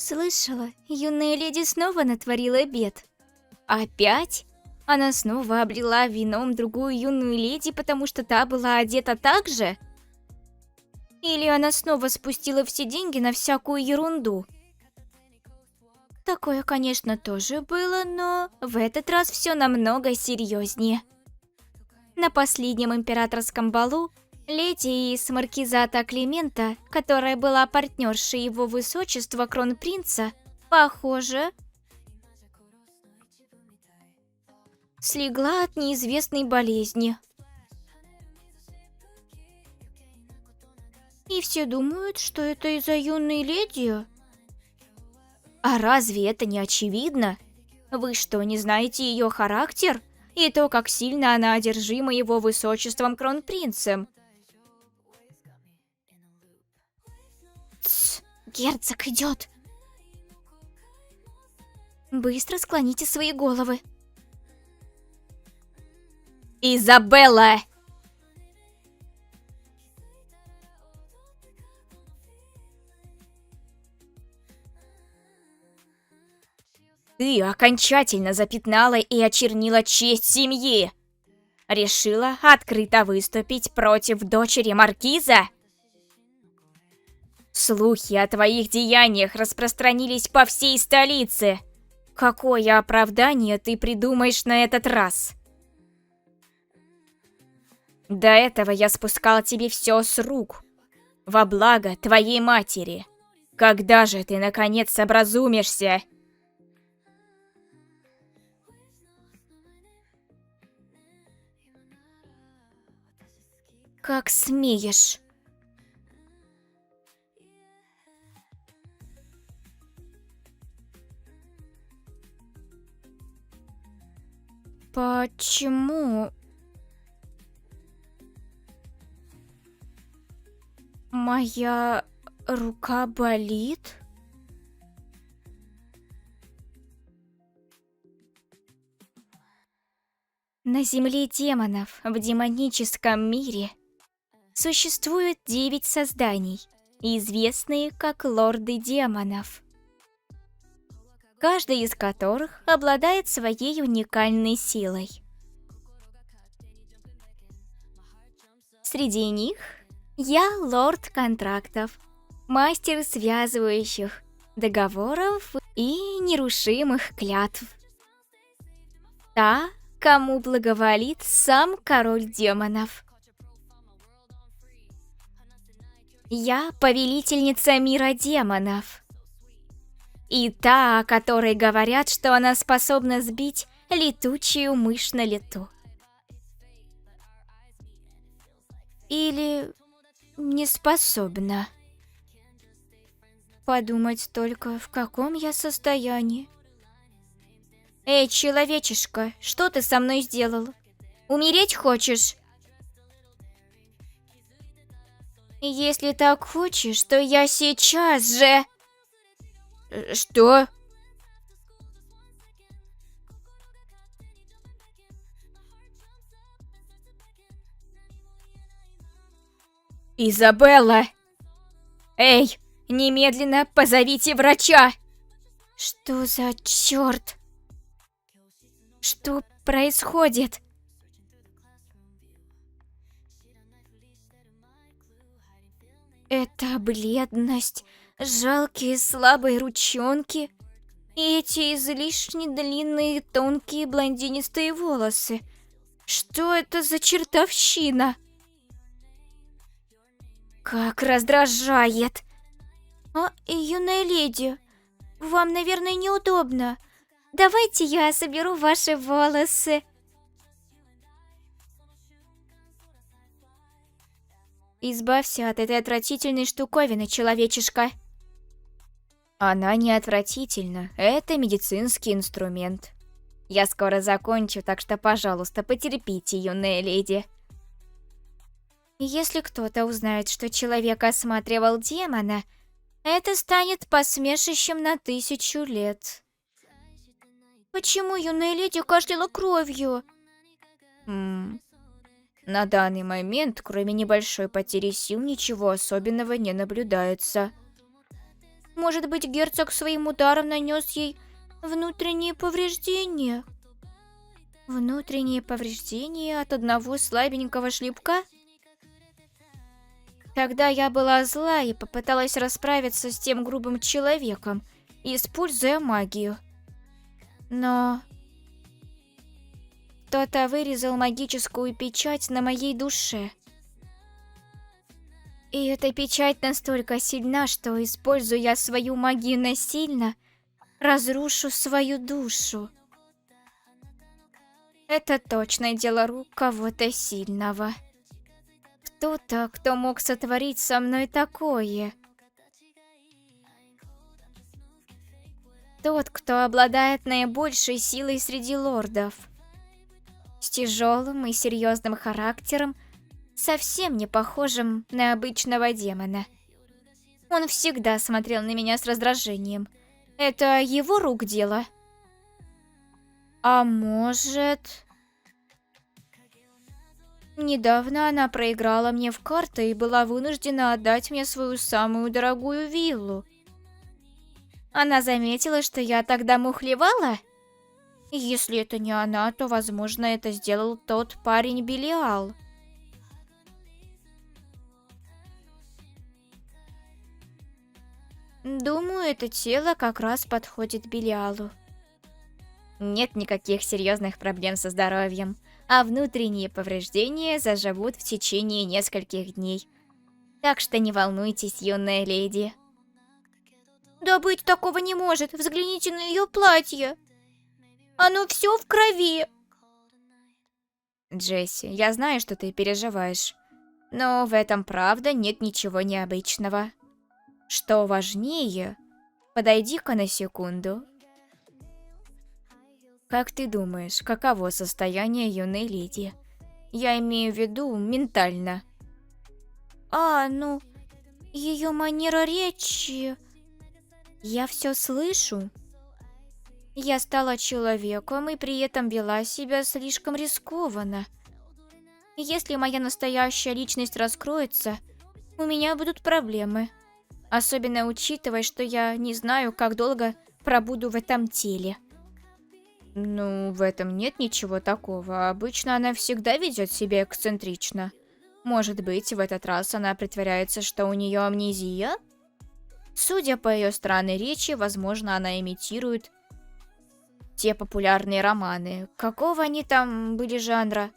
Слышала, юная леди снова натворила бед. Опять? Она снова облила вином другую юную леди, потому что та была одета так же? Или она снова спустила все деньги на всякую ерунду? Такое, конечно, тоже было, но в этот раз все намного серьезнее. На последнем императорском балу леди из маркизата Климента, которая была партнершей его высочества кронпринца, похоже, слегла от неизвестной болезни. И все думают, что это из-за юной леди. А разве это не очевидно? Вы что, не знаете ее характер? И то, как сильно она одержима его высочеством кронпринцем? Тсс, герцог идет. Быстро склоните свои головы. Изабелла! Ты окончательно запятнала и очернила честь семьи. Решила открыто выступить против дочери маркиза? Слухи о твоих деяниях распространились по всей столице. Какое оправдание ты придумаешь на этот раз? До этого я спускал тебе все с рук, во благо твоей матери. Когда же ты наконец образумишься? Как смеешь? Почему? Моя рука болит? На земле демонов, в демоническом мире, существует 9 созданий, известные как лорды демонов. Каждый из которых обладает своей уникальной силой. Среди них я лорд контрактов, мастер связывающих договоров и нерушимых клятв. Та, кому благоволит сам король демонов. Я повелительница мира демонов. И та, о которой говорят, что она способна сбить летучую мышь на лету. Или не способна. Подумать только, в каком я состоянии. Эй, человечишка, что ты со мной сделал? Умереть хочешь? Если так хочешь, то я сейчас же... Что? Изабелла! Эй, немедленно позовите врача! Что за черт? Что происходит? Эта бледность, жалкие слабые ручонки и эти излишне длинные тонкие блондинистые волосы. Что это за чертовщина? Как раздражает! Юная леди, вам, наверное, неудобно. Давайте я соберу ваши волосы. Избавься от этой отвратительной штуковины, человечишка. Она не отвратительна, это медицинский инструмент. Я скоро закончу, так что, пожалуйста, потерпите, юная леди. Если кто-то узнает, что человек осматривал демона, это станет посмешищем на 1000 лет. Почему юная леди кашляла кровью? На данный момент, кроме небольшой потери сил, ничего особенного не наблюдается. Может быть, герцог своим ударом нанес ей внутренние повреждения? Внутренние повреждения от одного слабенького шлепка? Тогда я была зла и попыталась расправиться с тем грубым человеком, используя магию. Но кто-то вырезал магическую печать на моей душе. И эта печать настолько сильна, что, используя свою магию насильно, разрушу свою душу. Это точно дело рук кого-то сильного. Кто-то, кто мог сотворить со мной такое. Тот, кто обладает наибольшей силой среди лордов. С тяжелым и серьезным характером, совсем не похожим на обычного демона. Он всегда смотрел на меня с раздражением. Это его рук дело? А может... Недавно она проиграла мне в карты и была вынуждена отдать мне свою самую дорогую виллу. Она заметила, что я тогда мухлевала? Если это не она, то, возможно, это сделал тот парень Белиал. Думаю, это тело как раз подходит Белиалу. Нет никаких серьезных проблем со здоровьем, а внутренние повреждения заживут в течение нескольких дней. Так что не волнуйтесь, юная леди. Да быть такого не может, взгляните на ее платье. Оно все в крови. Джесси, я знаю, что ты переживаешь, но в этом правда нет ничего необычного. Что важнее, подойди-ка на секунду. Как ты думаешь, каково состояние юной леди? Я имею в виду ментально. Ее манера речи... Я все слышу. Я стала человеком и при этом вела себя слишком рискованно. Если моя настоящая личность раскроется, у меня будут проблемы. Особенно учитывая, что я не знаю, как долго пробуду в этом теле. Ну, в этом нет ничего такого. Обычно она всегда ведет себя эксцентрично. Может быть, в этот раз она притворяется, что у нее амнезия? Судя по ее странной речи, возможно, она имитирует те популярные романы. Какого они там были жанра?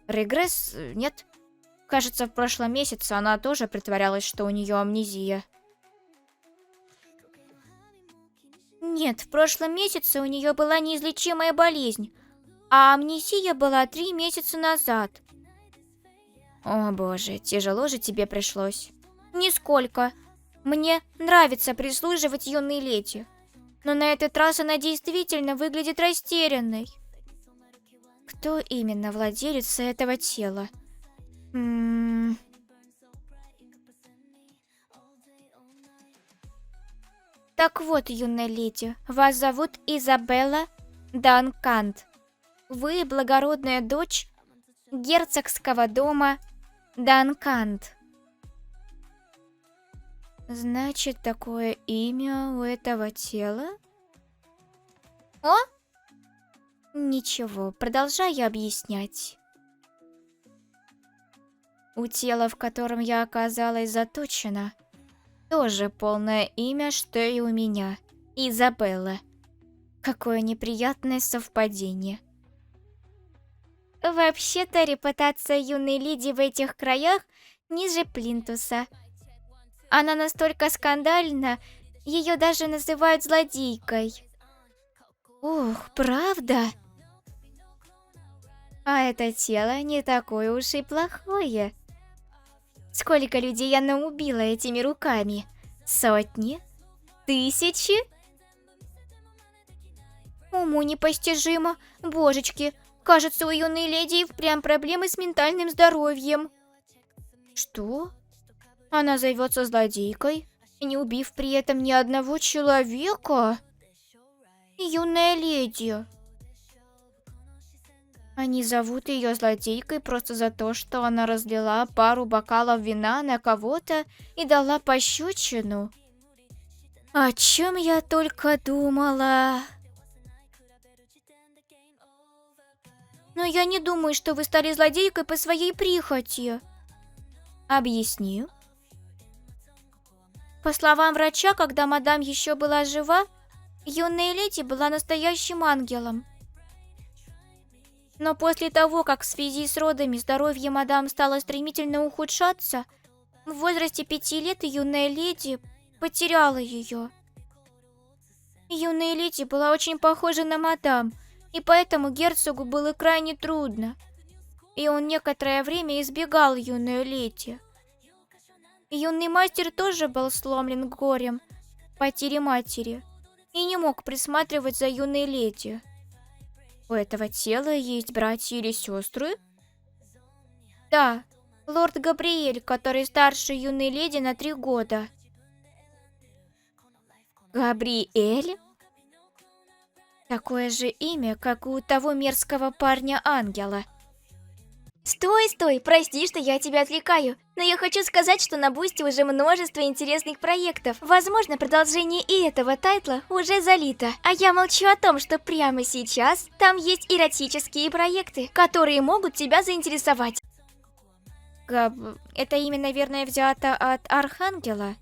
Регресс? Нет? Кажется, в прошлом месяце она тоже притворялась, что у нее амнезия. Нет, в прошлом месяце у нее была неизлечимая болезнь, а амнезия была 3 месяца назад. О боже, тяжело же тебе пришлось. Нисколько. Мне нравится прислуживать юной леди, но на этот раз она действительно выглядит растерянной. Кто именно владелец этого тела? Так вот, юная леди, вас зовут Изабелла Данкант. Вы благородная дочь герцогского дома Данкант. Значит, такое имя у этого тела? О? Ничего, продолжаю объяснять. У тела, в котором я оказалась заточена, тоже полное имя, что и у меня. Изабелла. Какое неприятное совпадение. Вообще-то репутация юной леди в этих краях ниже плинтуса. Она настолько скандальна, ее даже называют злодейкой. Ох, правда? А это тело не такое уж и плохое. Сколько людей я наубила этими руками? Сотни? Тысячи? Уму непостижимо. Божечки, кажется, у юной леди и впрямь проблемы с ментальным здоровьем. Что? Она зовется злодейкой, не убив при этом ни одного человека? Юная леди. Они зовут ее злодейкой просто за то, что она разлила пару бокалов вина на кого-то и дала пощечину. О чем я только думала. Но я не думаю, что вы стали злодейкой по своей прихоти. Объясню. По словам врача, когда мадам еще была жива, юная леди была настоящим ангелом. Но после того, как в связи с родами здоровье мадам стало стремительно ухудшаться, в возрасте 5 лет юная леди потеряла ее. Юная леди была очень похожа на мадам, и поэтому герцогу было крайне трудно. И он некоторое время избегал юную леди. Юный мастер тоже был сломлен горем потери матери и не мог присматривать за юной леди. У этого тела есть братья или сестры? Да, лорд Габриэль, который старше юной леди на 3 года. Габриэль? Такое же имя, как у того мерзкого парня-ангела. Стой, прости, что я тебя отвлекаю, но я хочу сказать, что на Бусти уже множество интересных проектов. Возможно, продолжение и этого тайтла уже залито. А я молчу о том, что прямо сейчас там есть эротические проекты, которые могут тебя заинтересовать. Габ, это имя, наверное, взято от Архангела?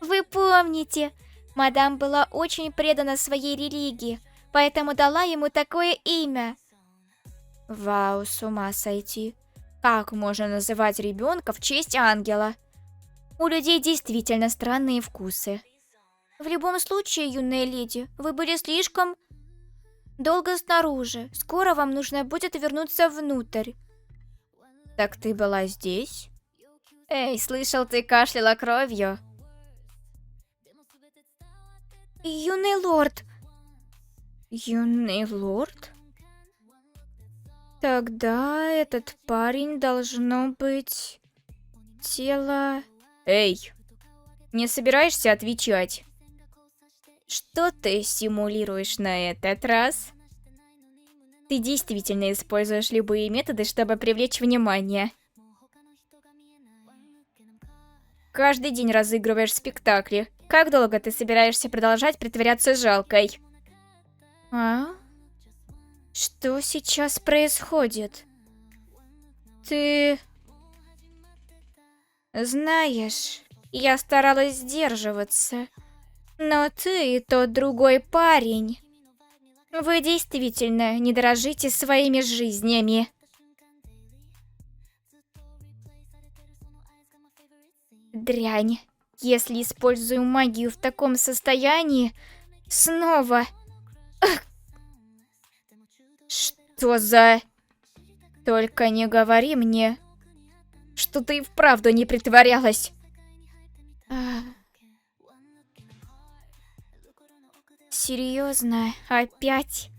Вы помните, мадам была очень предана своей религии, поэтому дала ему такое имя. Вау, с ума сойти. Как можно называть ребенка в честь ангела? У людей действительно странные вкусы. В любом случае, юная леди, вы были слишком долго снаружи. Скоро вам нужно будет вернуться внутрь. Так ты была здесь? Эй, слышал, ты кашляла кровью. Юный лорд. Юный лорд? Тогда этот парень должно быть тело... Эй, не собираешься отвечать? Что ты симулируешь на этот раз? Ты действительно используешь любые методы, чтобы привлечь внимание. Каждый день разыгрываешь спектакли. Как долго ты собираешься продолжать притворяться жалкой? А? Что сейчас происходит? Ты... Знаешь, я старалась сдерживаться. Но ты и тот другой парень. Вы действительно не дорожите своими жизнями. Дрянь. Если использую магию в таком состоянии, снова... Что за... Только не говори мне, что ты и вправду не притворялась. Серьезно? Опять?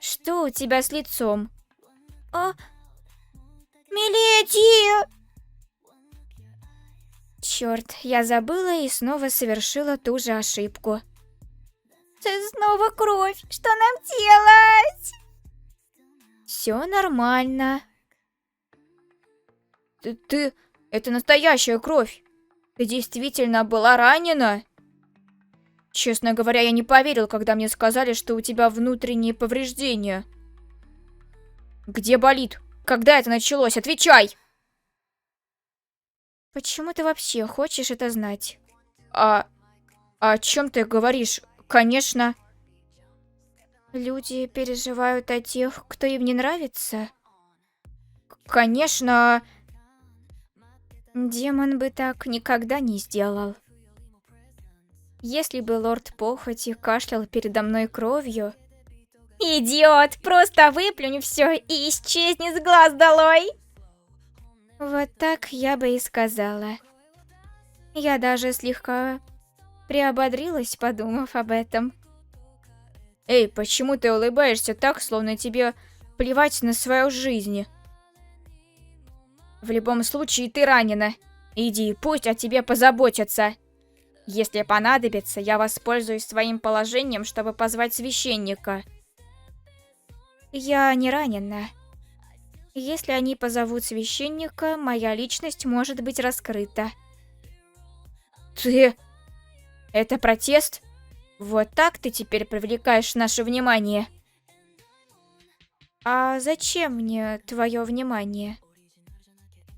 Что у тебя с лицом? Миледи! Черт, я забыла и снова совершила ту же ошибку. Снова кровь. Что нам делать? Все нормально. Ты... Это настоящая кровь. Ты действительно была ранена? Честно говоря, я не поверил, когда мне сказали, что у тебя внутренние повреждения. Где болит? Когда это началось? Отвечай! Почему ты вообще хочешь это знать? О чем ты говоришь? Конечно. Люди переживают о тех, кто им не нравится? Конечно. Демон бы так никогда не сделал. Если бы лорд Похоти кашлял передо мной кровью... Идиот! Просто выплюнь все и исчезни с глаз долой! Вот так я бы и сказала. Я даже слегка приободрилась, подумав об этом. Эй, почему ты улыбаешься так, словно тебе плевать на свою жизнь? В любом случае, ты ранена. Иди, пусть о тебе позаботятся. Если понадобится, я воспользуюсь своим положением, чтобы позвать священника. Я не ранена. Если они позовут священника, моя личность может быть раскрыта. Ты... Это протест? Вот так ты теперь привлекаешь наше внимание. А зачем мне твое внимание?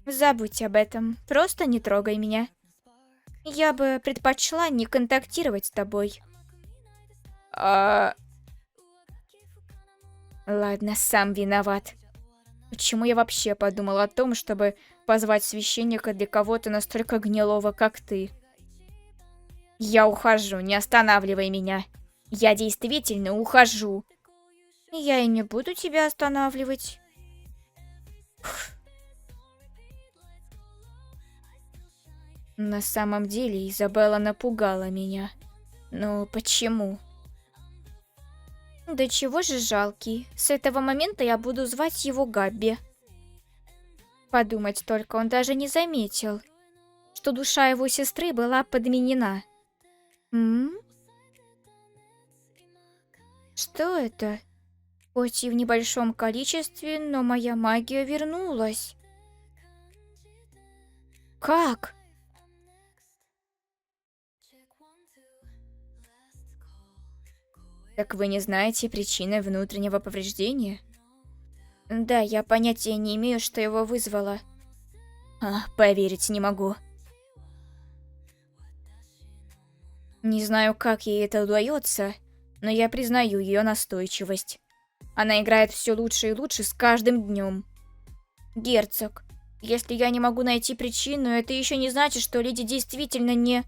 Забудь об этом, просто не трогай меня. Я бы предпочла не контактировать с тобой. А... Ладно, сам виноват. Почему я вообще подумал о том, чтобы позвать священника для кого-то настолько гнилого, как ты? Я ухожу, не останавливай меня. Я действительно ухожу. Я и не буду тебя останавливать. На самом деле Изабелла напугала меня. Но почему? Да чего же жалкий. С этого момента я буду звать его Габби. Подумать только, он даже не заметил, что душа его сестры была подменена. Что это? Хоть и в небольшом количестве, но моя магия вернулась. Как? Так вы не знаете причины внутреннего повреждения? Да, я понятия не имею, что его вызвало. Поверить не могу. Не знаю, как ей это удается, но я признаю ее настойчивость. Она играет все лучше и лучше с каждым днем. Герцог, если я не могу найти причину, это еще не значит, что леди действительно не...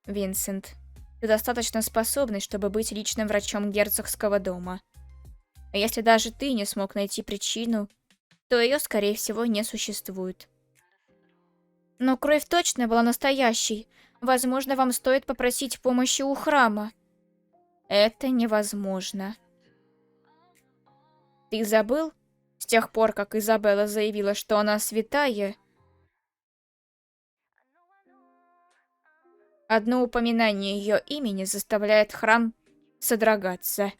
Винсент, ты достаточно способный, чтобы быть личным врачом герцогского дома. А если даже ты не смог найти причину, то ее, скорее всего, не существует. Но кровь точно была настоящей. Возможно, вам стоит попросить помощи у храма. Это невозможно. Ты забыл? С тех пор, как Изабелла заявила, что она святая, одно упоминание ее имени заставляет храм содрогаться.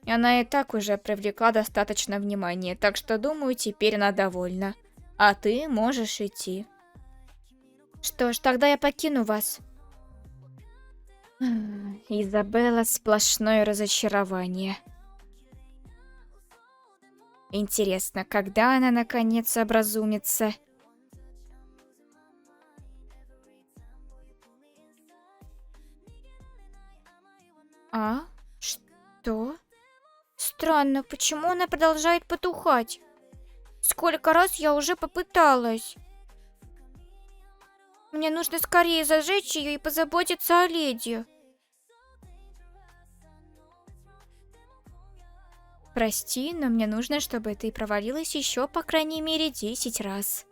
Она и так уже привлекла достаточно внимания, так что, думаю, теперь она довольна. А ты можешь идти. Что ж, тогда я покину вас. Изабелла — сплошное разочарование. Интересно, когда она наконец образумится? А? Что? Странно, почему она продолжает потухать? Сколько раз я уже попыталась. Мне нужно скорее зажечь ее и позаботиться о леди. Прости, но мне нужно, чтобы ты провалилась еще по крайней мере 10 раз.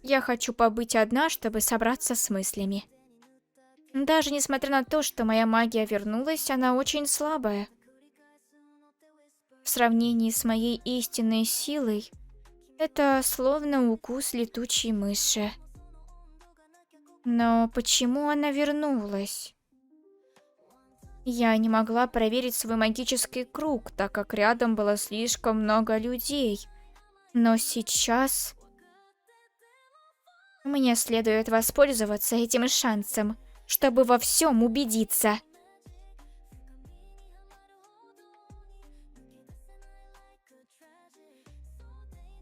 Я хочу побыть одна, чтобы собраться с мыслями. Даже несмотря на то, что моя магия вернулась, она очень слабая. В сравнении с моей истинной силой, это словно укус летучей мыши. Но почему она вернулась? Я не могла проверить свой магический круг, так как рядом было слишком много людей. Но сейчас... Мне следует воспользоваться этим шансом, чтобы во всем убедиться.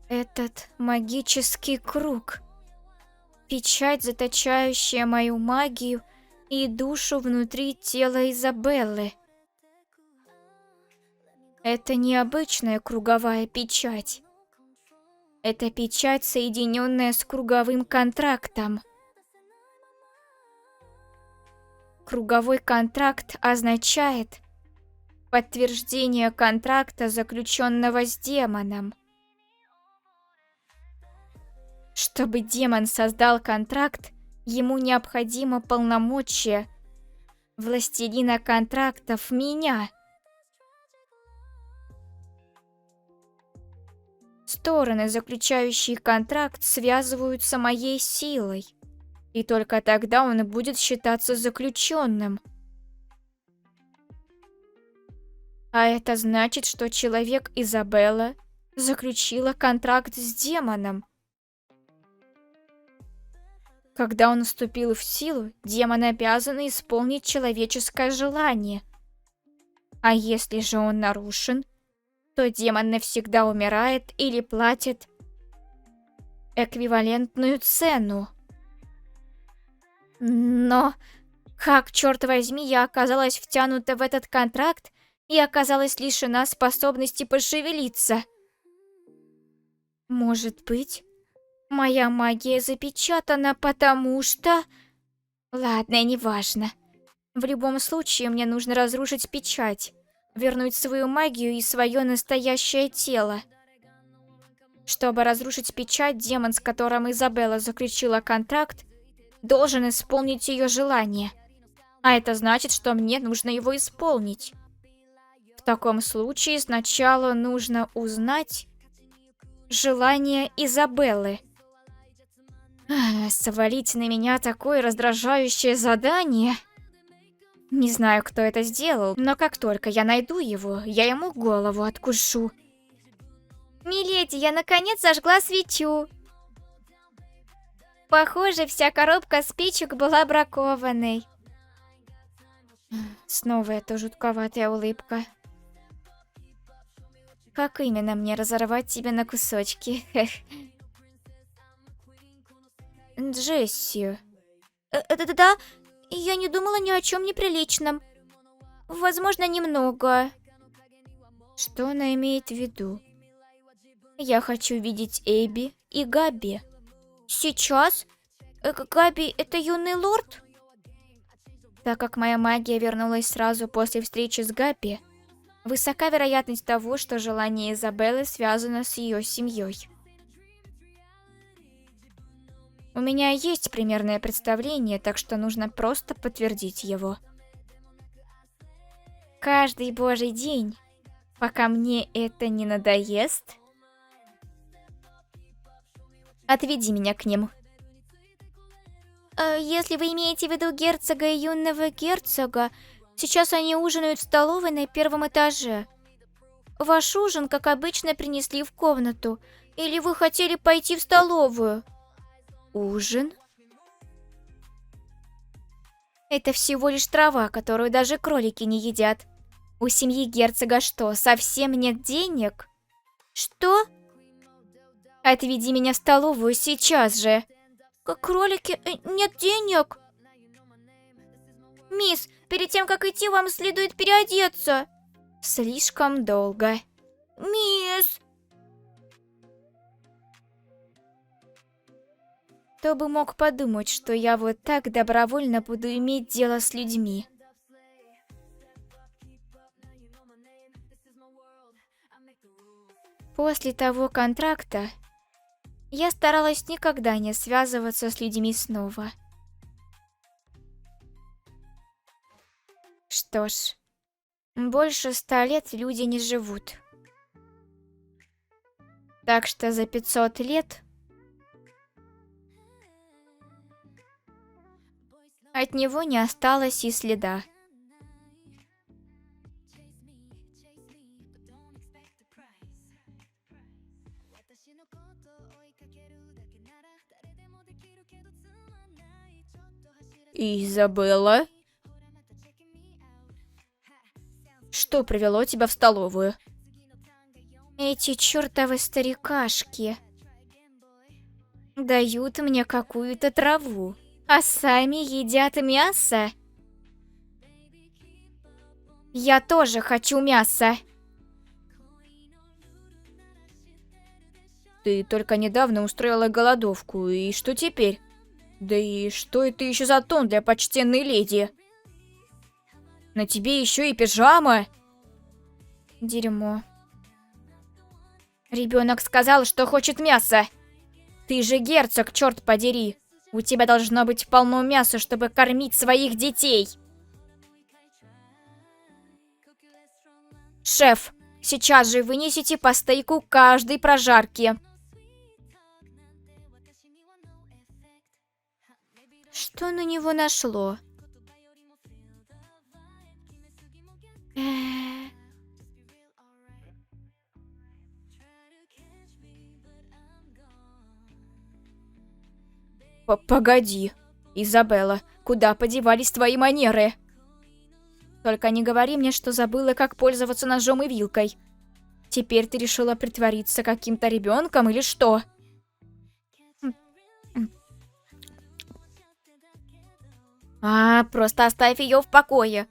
Этот магический круг. Печать, заточающая мою магию и душу внутри тела Изабеллы. Это необычная круговая печать. Это печать, соединенная с круговым контрактом. Круговой контракт означает подтверждение контракта, заключенного с демоном. Чтобы демон создал контракт, ему необходимо полномочия властелина контрактов меня. Стороны, заключающие контракт, связываются моей силой, и только тогда он будет считаться заключенным. А это значит, что человек Изабелла заключила контракт с демоном. Когда он вступил в силу, демон обязан исполнить человеческое желание. А если же он нарушен, то демон навсегда умирает или платит эквивалентную цену. Но как, черт возьми, я оказалась втянута в этот контракт и оказалась лишена способности пошевелиться? Может быть, моя магия запечатана, потому что... Ладно, неважно. В любом случае, мне нужно разрушить печать, вернуть свою магию и свое настоящее тело. Чтобы разрушить печать, демон, с которым Изабелла заключила контракт, должен исполнить ее желание. А это значит, что мне нужно его исполнить. В таком случае сначала нужно узнать желание Изабеллы. Свалить на меня такое раздражающее задание. Не знаю, кто это сделал, но как только я найду его, я ему голову откушу. Миледи, я наконец зажгла свечу. Похоже, вся коробка спичек была бракованной. Снова эта жутковатая улыбка. Как именно мне разорвать тебя на кусочки? Джесси. Да-да-да, я не думала ни о чем неприличном. Возможно, немного. Что она имеет в виду? Я хочу видеть Эбби и Габи. Сейчас? Габи — это юный лорд? Так как моя магия вернулась сразу после встречи с Габи, высока вероятность того, что желание Изабеллы связано с ее семьей. У меня есть примерное представление, так что нужно просто подтвердить его. Каждый божий день, пока мне это не надоест, отведи меня к ним. Если вы имеете в виду герцога и юного герцога, сейчас они ужинают в столовой на первом этаже. Ваш ужин, как обычно, принесли в комнату. Или вы хотели пойти в столовую? Ужин? Это всего лишь трава, которую даже кролики не едят. У семьи герцога что, совсем нет денег? Что? Отведи меня в столовую сейчас же. Как кролики, нет денег. Мисс, перед тем, как идти, вам следует переодеться. Слишком долго. Мисс! Кто бы мог подумать, что я вот так добровольно буду иметь дело с людьми. После того контракта я старалась никогда не связываться с людьми снова. Что ж, больше 100 лет люди не живут. Так что за 500 лет от него не осталось и следа. Изабелла? Что привело тебя в столовую? Эти чертовы старикашки дают мне какую-то траву, а сами едят мясо. Я тоже хочу мясо. Ты только недавно устроила голодовку, и что теперь? Да и что это еще за тон для почтенной леди? На тебе еще и пижама. Дерьмо. Ребенок сказал, что хочет мяса. Ты же герцог, черт подери. У тебя должно быть полно мяса, чтобы кормить своих детей. Шеф, сейчас же вынесите по стейку каждой прожарки. Что на него нашло? Погоди, Изабелла, куда подевались твои манеры? Только не говори мне, что забыла, как пользоваться ножом и вилкой. Теперь ты решила притвориться каким-то ребенком или что? Просто оставь ее в покое.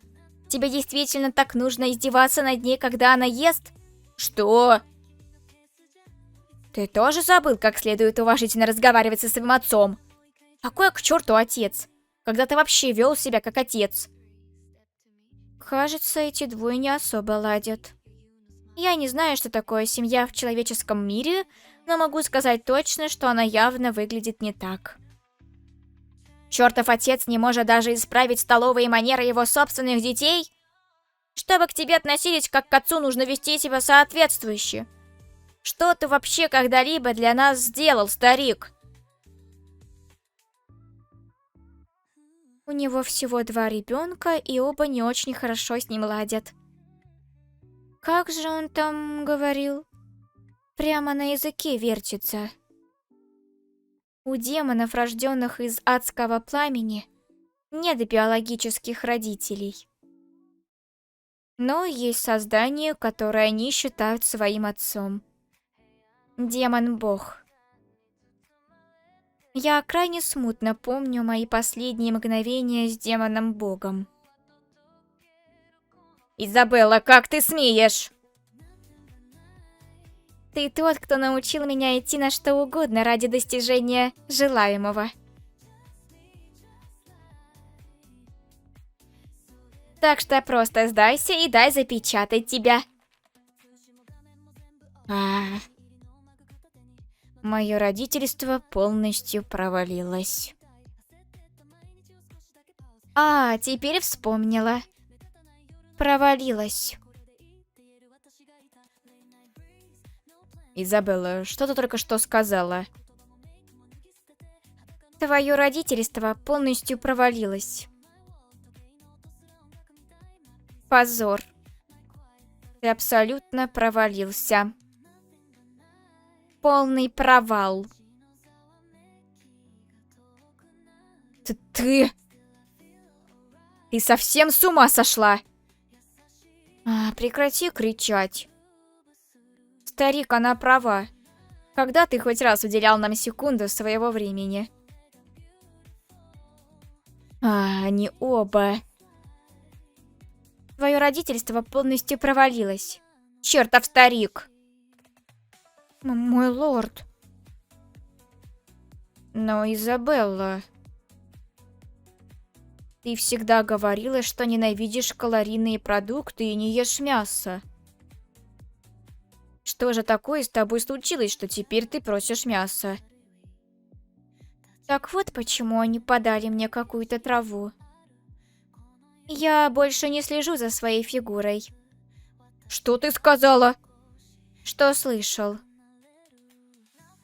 Тебе действительно так нужно издеваться над ней, когда она ест? Что? Ты тоже забыл, как следует уважительно разговаривать со своим отцом? Какой к черту отец? Когда ты вообще вел себя как отец? Кажется, эти двое не особо ладят. Я не знаю, что такое семья в человеческом мире, но могу сказать точно, что она явно выглядит не так. Чертов отец не может даже исправить столовые манеры его собственных детей? Чтобы к тебе относились как к отцу, нужно вести себя соответствующе. Что ты вообще когда-либо для нас сделал, старик? У него всего 2 ребенка, и оба не очень хорошо с ним ладят. Как же он там говорил? Прямо на языке вертится. У демонов, рожденных из адского пламени, нет биологических родителей. Но есть создание, которое они считают своим отцом. Демон-бог. Я крайне смутно помню мои последние мгновения с демоном-богом. Изабелла, как ты смеешь? Ты тот, кто научил меня идти на что угодно ради достижения желаемого. Так что просто сдайся и дай запечатать тебя. Мое родительство полностью провалилось. Теперь вспомнила. Провалилась. Изабелла, что ты только что сказала? Твое родительство полностью провалилось. Позор. Ты абсолютно провалился. Полный провал. Ты совсем с ума сошла? Прекрати кричать. Старик, она права. Когда ты хоть раз уделял нам секунду своего времени? Они оба. Твое родительство полностью провалилось. Чертов старик. Мой лорд. Но, Изабелла... Ты всегда говорила, что ненавидишь калорийные продукты и не ешь мясо. Что же такое с тобой случилось, что теперь ты просишь мясо? Так вот почему они подали мне какую-то траву. Я больше не слежу за своей фигурой. Что ты сказала? Что слышал?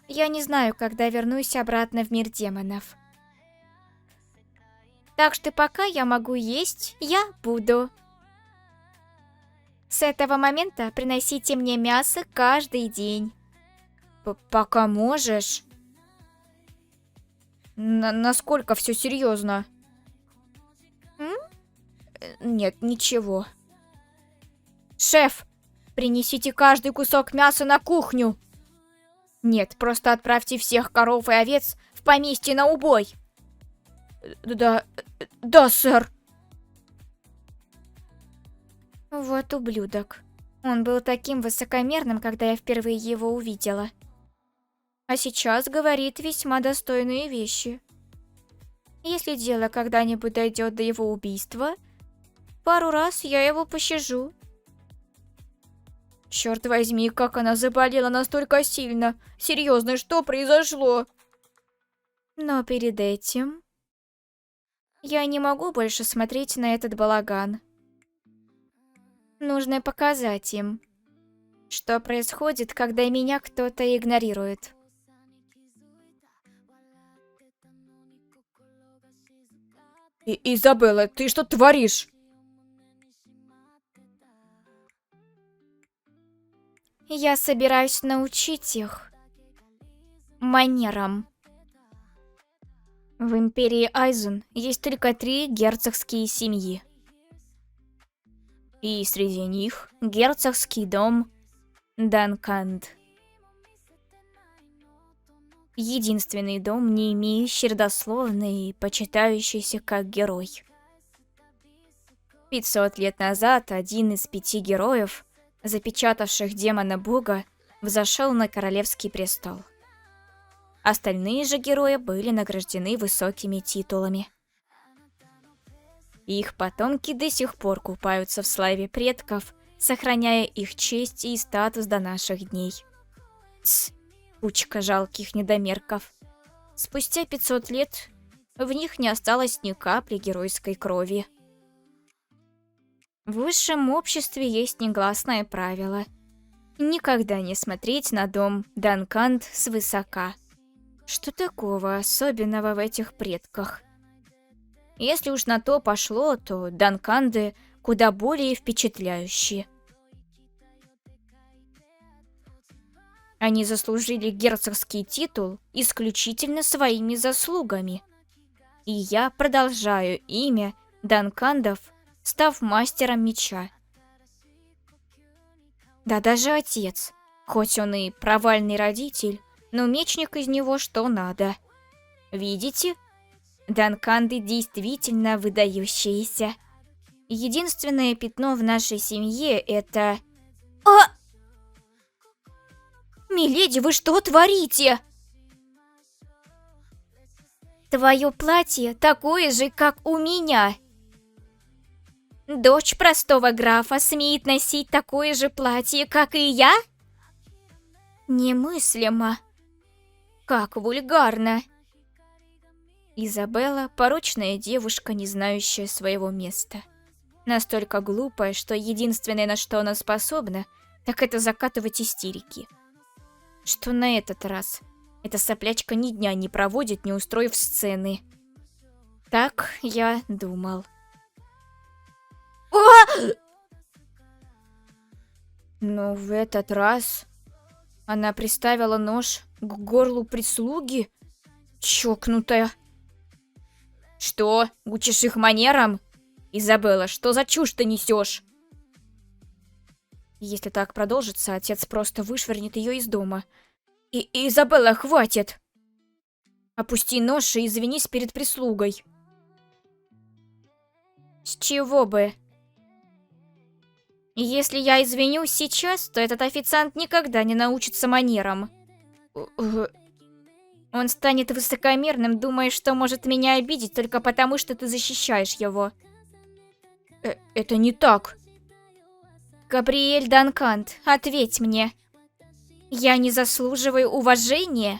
Я не знаю, когда вернусь обратно в мир демонов. Так что пока я могу есть, я буду. С этого момента приносите мне мясо каждый день. Пока можешь? Насколько все серьезно? Нет, ничего. Шеф, принесите каждый кусок мяса на кухню. Нет, просто отправьте всех коров и овец в поместье на убой. Да, сэр. Вот ублюдок. Он был таким высокомерным, когда я впервые его увидела. А сейчас говорит весьма достойные вещи. Если дело когда-нибудь дойдет до его убийства, пару раз я его пощажу. Черт возьми, как она заболела настолько сильно. Серьезно, что произошло? Но перед этим... Я не могу больше смотреть на этот балаган. Нужно показать им, что происходит, когда меня кто-то игнорирует. Изабелла, ты что творишь? Я собираюсь научить их манерам. В империи Айзен есть только 3 герцогские семьи. И среди них герцогский дом Данканд. Единственный дом, не имеющий родословной и почитающийся как герой. 500 лет назад один из 5 героев, запечатавших демона бога, взошел на королевский престол. Остальные же герои были награждены высокими титулами. Их потомки до сих пор купаются в славе предков, сохраняя их честь и статус до наших дней. Тсс, кучка жалких недомерков. Спустя 500 лет в них не осталось ни капли геройской крови. В высшем обществе есть негласное правило: никогда не смотреть на дом Данканд свысока. Что такого особенного в этих предках? Если уж на то пошло, то Данканды куда более впечатляющие. Они заслужили герцогский титул исключительно своими заслугами. И я продолжаю имя Данкандов, став мастером меча. Да даже отец, хоть он и провальный родитель, но мечник из него что надо. Видите? Данканды действительно выдающиеся. Единственное пятно в нашей семье — это... А! Миледи, вы что творите? Твое платье такое же, как у меня. Дочь простого графа смеет носить такое же платье, как и я? Немыслимо. Как вульгарно. Изабелла — порочная девушка, не знающая своего места. Настолько глупая, что единственное, на что она способна, так это закатывать истерики. Что на этот раз? Эта соплячка ни дня не проводит, не устроив сцены. Так я думал. Но в этот раз она приставила нож к горлу прислуги, чокнутая. Что, учишь их манерам? Изабелла, что за чушь ты несешь? Если так продолжится, отец просто вышвырнет ее из дома. Изабелла, хватит! Опусти нож и извинись перед прислугой. С чего бы? Если я извинюсь сейчас, то этот официант никогда не научится манерам. Он станет высокомерным, думая, что может меня обидеть только потому, что ты защищаешь его. Это не так. Габриэль Данканд, ответь мне. Я не заслуживаю уважения?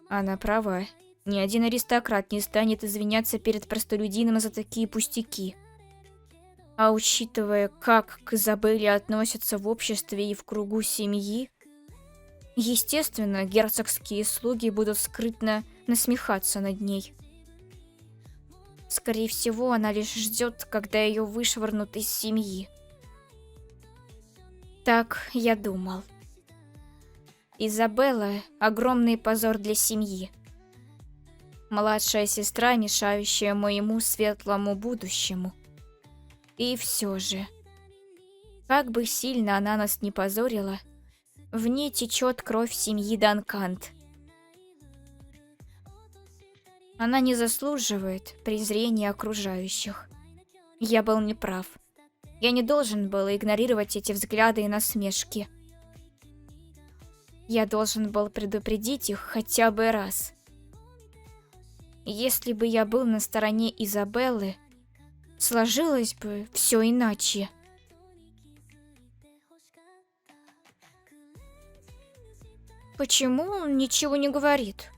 Она права. Ни один аристократ не станет извиняться перед простолюдином за такие пустяки. А учитывая, как к Изабелле относятся в обществе и в кругу семьи, естественно, герцогские слуги будут скрытно насмехаться над ней. Скорее всего, она лишь ждет, когда ее вышвырнут из семьи. Так я думал. Изабелла — огромный позор для семьи. Младшая сестра, мешающая моему светлому будущему. И все же, как бы сильно она нас не позорила, в ней течет кровь семьи Данканд. Она не заслуживает презрения окружающих. Я был неправ. Я не должен был игнорировать эти взгляды и насмешки. Я должен был предупредить их хотя бы раз. Если бы я был на стороне Изабеллы, сложилось бы все иначе. Почему он ничего не говорит?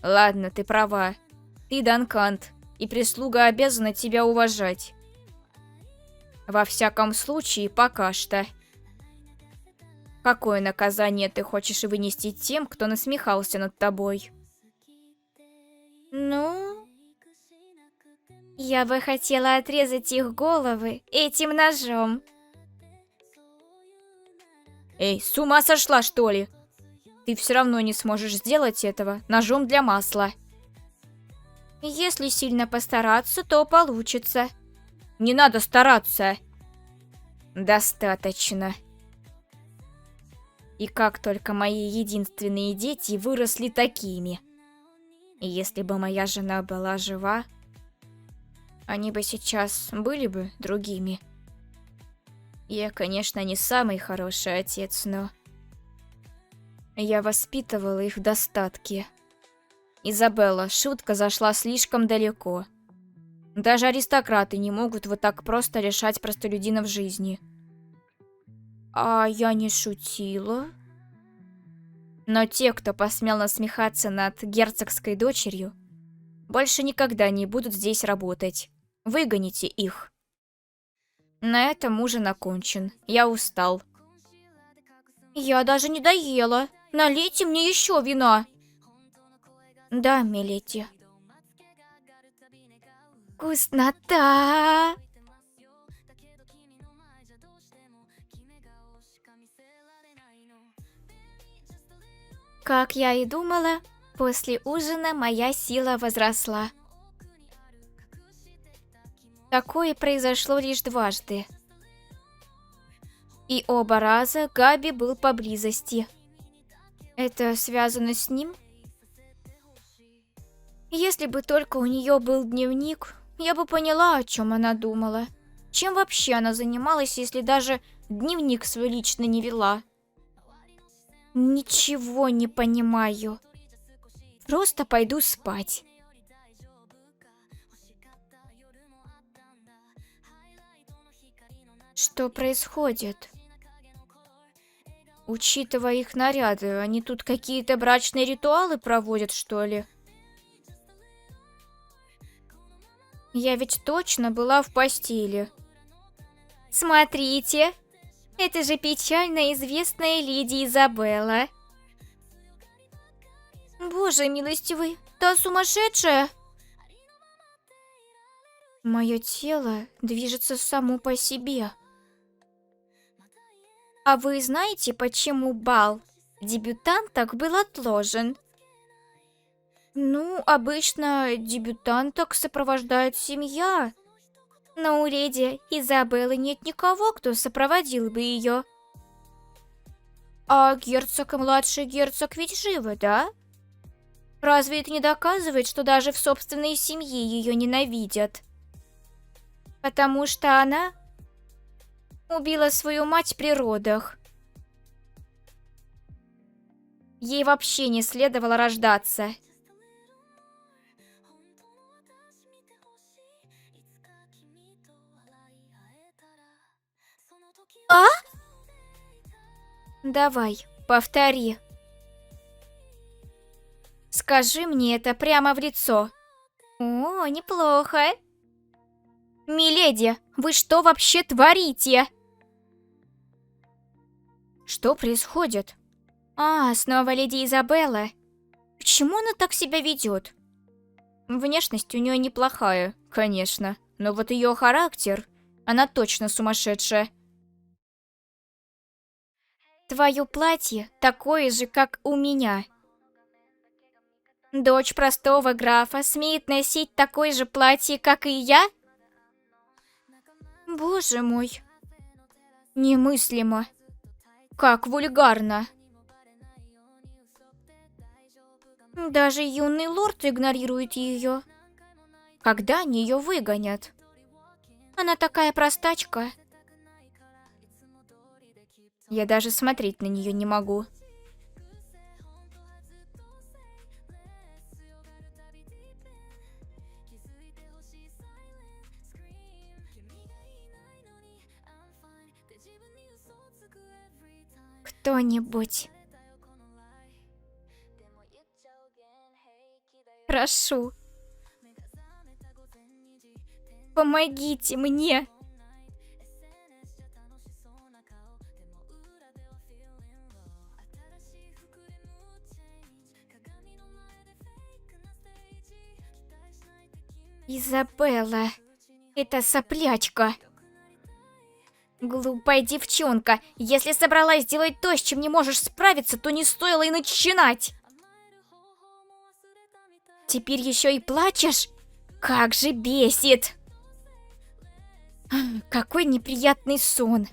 Ладно, ты права. Ты Данканд, и прислуга обязана тебя уважать. Во всяком случае, пока что. Какое наказание ты хочешь вынести тем, кто насмехался над тобой? Ну, я бы хотела отрезать их головы этим ножом. Эй, с ума сошла, что ли? Ты все равно не сможешь сделать этого ножом для масла. Если сильно постараться, то получится. Не надо стараться. Достаточно. И как только мои единственные дети выросли такими. Если бы моя жена была жива, они бы сейчас были бы другими. Я, конечно, не самый хороший отец, но... я воспитывала их в достатке. Изабелла, шутка зашла слишком далеко. Даже аристократы не могут вот так просто лишать простолюдинов жизни. А я не шутила. Но те, кто посмел насмехаться над герцогской дочерью, больше никогда не будут здесь работать. Выгоните их. На этом ужин окончен. Я устал. Я даже не доела. Налейте мне еще вина. Да, миледи. Вкуснота! Как я и думала, после ужина моя сила возросла. Такое произошло лишь дважды. И оба раза Габи был поблизости. Это связано с ним? Если бы только у нее был дневник, я бы поняла, о чем она думала. Чем вообще она занималась, если даже дневник свой лично не вела? Ничего не понимаю. Просто пойду спать. Что происходит? Учитывая их наряды, они тут какие-то брачные ритуалы проводят, что ли? Я ведь точно была в постели. Смотрите, это же печально известная леди Изабелла. Боже милостивый, та сумасшедшая! Мое тело движется само по себе. А вы знаете, почему бал дебютанток был отложен? Ну, обычно дебютанток сопровождает семья. Но у леди Изабеллы нет никого, кто сопроводил бы ее. А герцог и младший герцог ведь живы, да? Разве это не доказывает, что даже в собственной семье ее ненавидят? Потому что она убила свою мать при родах. Ей вообще не следовало рождаться. А? Давай, повтори. Скажи мне это прямо в лицо. О, неплохо. Миледи, вы что вообще творите? Что происходит? А, снова леди Изабелла. Почему она так себя ведет? Внешность у нее неплохая, конечно, но вот ее характер, она точно сумасшедшая. Твое платье такое же, как у меня. Дочь простого графа смеет носить такое же платье, как и я? Боже мой. Немыслимо. Как вульгарно. Даже юный лорд игнорирует ее. Когда они ее выгонят? Она такая простачка. Я даже смотреть на нее не могу. Кто-нибудь. Прошу. Помогите мне. Изабелла, это соплячка. Глупая девчонка, если собралась сделать то, с чем не можешь справиться, то не стоило и начинать. Теперь еще и плачешь? Как же бесит! Какой неприятный сон.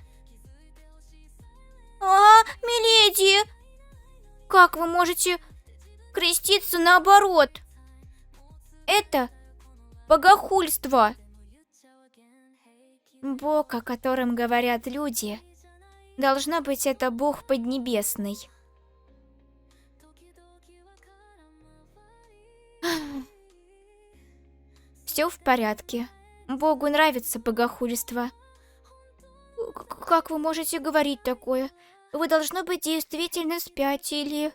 Миледи! Как вы можете креститься наоборот? Это богохульство. Бог, о котором говорят люди, должно быть, это Бог Поднебесный. Все в порядке. Богу нравится богохульство. Как вы можете говорить такое? Вы, должно быть, действительно спятили.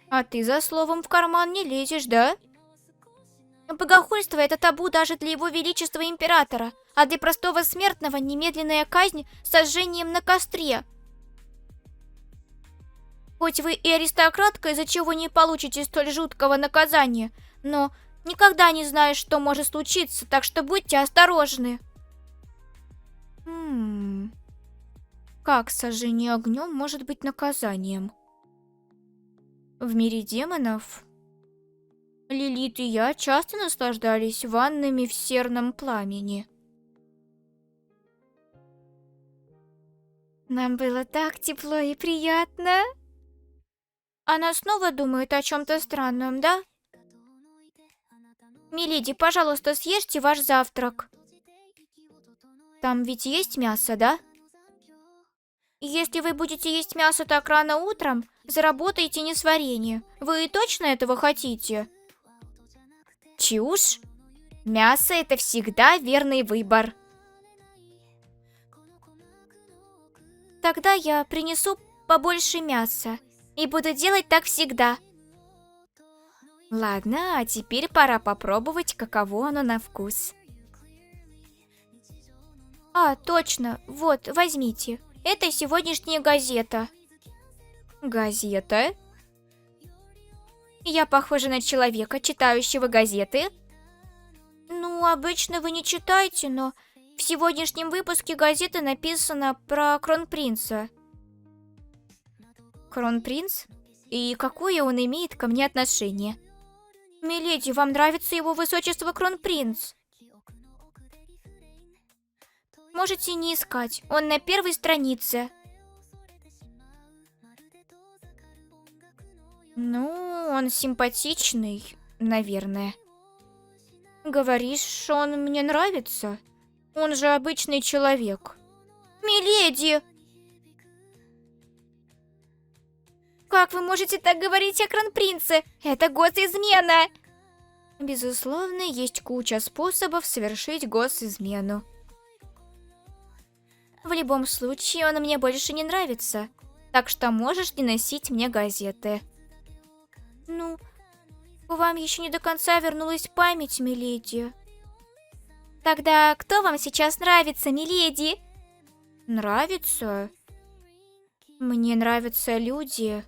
А ты за словом в карман не лезешь, да? Богохульство — это табу даже для его величества императора, а для простого смертного немедленная казнь с сожжением на костре. Хоть вы и аристократка, из-за чего не получите столь жуткого наказания, но никогда не знаешь, что может случиться, так что будьте осторожны. Как сожжение огнем может быть наказанием? В мире демонов Лилит и я часто наслаждались ваннами в серном пламени. Нам было так тепло и приятно. Она снова думает о чем-то странном, да? Миледи, пожалуйста, съешьте ваш завтрак. Там ведь есть мясо, да? Если вы будете есть мясо так рано утром, заработаете несварение. Вы точно этого хотите? Чушь. Мясо — это всегда верный выбор. Тогда я принесу побольше мяса и буду делать так всегда. Ладно, а теперь пора попробовать, каково оно на вкус. А, точно, вот, возьмите. Это сегодняшняя газета. Газета? Я похожа на человека, читающего газеты? Ну, обычно вы не читаете, но в сегодняшнем выпуске газеты написано про кронпринца. Кронпринц? И какое он имеет ко мне отношение? Миледи, вам нравится его высочество кронпринц? Можете не искать, он на первой странице. Ну, он симпатичный, наверное. Говоришь, он мне нравится? Он же обычный человек. Миледи! Как вы можете так говорить о кронпринце? Это госизмена! Безусловно, есть куча способов совершить госизмену. В любом случае, он мне больше не нравится, так что можешь не носить мне газеты. Ну, вам еще не до конца вернулась память, миледи. Тогда кто вам сейчас нравится, миледи? Нравится? Мне нравятся люди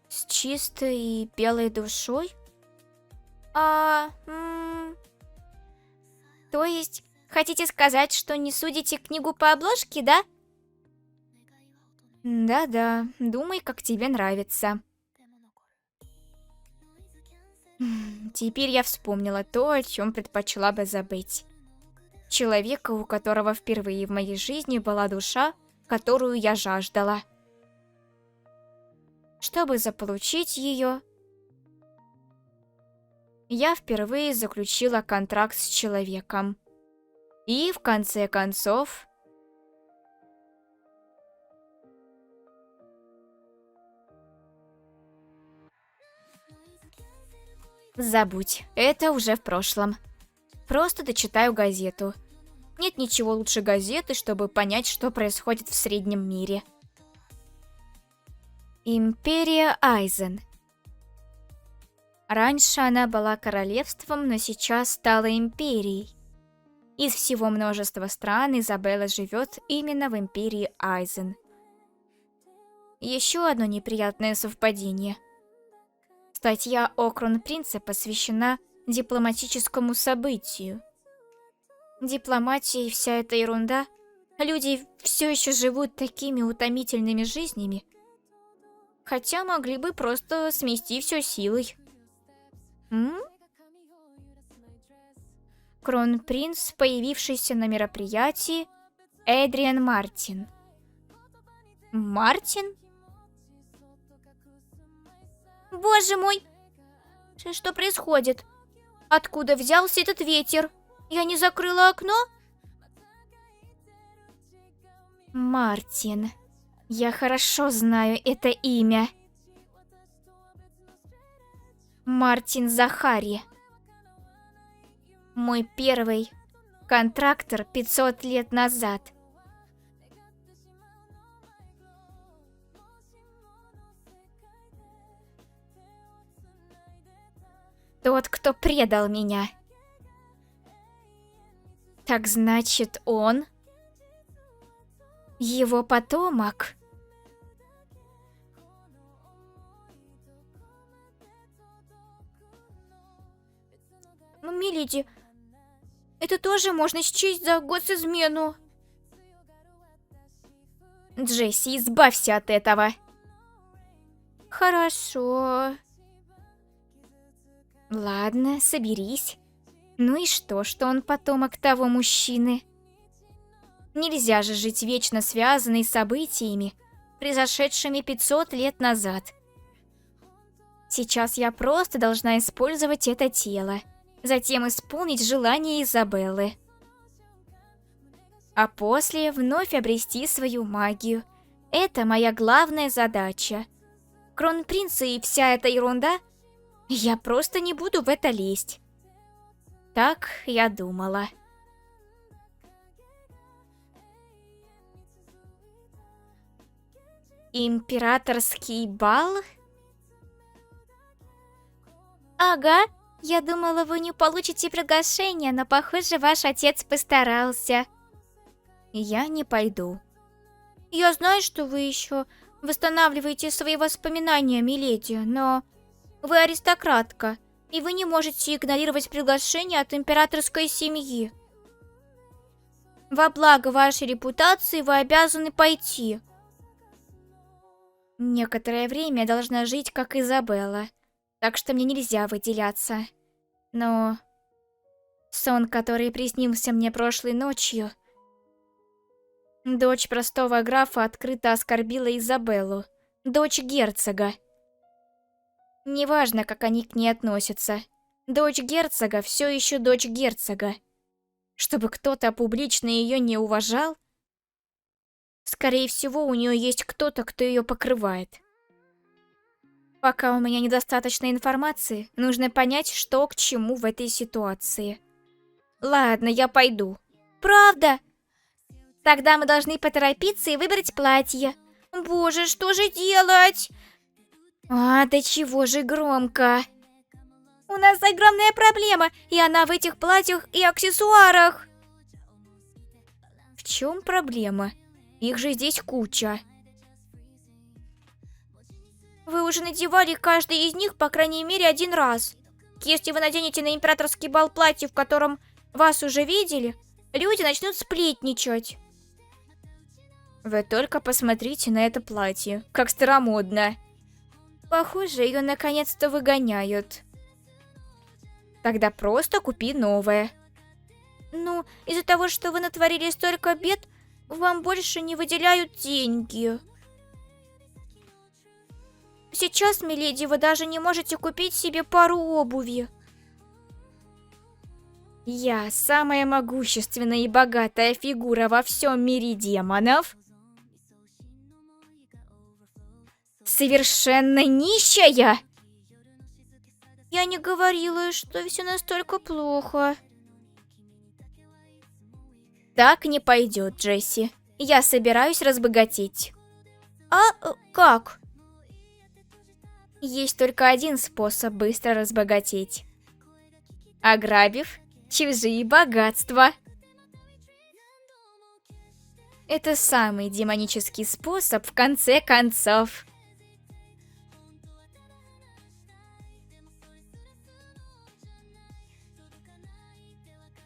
с чистой и белой душой. То есть, хотите сказать, что не судите книгу по обложке, да? Да-да, думай, как тебе нравится. Теперь я вспомнила то, о чем предпочла бы забыть. Человека, у которого впервые в моей жизни была душа, которую я жаждала. Чтобы заполучить ее, я впервые заключила контракт с человеком. И в конце концов... Забудь, это уже в прошлом. Просто дочитаю газету. Нет ничего лучше газеты, чтобы понять, что происходит в среднем мире. Империя Айзен. Раньше она была королевством, но сейчас стала империей. Из всего множества стран Изабелла живет именно в империи Айзен. Еще одно неприятное совпадение. Статья о кронпринце посвящена дипломатическому событию. Дипломатия и вся эта ерунда. Люди все еще живут такими утомительными жизнями. Хотя могли бы просто смести все силой. Кронпринц, появившийся на мероприятии, Эдриан Мартин. Мартин? Боже мой! Что происходит? Откуда взялся этот ветер? Я не закрыла окно? Мартин. Я хорошо знаю это имя. Мартин Захари. Мой первый контрактор 500 лет назад. Тот, кто предал меня. Так значит, он... его потомок? Миледи, это тоже можно счесть за госизмену. Джесси, избавься от этого. Хорошо. Ладно, соберись. Ну и что он потомок того мужчины? Нельзя же жить вечно связанной с событиями, произошедшими 500 лет назад. Сейчас я просто должна использовать это тело, затем исполнить желание Изабеллы. А после вновь обрести свою магию. Это моя главная задача. Кронпринцы и вся эта ерунда, я просто не буду в это лезть. Так я думала. Императорский бал? Ага, я думала, вы не получите приглашение, но, похоже, ваш отец постарался. Я не пойду. Я знаю, что вы еще восстанавливаете свои воспоминания, миледи, но вы аристократка, и вы не можете игнорировать приглашение от императорской семьи. Во благо вашей репутации вы обязаны пойти. Некоторое время я должна жить как Изабелла, так что мне нельзя выделяться. Но сон, который приснился мне прошлой ночью... Дочь простого графа открыто оскорбила Изабеллу, дочь герцога. Неважно, как они к ней относятся. Дочь герцога все еще дочь герцога. Чтобы кто-то публично ее не уважал? Скорее всего, у нее есть кто-то, кто ее покрывает. Пока у меня недостаточно информации, нужно понять, что к чему в этой ситуации. Ладно, я пойду. Правда? Тогда мы должны поторопиться и выбрать платье. Боже, что же делать? Да чего же громко? У нас огромная проблема, и она в этих платьях и аксессуарах. В чем проблема? Их же здесь куча. Вы уже надевали каждый из них, по крайней мере, один раз. Если вы наденете на императорский бал платье, в котором вас уже видели, люди начнут сплетничать. Вы только посмотрите на это платье, как старомодно. Похоже, ее наконец-то выгоняют. Тогда просто купи новое. Ну, из-за того, что вы натворили столько бед, вам больше не выделяют деньги. Сейчас, миледи, вы даже не можете купить себе пару обуви. Я самая могущественная и богатая фигура во всем мире демонов. Совершенно нищая? Я не говорила, что все настолько плохо. Так не пойдет, Джесси. Я собираюсь разбогатеть. Как? Есть только один способ быстро разбогатеть. Ограбив чужие богатства. Это самый демонический способ в конце концов.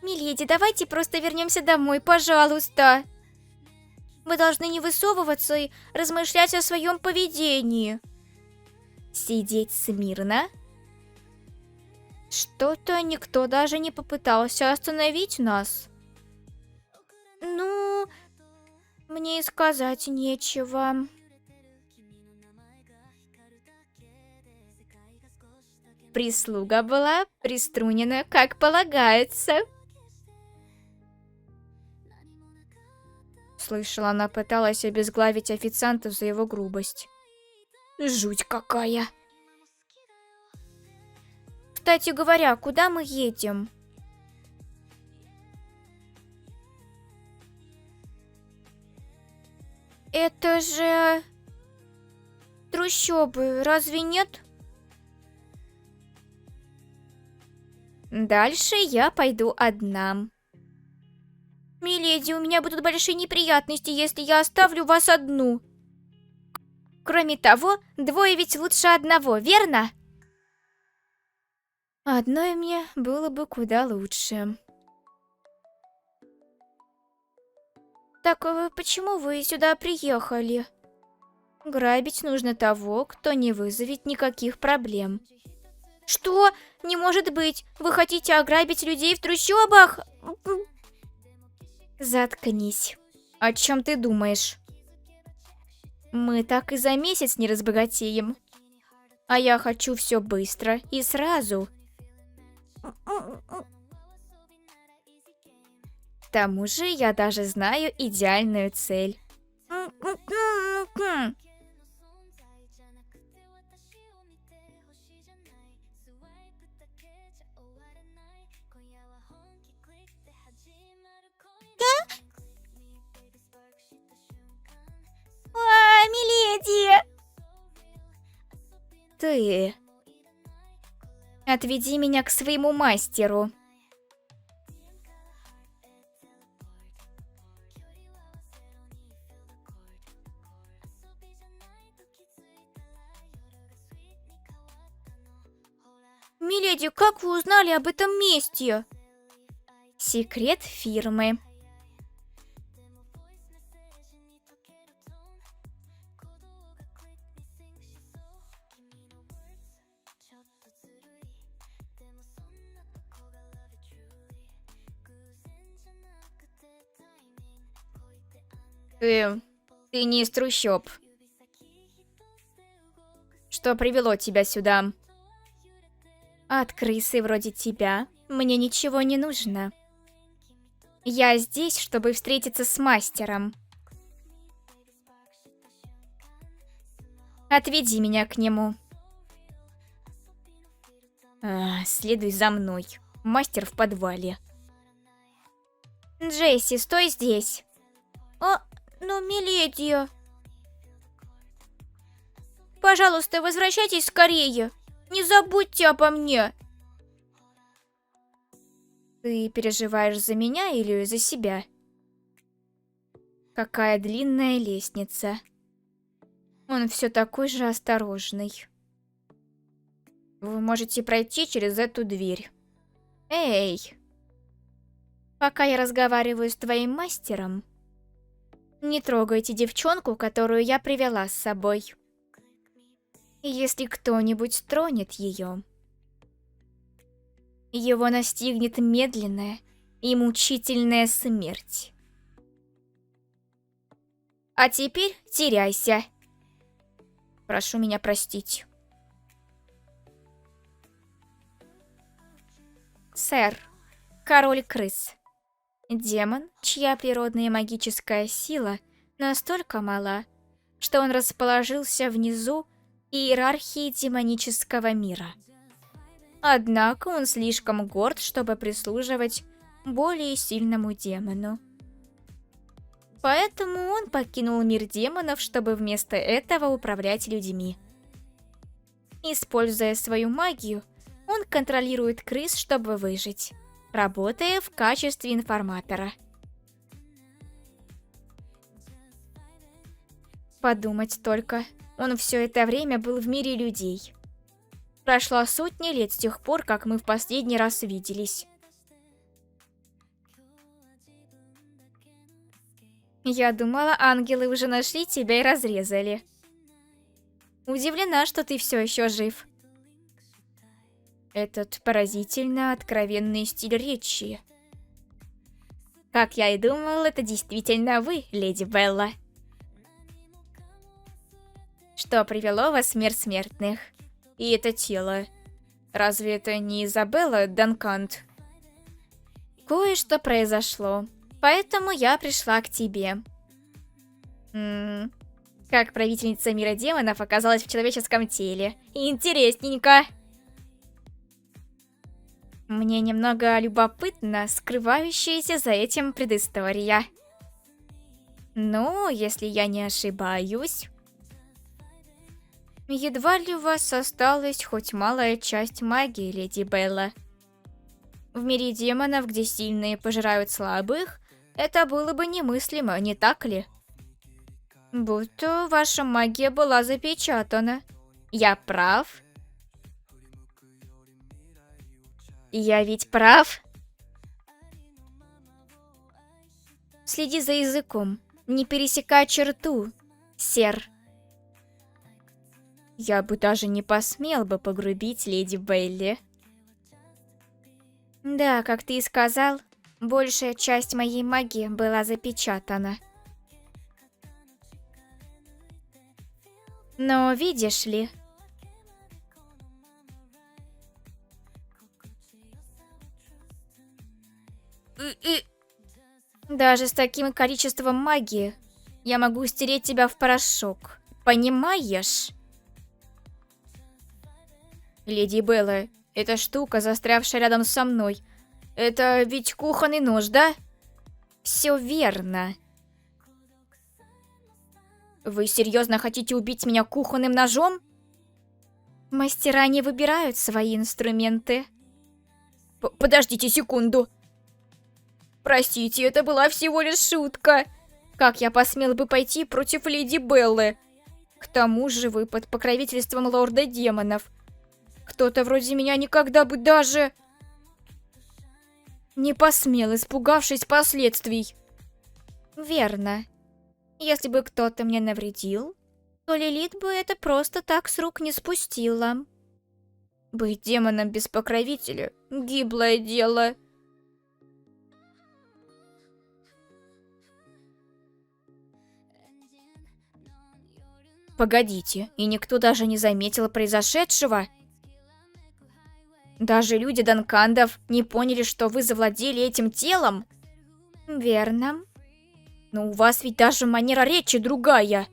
Миледи, давайте просто вернемся домой, пожалуйста. Вы должны не высовываться и размышлять о своем поведении. Сидеть смирно? Что-то никто даже не попытался остановить нас. Ну, мне и сказать нечего. Прислуга была приструнена, как полагается. Слышала, она пыталась обезглавить официанта за его грубость. Жуть какая. Кстати говоря, куда мы едем? Это же... трущобы, разве нет? Дальше я пойду одна. Миледи, у меня будут большие неприятности, если я оставлю вас одну. Кроме того, двое ведь лучше одного, верно? Одной мне было бы куда лучше. Так почему вы сюда приехали? Грабить нужно того, кто не вызовет никаких проблем. Что? Не может быть! Вы хотите ограбить людей в трущобах? Заткнись. О чем ты думаешь? Мы так и за месяц не разбогатеем. А я хочу все быстро и сразу. К тому же я даже знаю идеальную цель. Миледи! Ты... Отведи меня к своему мастеру. Миледи, как вы узнали об этом месте? Секрет фирмы. Ты не из трущоб. Что привело тебя сюда? От крысы вроде тебя мне ничего не нужно. Я здесь, чтобы встретиться с мастером. Отведи меня к нему. Следуй за мной. Мастер в подвале. Джесси, стой здесь. Ну, миледи. Пожалуйста, возвращайтесь скорее. Не забудьте обо мне. Ты переживаешь за меня или за себя? Какая длинная лестница. Он все такой же осторожный. Вы можете пройти через эту дверь. Эй! Пока я разговариваю с твоим мастером, не трогайте девчонку, которую я привела с собой. Если кто-нибудь тронет ее, его настигнет медленная и мучительная смерть. А теперь теряйся. Прошу меня простить. Сэр, король крыс. Демон, чья природная магическая сила настолько мала, что он расположился внизу иерархии демонического мира. Однако он слишком горд, чтобы прислуживать более сильному демону. Поэтому он покинул мир демонов, чтобы вместо этого управлять людьми. Используя свою магию, он контролирует крыс, чтобы выжить, работая в качестве информатора. Подумать только, он все это время был в мире людей. Прошло сотни лет с тех пор, как мы в последний раз виделись. Я думала, ангелы уже нашли тебя и разрезали. Удивлена, что ты все еще жив. Этот поразительно откровенный стиль речи. Как я и думал, это действительно вы, леди Белла. Что привело вас в мир смертных? И это тело. Разве это не Изабелла Данкант? Кое-что произошло, поэтому я пришла к тебе. Как правительница мира демонов оказалась в человеческом теле. Интересненько. Мне немного любопытно скрывающаяся за этим предыстория. Ну, если я не ошибаюсь... Едва ли у вас осталась хоть малая часть магии, леди Белла. В мире демонов, где сильные пожирают слабых, это было бы немыслимо, не так ли? Будто ваша магия была запечатана. Я прав? Я ведь прав? Следи за языком, не пересекай черту, сэр. Я бы даже не посмел бы погрубить леди Белли. Да, как ты и сказал, большая часть моей магии была запечатана. Но видишь ли... Даже с таким количеством магии я могу стереть тебя в порошок. Понимаешь? Леди Белла, эта штука, застрявшая рядом со мной, это ведь кухонный нож, да? Все верно. Вы серьезно хотите убить меня кухонным ножом? Мастера не выбирают свои инструменты. Подождите секунду. Простите, это была всего лишь шутка. Как я посмел бы пойти против леди Беллы? К тому же вы под покровительством лорда демонов. Кто-то вроде меня никогда бы даже... не посмел, испугавшись последствий. Верно. Если бы кто-то мне навредил, то Лилит бы это просто так с рук не спустила. Быть демоном без покровителя — гиблое дело. Погодите, и никто даже не заметил произошедшего? Даже люди Данкандов не поняли, что вы завладели этим телом? Верно. Но у вас ведь даже манера речи другая.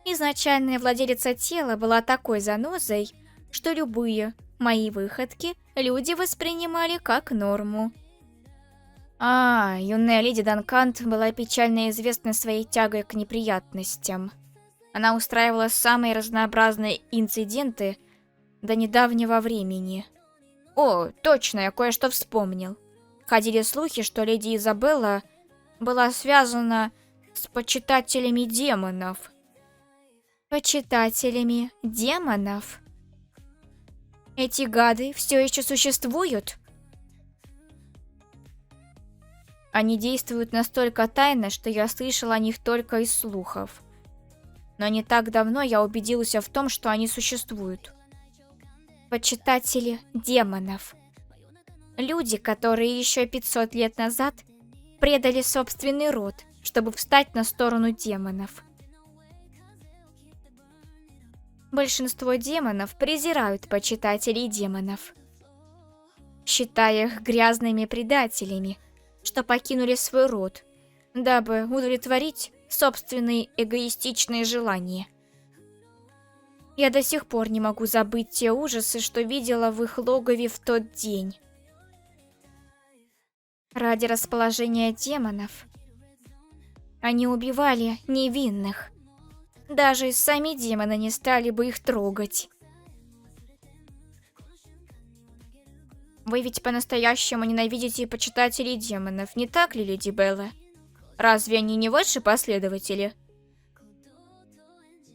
Изначальная владелица тела была такой занозой, что любые мои выходки люди воспринимали как норму. Юная леди Данкант была печально известна своей тягой к неприятностям. Она устраивала самые разнообразные инциденты до недавнего времени. О, точно, я кое-что вспомнил. Ходили слухи, что леди Изабелла была связана с почитателями демонов. Почитателями демонов? Эти гады все еще существуют? Они действуют настолько тайно, что я слышал о них только из слухов. Но не так давно я убедился в том, что они существуют. Почитатели демонов. Люди, которые еще 500 лет назад предали собственный род, чтобы встать на сторону демонов. Большинство демонов презирают почитателей демонов, считая их грязными предателями, что покинули свой род, дабы удовлетворить собственные эгоистичные желания. Я до сих пор не могу забыть те ужасы, что видела в их логове в тот день. Ради расположения демонов они убивали невинных. Даже сами демоны не стали бы их трогать. Вы ведь по-настоящему ненавидите почитателей демонов, не так ли, леди Белла? Разве они не ваши последователи?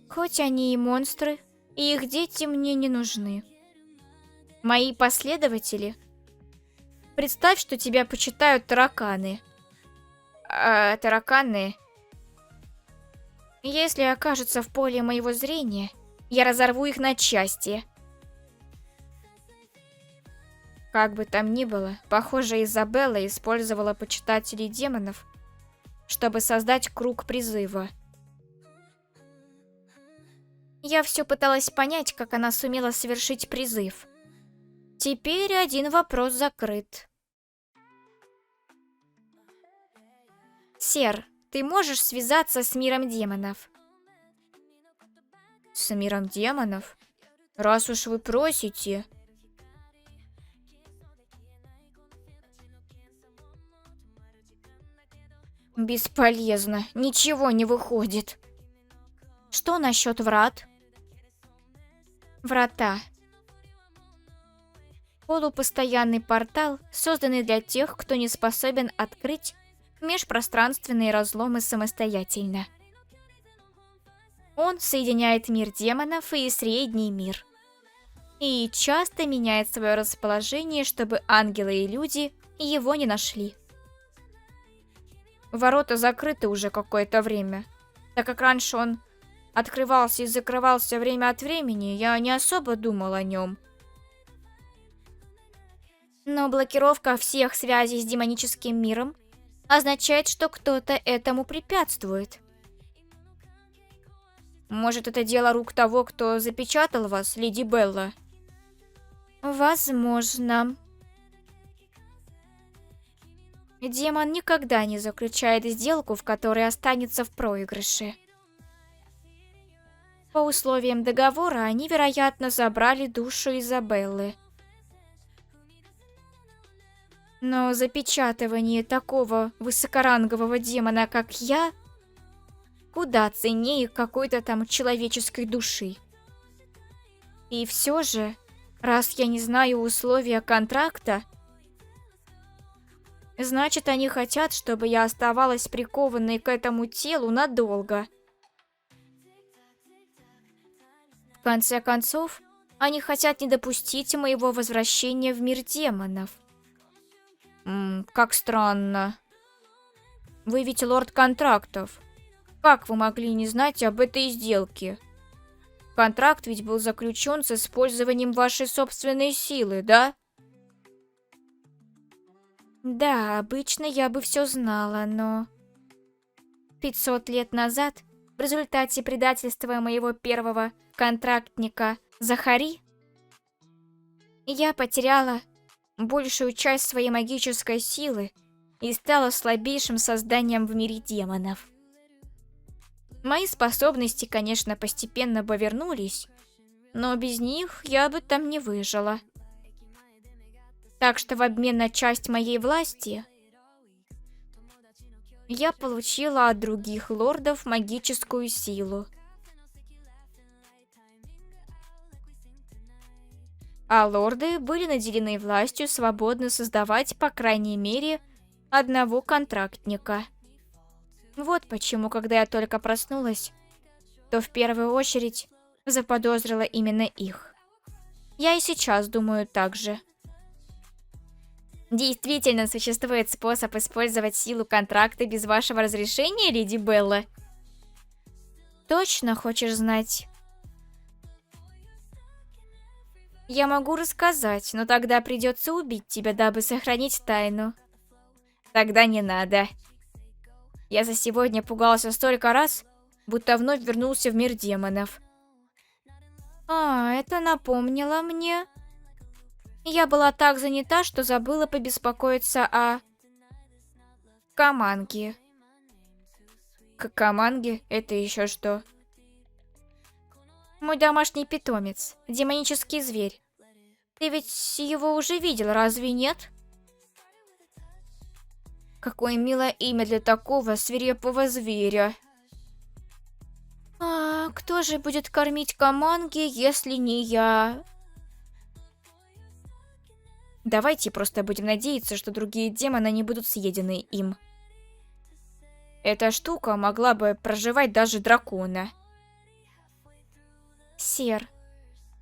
Хоть они и монстры, и их дети мне не нужны. Мои последователи? Представь, что тебя почитают тараканы. тараканы. Если окажутся в поле моего зрения, я разорву их на части. Как бы там ни было, похоже, Изабелла использовала почитателей демонов, чтобы создать круг призыва. Я все пыталась понять, как она сумела совершить призыв. Теперь один вопрос закрыт. Сер, ты можешь связаться с миром демонов? С миром демонов? Раз уж вы просите. Бесполезно, ничего не выходит. Что насчет врат? Врата. Полупостоянный портал, созданный для тех, кто не способен открыть межпространственные разломы самостоятельно. Он соединяет мир демонов и средний мир. И часто меняет свое расположение, чтобы ангелы и люди его не нашли. Ворота закрыты уже какое-то время. Так как раньше он открывался и закрывался время от времени, я не особо думал о нем. Но блокировка всех связей с демоническим миром означает, что кто-то этому препятствует. Может, это дело рук того, кто запечатал вас, леди Белла? Возможно. Демон никогда не заключает сделку, в которой останется в проигрыше. По условиям договора они, вероятно, забрали душу Изабеллы. Но запечатывание такого высокорангового демона, как я, куда ценнее какой-то там человеческой души. И все же, раз я не знаю условия контракта, значит, они хотят, чтобы я оставалась прикованной к этому телу надолго. В конце концов, они хотят не допустить моего возвращения в мир демонов. Как странно. Вы ведь лорд контрактов. Как вы могли не знать об этой сделке? Контракт ведь был заключен с использованием вашей собственной силы, да? Да, обычно я бы все знала, но 500 лет назад, в результате предательства моего первого контрактника Захари, я потеряла большую часть своей магической силы и стала слабейшим созданием в мире демонов. Мои способности, конечно, постепенно повернулись, но без них я бы там не выжила. Так что в обмен на часть моей власти я получила от других лордов магическую силу. А лорды были наделены властью свободно создавать, по крайней мере, одного контрактника. Вот почему, когда я только проснулась, то в первую очередь заподозрила именно их. Я и сейчас думаю так же. Действительно существует способ использовать силу контракта без вашего разрешения, леди Белла? Точно хочешь знать? Я могу рассказать, но тогда придется убить тебя, дабы сохранить тайну. Тогда не надо. Я за сегодня пугался столько раз, будто вновь вернулся в мир демонов. Это напомнило мне. Я была так занята, что забыла побеспокоиться о Каманге. Каманге? Это еще что? Мой домашний питомец, демонический зверь. Ты ведь его уже видел, разве нет? Какое милое имя для такого свирепого зверя. Кто же будет кормить Каманги, если не я? Давайте просто будем надеяться, что другие демоны не будут съедены им. Эта штука могла бы проживать даже дракона. Сер,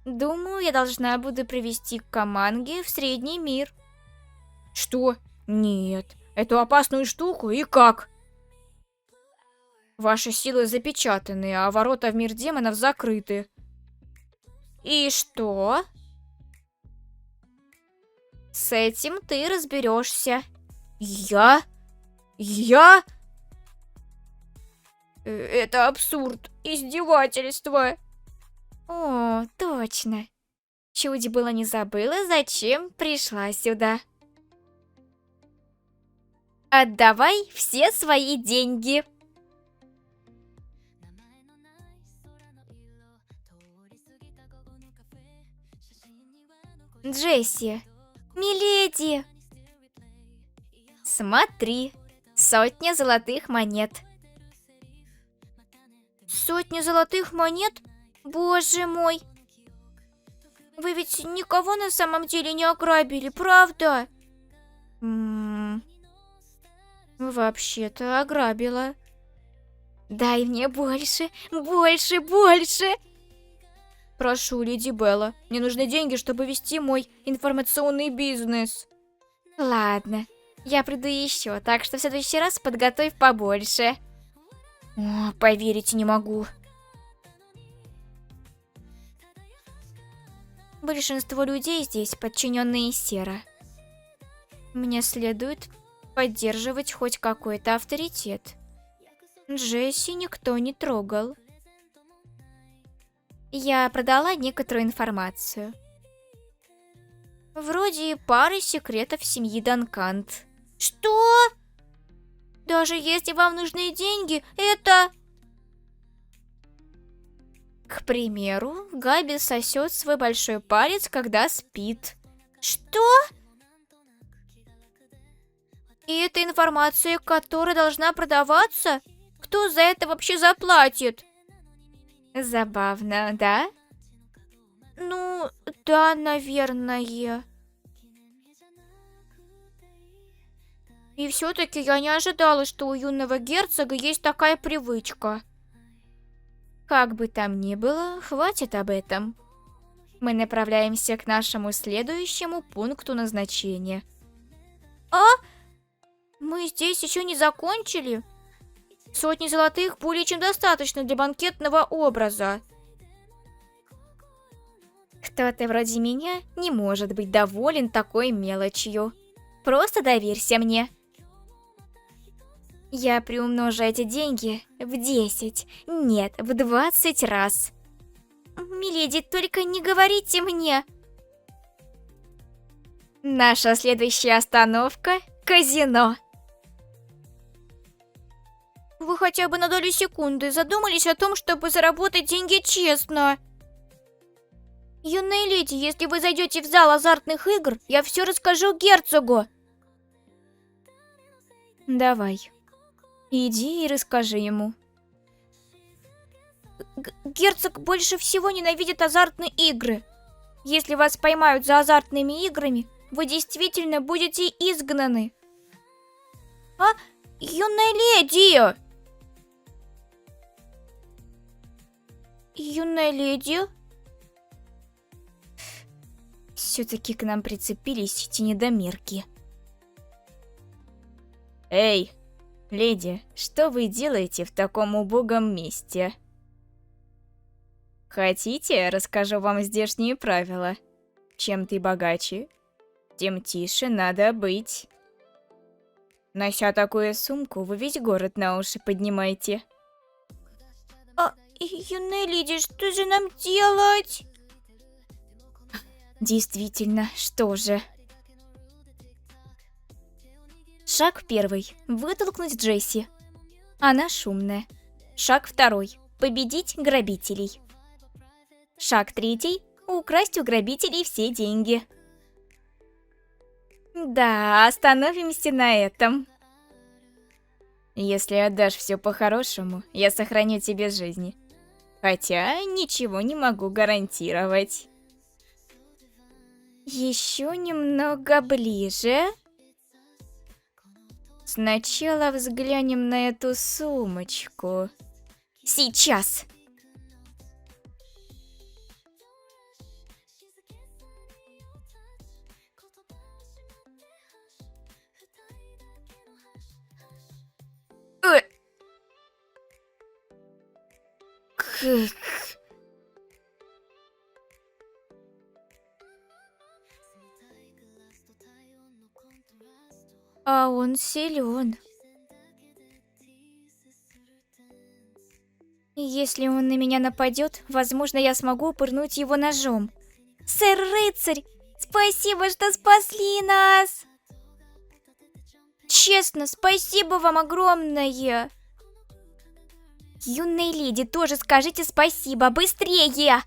думаю, я должна буду привести Каманги в средний мир. Что? Нет, эту опасную штуку и как? Ваши силы запечатаны, а ворота в мир демонов закрыты. И что? С этим ты разберешься. Я? Я? Это абсурд, издевательство. О, точно. Чуди было не забыла, зачем пришла сюда. Отдавай все свои деньги. Джесси, миледи, смотри, 100 золотых монет. 100 золотых монет? Боже мой. Вы ведь никого на самом деле не ограбили, правда? Вообще-то ограбила. Дай мне больше, больше, больше. Прошу, леди Белла, мне нужны деньги, чтобы вести мой информационный бизнес. Ладно, я приду еще, так что в следующий раз подготовь побольше. О, поверить не могу. Большинство людей здесь подчиненные Сера. Мне следует поддерживать хоть какой-то авторитет. Джесси никто не трогал. Я продала некоторую информацию. Вроде пары секретов семьи Данкант. Что? Даже если вам нужны деньги, это... К примеру, Габи сосет свой большой палец, когда спит. Что? И это информация, которая должна продаваться? Кто за это вообще заплатит? Забавно, да? Ну, да, наверное. И все-таки я не ожидала, что у юного герцога есть такая привычка. Как бы там ни было, хватит об этом. Мы направляемся к нашему следующему пункту назначения. А? Мы здесь еще не закончили? 100 золотых более чем достаточно для банкетного образа. Кто-то вроде меня не может быть доволен такой мелочью. Просто доверься мне. Я приумножу эти деньги в 10, нет, в 20 раз. Миледи, только не говорите мне. Наша следующая остановка – казино. Вы хотя бы на долю секунды задумались о том, чтобы заработать деньги честно. Юная леди, если вы зайдете в зал азартных игр, я все расскажу герцогу. Давай, иди и расскажи ему. Герцог больше всего ненавидит азартные игры. Если вас поймают за азартными играми, вы действительно будете изгнаны. А, юная леди! Юная леди? Все-таки к нам прицепились эти недомерки. Эй, леди, что вы делаете в таком убогом месте? Хотите, расскажу вам здешние правила? Чем ты богаче, тем тише надо быть. Нося такую сумку, вы весь город на уши поднимаете. Юная леди, что же нам делать? Действительно, что же? Шаг первый. Вытолкнуть Джесси. Она шумная. Шаг второй. Победить грабителей. Шаг третий. Украсть у грабителей все деньги. Да, остановимся на этом. Если отдашь все по-хорошему, я сохраню тебе жизнь. Хотя ничего не могу гарантировать. Еще немного ближе. Сначала взглянем на эту сумочку. Сейчас! Кх. А он силен. Если он на меня нападет, возможно, я смогу пырнуть его ножом. Сэр-рыцарь, спасибо, что спасли нас! Честно, спасибо вам огромное! Юной леди, тоже скажите спасибо, быстрее!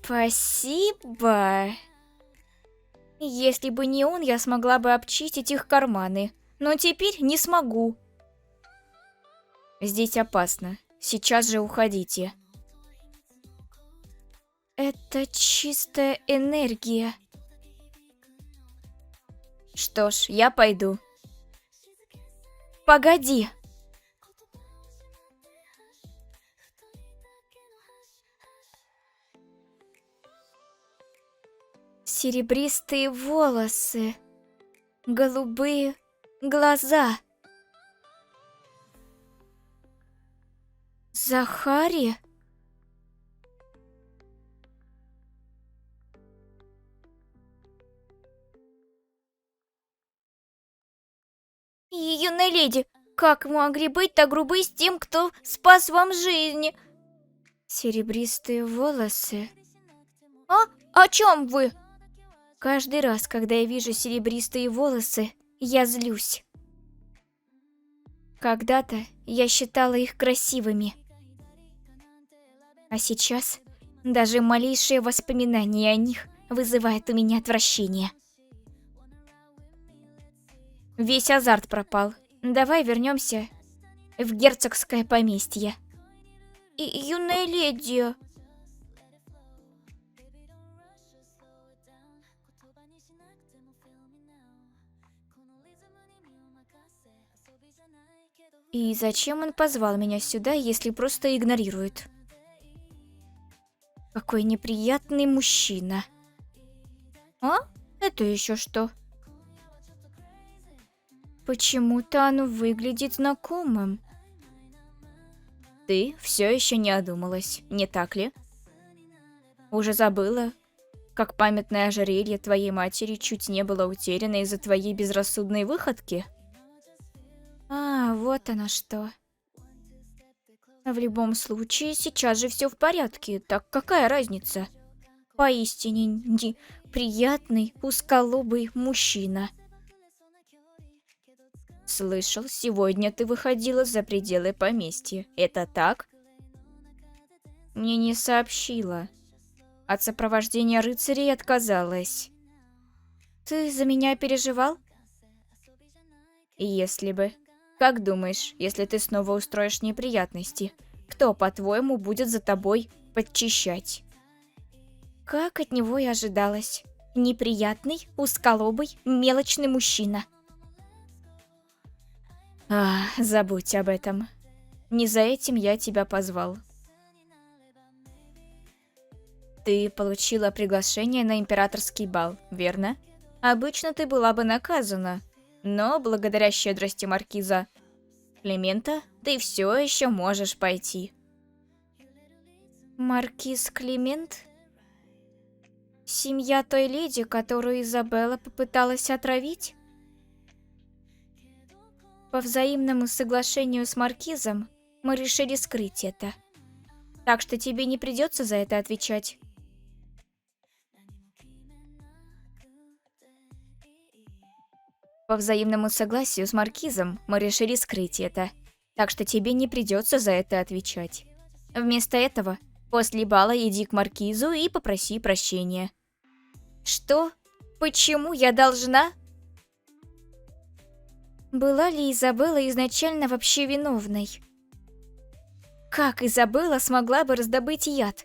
Спасибо. Если бы не он, я смогла бы обчистить их карманы. Но теперь не смогу. Здесь опасно. Сейчас же уходите. Это чистая энергия. Что ж, я пойду. Погоди. Серебристые волосы, голубые глаза. Захари? Юная леди, как могли быть так грубы с тем, кто спас вам жизнь? Серебристые волосы. О чем вы? Каждый раз, когда я вижу серебристые волосы, я злюсь. Когда-то я считала их красивыми. А сейчас даже малейшее воспоминание о них вызывает у меня отвращение. Весь азарт пропал. Давай вернемся в герцогское поместье. Юная леди... И зачем он позвал меня сюда, если просто игнорирует? Какой неприятный мужчина. А? Это еще что? Почему-то оно выглядит знакомым. Ты все еще не одумалась, не так ли? Уже забыла, как памятное ожерелье твоей матери чуть не было утеряно из-за твоей безрассудной выходки? А, вот оно что. В любом случае, сейчас же все в порядке, так какая разница? Поистине приятный, узколобый мужчина. Слышал, сегодня ты выходила за пределы поместья. Это так? Мне не сообщила. От сопровождения рыцарей отказалась. Ты за меня переживал? Если бы. Как думаешь, если ты снова устроишь неприятности, кто, по-твоему, будет за тобой подчищать? Как от него и ожидалось. Неприятный, узколобый, мелочный мужчина. Забудь об этом. Не за этим я тебя позвал. Ты получила приглашение на императорский бал, верно? Обычно ты была бы наказана. Но благодаря щедрости маркиза Климента ты все еще можешь пойти. Маркиз Климент? Семья той леди, которую Изабелла попыталась отравить? По взаимному соглашению с маркизом мы решили скрыть это. Так что тебе не придется за это отвечать. По взаимному согласию с маркизом мы решили скрыть это, так что тебе не придется за это отвечать. Вместо этого, после бала иди к маркизу и попроси прощения. Что? Почему я должна? Была ли Изабелла изначально вообще виновной? Как Изабелла смогла бы раздобыть яд?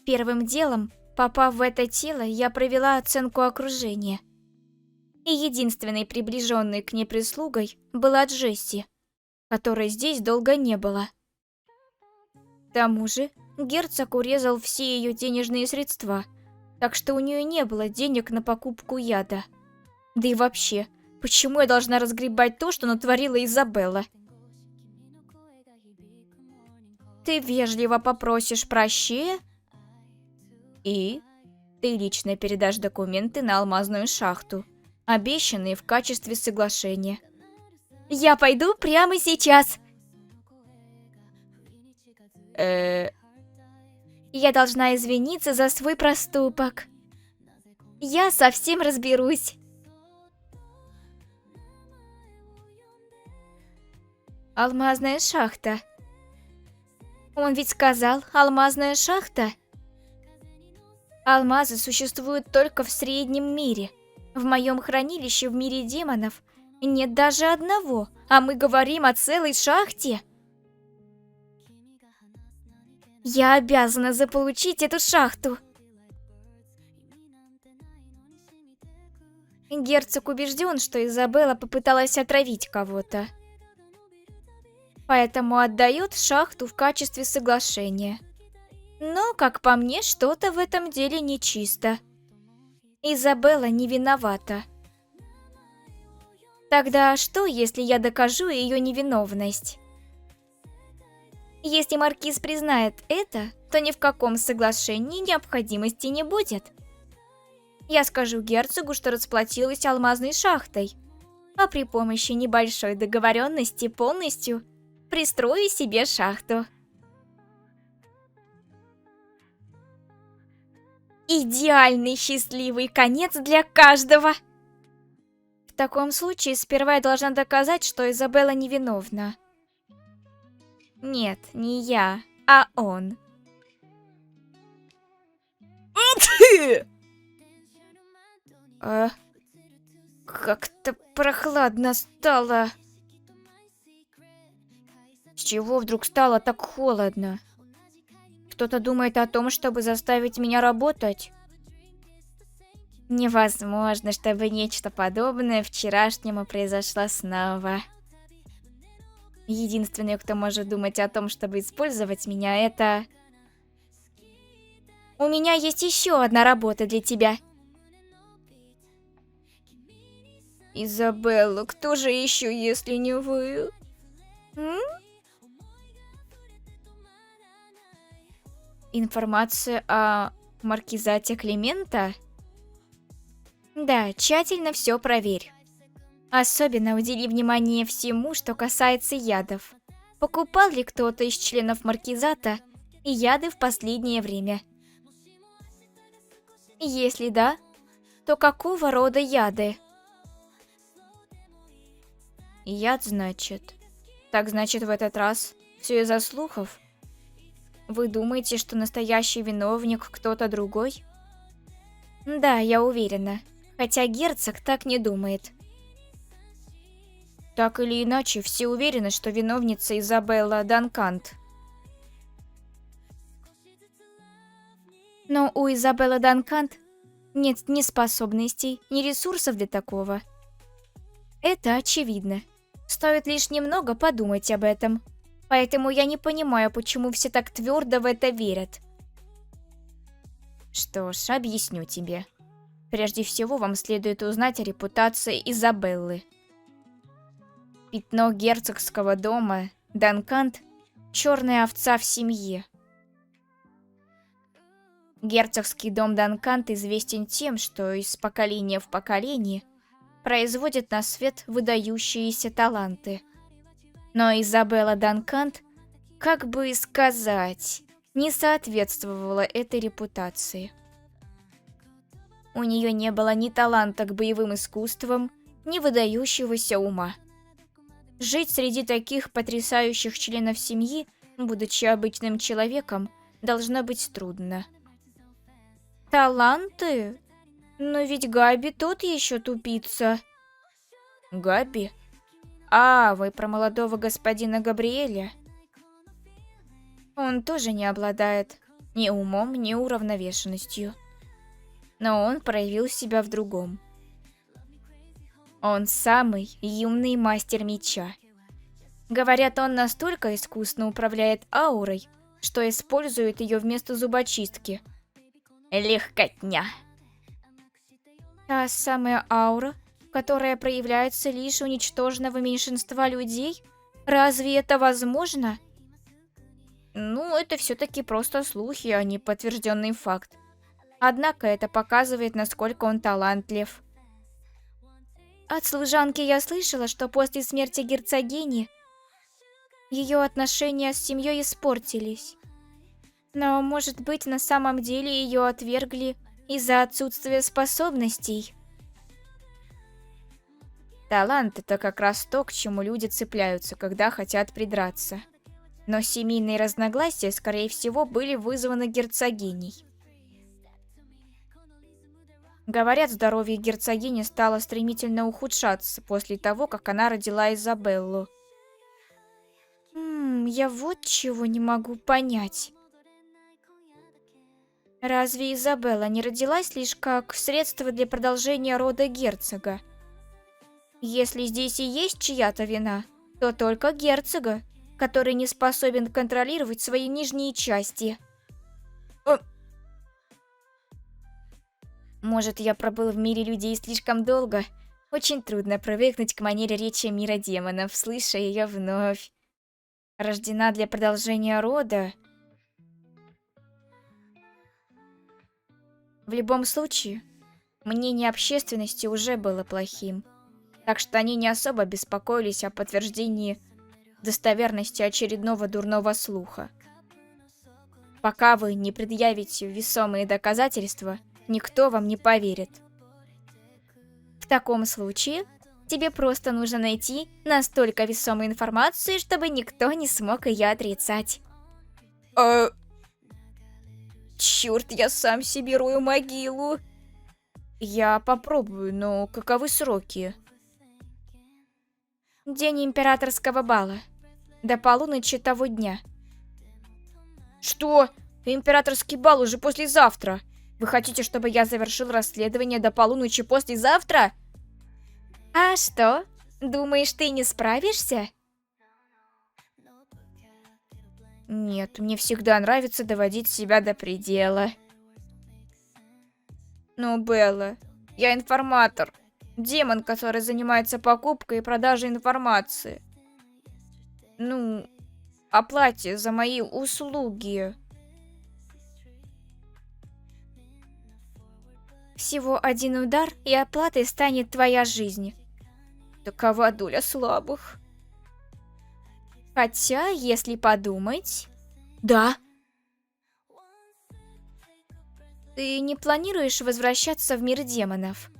Первым делом, попав в это тело, я провела оценку окружения. И единственной приближенной к ней прислугой была Джесси, которой здесь долго не было. К тому же, герцог урезал все ее денежные средства, так что у нее не было денег на покупку яда. Да и вообще, почему я должна разгребать то, что натворила Изабелла? Ты вежливо попросишь прощения, и ты лично передашь документы на алмазную шахту, обещанные в качестве соглашения. Я пойду прямо сейчас. Я должна извиниться за свой проступок. Я совсем разберусь. Алмазная шахта. Он ведь сказал, алмазная шахта. Алмазы существуют только в среднем мире. В моем хранилище в мире демонов нет даже одного, а мы говорим о целой шахте. Я обязана заполучить эту шахту. Герцог убежден, что Изабелла попыталась отравить кого-то. Поэтому отдает шахту в качестве соглашения. Но, как по мне, что-то в этом деле нечисто. Изабелла не виновата. Тогда что, если я докажу ее невиновность? Если маркиз признает это, то ни в каком соглашении необходимости не будет. Я скажу герцогу, что расплатилась алмазной шахтой, а при помощи небольшой договоренности полностью пристрою себе шахту. Идеальный счастливый конец для каждого! В таком случае сперва я должна доказать, что Изабелла невиновна. Нет, не я, а он. Как-то прохладно стало. С чего вдруг стало так холодно? Кто-то думает о том, чтобы заставить меня работать? Невозможно, чтобы нечто подобное вчерашнему произошло снова. Единственный, кто может думать о том, чтобы использовать меня, это... У меня есть еще одна работа для тебя. Изабелла, кто же еще, если не вы? Информация о маркизате Климента? Да, тщательно все проверь. Особенно удели внимание всему, что касается ядов. Покупал ли кто-то из членов маркизата яды в последнее время? Если да, то какого рода яды? Яд, значит. Так значит, в этот раз все из-за слухов? Вы думаете, что настоящий виновник кто-то другой? Да, я уверена. Хотя герцог так не думает. Так или иначе, все уверены, что виновница Изабелла Данкант. Но у Изабеллы Данкант нет ни способностей, ни ресурсов для такого. Это очевидно. Стоит лишь немного подумать об этом. Поэтому я не понимаю, почему все так твердо в это верят. Что ж, объясню тебе. Прежде всего, вам следует узнать о репутации Изабеллы. Пятно герцогского дома, Данкант, черная овца в семье. Герцогский дом Данкант известен тем, что из поколения в поколение производит на свет выдающиеся таланты. Но Изабелла Данкант, как бы сказать, не соответствовала этой репутации. У нее не было ни таланта к боевым искусствам, ни выдающегося ума. Жить среди таких потрясающих членов семьи, будучи обычным человеком, должно быть трудно. Таланты? Но ведь Габи тот еще тупица. Габи? А, вы про молодого господина Габриэля? Он тоже не обладает ни умом, ни уравновешенностью. Но он проявил себя в другом. Он самый юный мастер меча. Говорят, он настолько искусно управляет аурой, что использует ее вместо зубочистки. Легкотня. Та самая аура, которая проявляется лишь у ничтожного меньшинства людей? Разве это возможно? Ну, это все-таки просто слухи, а не подтвержденный факт. Однако это показывает, насколько он талантлив. От служанки я слышала, что после смерти герцогини ее отношения с семьей испортились. Но, может быть, на самом деле ее отвергли из-за отсутствия способностей. Талант — это как раз то, к чему люди цепляются, когда хотят придраться. Но семейные разногласия, скорее всего, были вызваны герцогиней. Говорят, здоровье герцогини стало стремительно ухудшаться после того, как она родила Изабеллу. Я вот чего не могу понять. Разве Изабелла не родилась лишь как средство для продолжения рода герцога? Если здесь и есть чья-то вина, то только герцога, который не способен контролировать свои нижние части. Может, я пробыл в мире людей слишком долго? Очень трудно привыкнуть к манере речи мира демонов, слыша ее вновь. Рождена для продолжения рода. В любом случае, мнение общественности уже было плохим, так что они не особо беспокоились о подтверждении достоверности очередного дурного слуха. Пока вы не предъявите весомые доказательства, никто вам не поверит. В таком случае, тебе просто нужно найти настолько весомую информацию, чтобы никто не смог ее отрицать. Черт, я сам себе рою могилу. Я попробую, но каковы сроки? День императорского бала. До полуночи того дня. Что? Императорский бал уже послезавтра. Вы хотите, чтобы я завершил расследование до полуночи послезавтра? А что? Думаешь, ты не справишься? Нет, мне всегда нравится доводить себя до предела. Ну, Белла, я информатор. Демон, который занимается покупкой и продажей информации. Ну, оплате за мои услуги. Всего один удар, и оплатой станет твоя жизнь. Такова доля слабых. Хотя, если подумать... Да. Ты не планируешь возвращаться в мир демонов?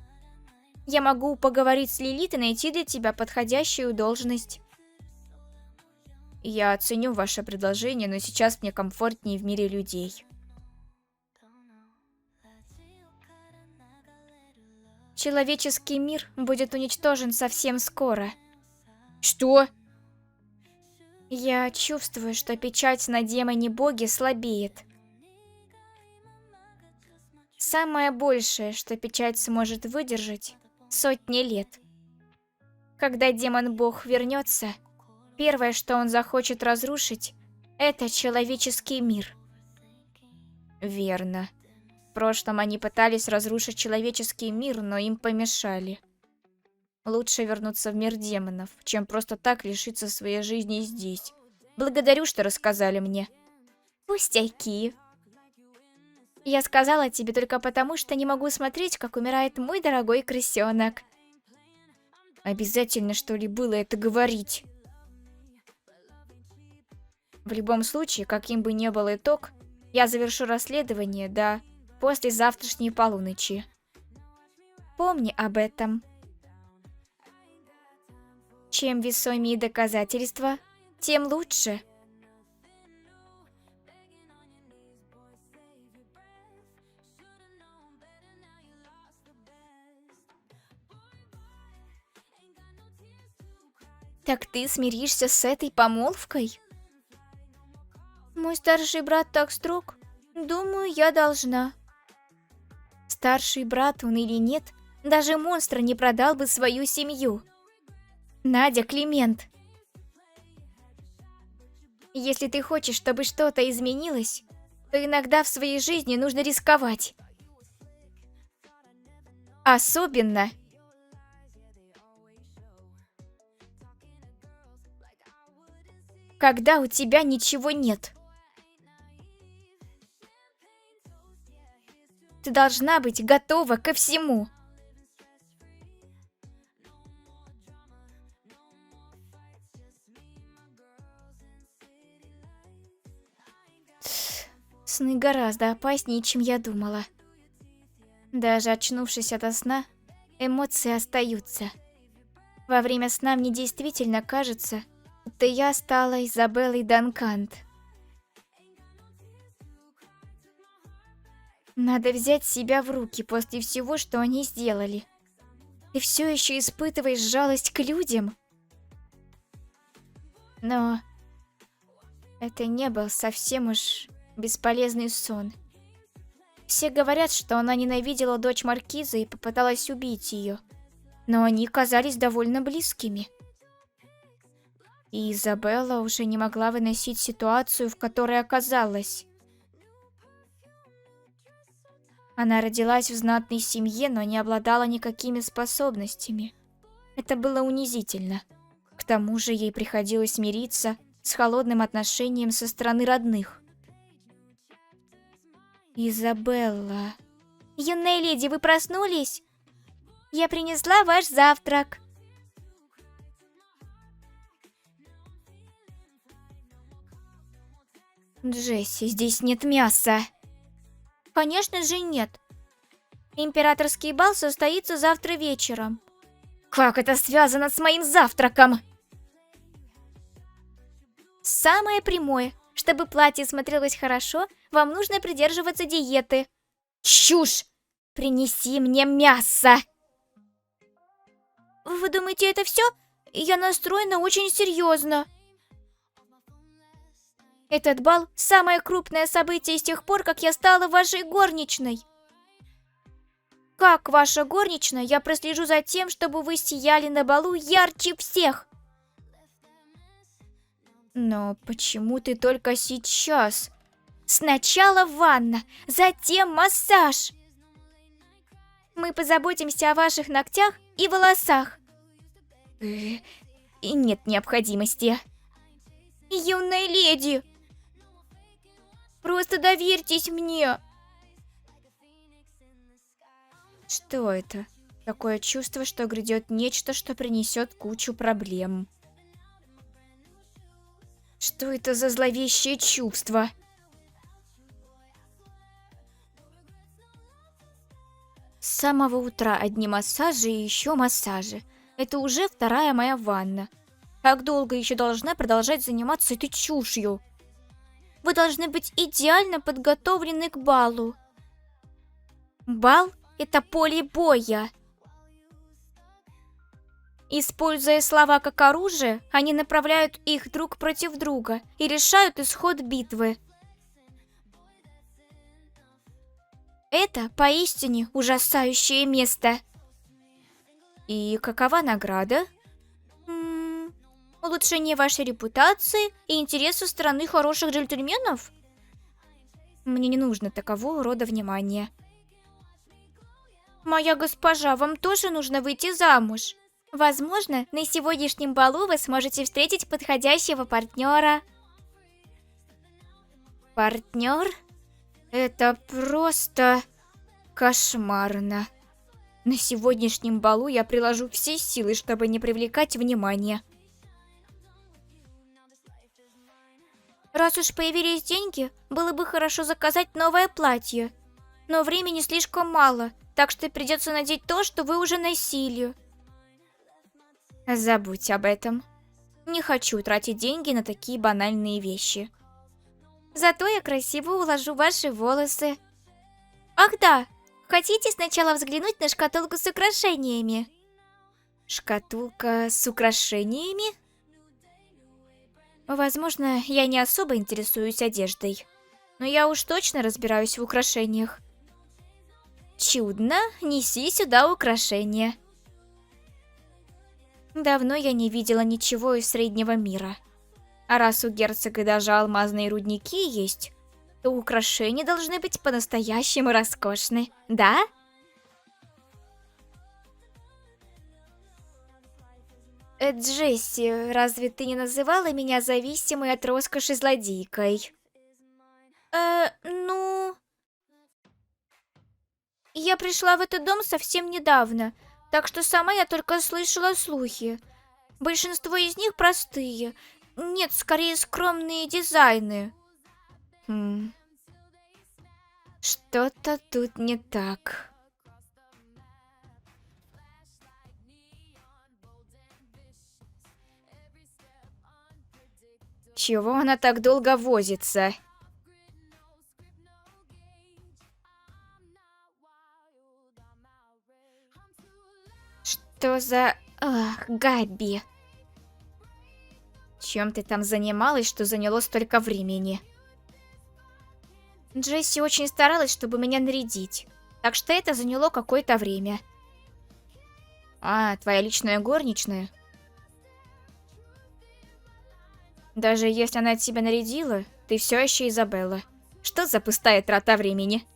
Я могу поговорить с Лилит и найти для тебя подходящую должность. Я оценю ваше предложение, но сейчас мне комфортнее в мире людей. Человеческий мир будет уничтожен совсем скоро. Что? Я чувствую, что печать на демоне-боге слабеет. Самое большее, что печать сможет выдержать, сотни лет. Когда демон-бог вернется, первое, что он захочет разрушить, это человеческий мир. Верно. В прошлом они пытались разрушить человеческий мир, но им помешали. Лучше вернуться в мир демонов, чем просто так лишиться своей жизни здесь. Благодарю, что рассказали мне. Пустяки. Я сказала тебе только потому, что не могу смотреть, как умирает мой дорогой крысенок. Обязательно, что ли, было это говорить? В любом случае, каким бы ни был итог, я завершу расследование до послезавтрашней полуночи. Помни об этом. Чем весомее доказательства, тем лучше. Так ты смиришься с этой помолвкой? Мой старший брат так строг. Думаю, я должна. Старший брат он или нет, даже монстр не продал бы свою семью. Надя, Климент. Если ты хочешь, чтобы что-то изменилось, то иногда в своей жизни нужно рисковать. Особенно, когда у тебя ничего нет. ты должна быть готова ко всему. Сны гораздо опаснее, чем я думала. Даже очнувшись ото сна, эмоции остаются. Во время сна мне действительно кажется, будто я стала Изабеллой Данкант. Надо взять себя в руки после всего, что они сделали. Ты все еще испытываешь жалость к людям? Но это не был совсем уж бесполезный сон. Все говорят, что она ненавидела дочь маркиза и попыталась убить ее. Но они казались довольно близкими. И Изабелла уже не могла выносить ситуацию, в которой оказалась. Она родилась в знатной семье, но не обладала никакими способностями. Это было унизительно. К тому же ей приходилось мириться с холодным отношением со стороны родных. Изабелла... Юная леди, вы проснулись? Я принесла ваш завтрак. Джесси, здесь нет мяса. Конечно же нет. Императорский бал состоится завтра вечером. Как это связано с моим завтраком? Самое прямое. Чтобы платье смотрелось хорошо, вам нужно придерживаться диеты. Чушь! Принеси мне мясо! Вы думаете, это все? Я настроена очень серьезно. Этот бал – самое крупное событие с тех пор, как я стала вашей горничной. Как ваша горничная, я прослежу за тем, чтобы вы сияли на балу ярче всех. Но почему ты только сейчас? Сначала ванна, затем массаж. Мы позаботимся о ваших ногтях и волосах. И нет необходимости. Юная леди, просто доверьтесь мне. Что это? Такое чувство, что грядет нечто, что принесет кучу проблем. Что это за зловещее чувство? С самого утра одни массажи и еще массажи. Это уже вторая моя ванна. Как долго еще должна продолжать заниматься этой чушью? Вы должны быть идеально подготовлены к балу. Бал – это поле боя. Используя слова как оружие, они направляют их друг против друга и решают исход битвы. Это поистине ужасающее место. И какова награда? Улучшение вашей репутации и интерес со стороны хороших джентльменов? Мне не нужно такового рода внимания. Моя госпожа, вам тоже нужно выйти замуж. Возможно, на сегодняшнем балу вы сможете встретить подходящего партнера. Партнер? Это просто кошмарно. На сегодняшнем балу я приложу все силы, чтобы не привлекать внимания. Раз уж появились деньги, было бы хорошо заказать новое платье. Но времени слишком мало, так что придется надеть то, что вы уже носили. Забудь об этом. Не хочу тратить деньги на такие банальные вещи. Зато я красиво уложу ваши волосы. Ах да, хотите сначала взглянуть на шкатулку с украшениями? Шкатулка с украшениями? Возможно, я не особо интересуюсь одеждой, но я уж точно разбираюсь в украшениях. Чудно, неси сюда украшения. Давно я не видела ничего из среднего мира. А раз у герцога даже алмазные рудники есть, то украшения должны быть по-настоящему роскошны, да? Джесси, разве ты не называла меня зависимой от роскоши злодейкой? Ну... пришла в этот дом совсем недавно, так что сама я только слышала слухи. Большинство из них простые. Нет, скорее скромные дизайны. Что-то тут не так. Чего она так долго возится? Что за... Ах, Габи. Чем ты там занималась, что заняло столько времени? Джесси очень старалась, чтобы меня нарядить. Так что это заняло какое-то время. А, твоя личная горничная? Даже если она тебя нарядила, ты все еще Изабелла. Что за пустая трата времени?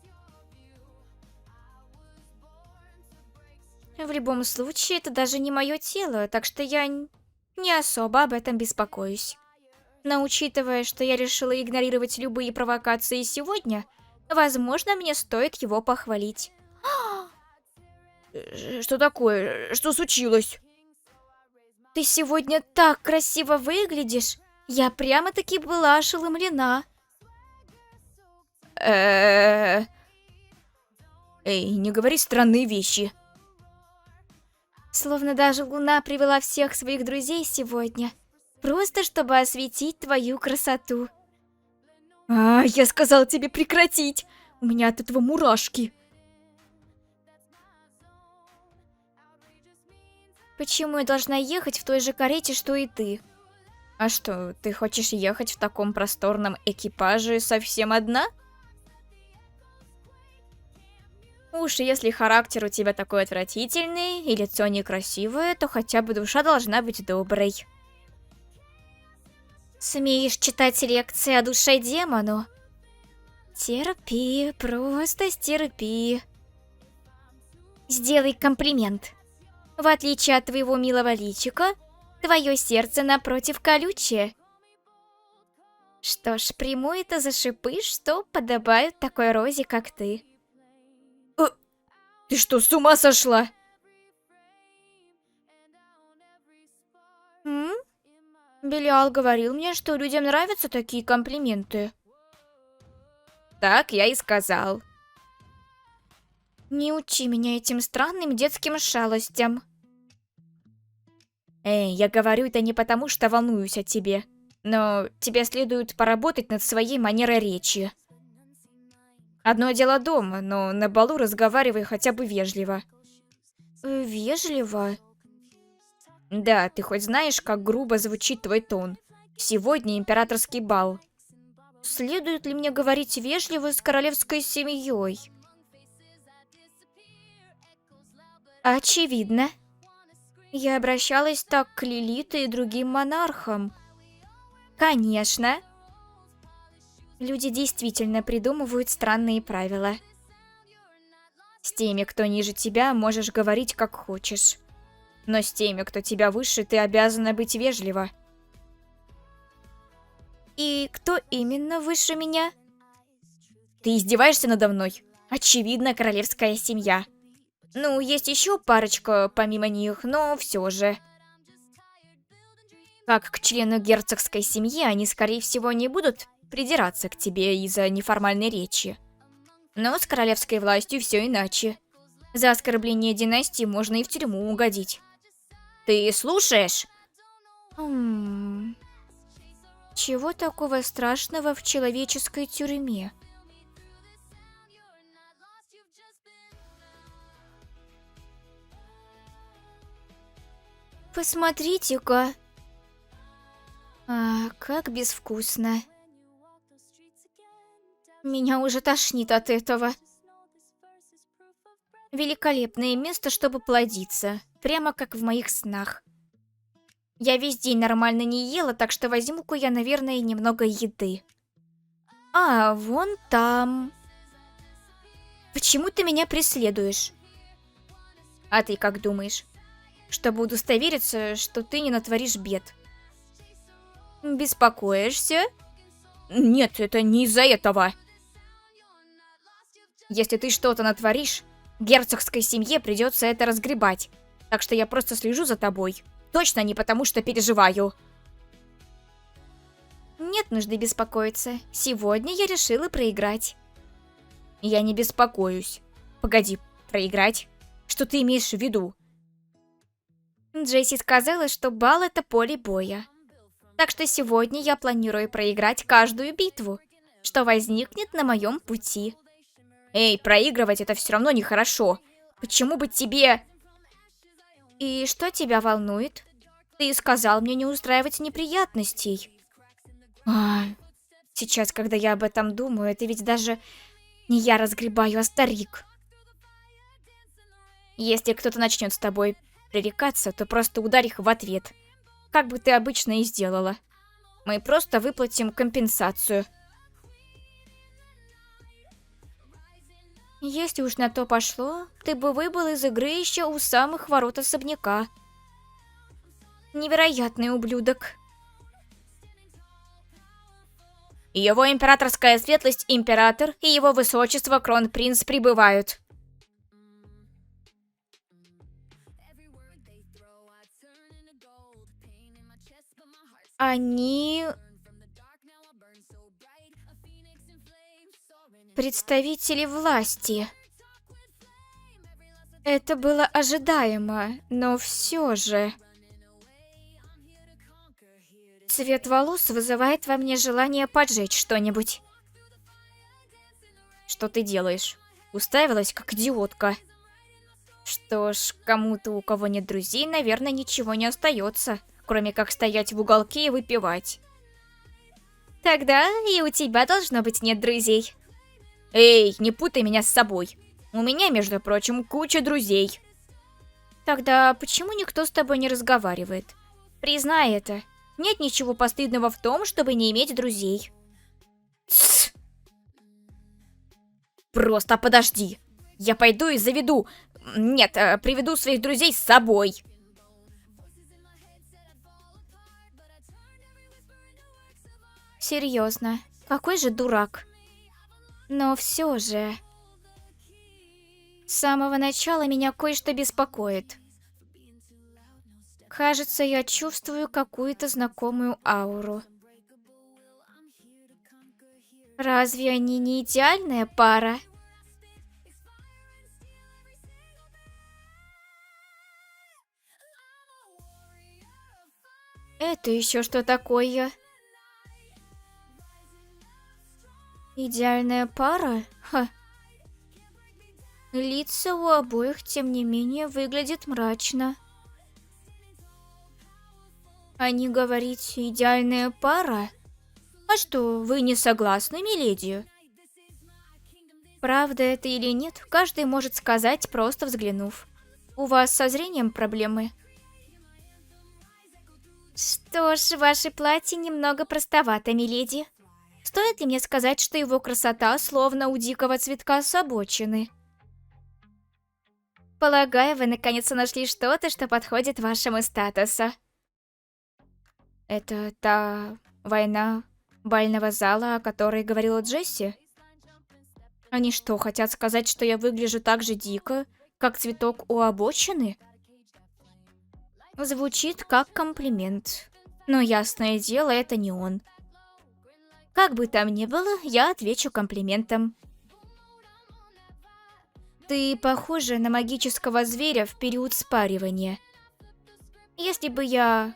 В любом случае, это даже не мое тело, так что я не особо об этом беспокоюсь. Но учитывая, что я решила игнорировать любые провокации сегодня, возможно, мне стоит его похвалить. Что такое? Что случилось? Ты сегодня так красиво выглядишь. Я прямо-таки была ошеломлена. Эй, не говори странные вещи. Словно даже луна привела всех своих друзей сегодня. Просто чтобы осветить твою красоту. Я сказал тебе прекратить. У меня от этого мурашки. Почему я должна ехать в той же карете, что и ты? А что, ты хочешь ехать в таком просторном экипаже совсем одна? Уж если характер у тебя такой отвратительный, и лицо некрасивое, то хотя бы душа должна быть доброй. Смеешь читать лекции о душе демону? Терпи, просто стерпи. Сделай комплимент. В отличие от твоего милого личика, твое сердце напротив колючее. Что ж, приму это за шипы, что подобают такой розе, как ты. Ты что, с ума сошла? Белиал говорил мне, что людям нравятся такие комплименты. Так я и сказал. Не учи меня этим странным детским шалостям. Я говорю это не потому, что волнуюсь о тебе. Но тебе следует поработать над своей манерой речи. Одно дело дома, но на балу разговаривай хотя бы вежливо. Вежливо? Да, ты хоть знаешь, как грубо звучит твой тон. Сегодня императорский бал. Следует ли мне говорить вежливо с королевской семьей? Очевидно. Я обращалась так к Лилит и другим монархам. Конечно. Люди действительно придумывают странные правила. С теми, кто ниже тебя, можешь говорить как хочешь. Но с теми, кто тебя выше, ты обязана быть вежлива. И кто именно выше меня? Ты издеваешься надо мной? Очевидно, королевская семья. Ну, есть еще парочка помимо них, но все же. Как к члену герцогской семьи, они, скорее всего, не будут придираться к тебе из-за неформальной речи. Но с королевской властью все иначе. За оскорбление династии можно и в тюрьму угодить. Ты слушаешь? Чего такого страшного в человеческой тюрьме? Посмотрите-ка. Как безвкусно. Меня уже тошнит от этого. Великолепное место, чтобы плодиться. Прямо как в моих снах. Я весь день нормально не ела, так что возьму-ка я, наверное, немного еды. Вон там. Почему ты меня преследуешь? А ты как думаешь? Чтобы удостовериться, что ты не натворишь бед. Беспокоишься? Нет, это не из-за этого. Если ты что-то натворишь, Герцогской семье придется это разгребать. Так что я просто слежу за тобой. Точно не потому, что переживаю. Нет нужды беспокоиться. Сегодня я решила проиграть. Я не беспокоюсь. Погоди, проиграть? Что ты имеешь в виду? Джесси сказала, что бал — это поле боя. Так что сегодня я планирую проиграть каждую битву, что возникнет на моем пути. Эй, проигрывать — это все равно нехорошо. Почему бы тебе... И что тебя волнует? Ты сказал мне не устраивать неприятностей. Сейчас, когда я об этом думаю, это ведь даже не я разгребаю, а старик. Если кто-то начнет с тобой пререкаться, то просто ударь их в ответ. Как бы ты обычно и сделала. Мы просто выплатим компенсацию. Если уж на то пошло, ты бы выбыл из игры еще у самых ворот особняка. Невероятный ублюдок. Его императорская светлость император и его высочество кронпринц прибывают. Они... представители власти. Это было ожидаемо, но все же... Цвет волос вызывает во мне желание поджечь что-нибудь. Что ты делаешь? Уставилась, как идиотка. Что ж, кому-то, у кого нет друзей, наверное, ничего не остается, кроме как стоять в уголке и выпивать. Тогда и у тебя должно быть нет друзей. Эй, не путай меня с собой. У меня, между прочим, куча друзей. Тогда почему никто с тобой не разговаривает? Признай это. Нет ничего постыдного в том, чтобы не иметь друзей. Тссс. Просто подожди. Я пойду и заведу... Нет, приведу своих друзей с собой. Серьезно, какой же дурак. Но все же... С самого начала меня кое-что беспокоит. Кажется, я чувствую какую-то знакомую ауру. Разве они не идеальная пара? Это еще что такое? Идеальная пара? Ха. Лица у обоих, тем не менее, выглядят мрачно. Они говорить идеальная пара? А что, вы не согласны, миледи? Правда это или нет, каждый может сказать, просто взглянув. У вас со зрением проблемы? Что ж, ваше платье немного простовато, миледи. Стоит ли мне сказать, что его красота словно у дикого цветка с обочины? Полагаю, вы наконец-то нашли что-то, что подходит вашему статусу. Это та война бального зала, о которой говорила Джесси? Они что, хотят сказать, что я выгляжу так же дико, как цветок у обочины? Звучит как комплимент. Но ясное дело, это не он. Как бы там ни было, я отвечу комплиментом. Ты похожа на магического зверя в период спаривания. Если бы я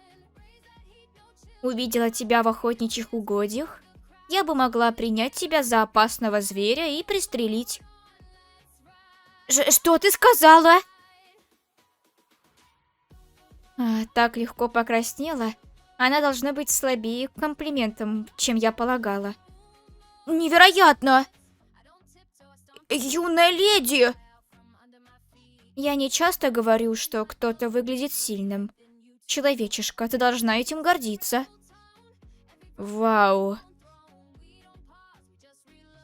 увидела тебя в охотничьих угодьях, я бы могла принять тебя за опасного зверя и пристрелить. Что ты сказала? Так легко покраснела. Она должна быть слабее к комплиментам, чем я полагала. Невероятно! Юная леди! Я не часто говорю, что кто-то выглядит сильным. Человечишка, ты должна этим гордиться. Вау.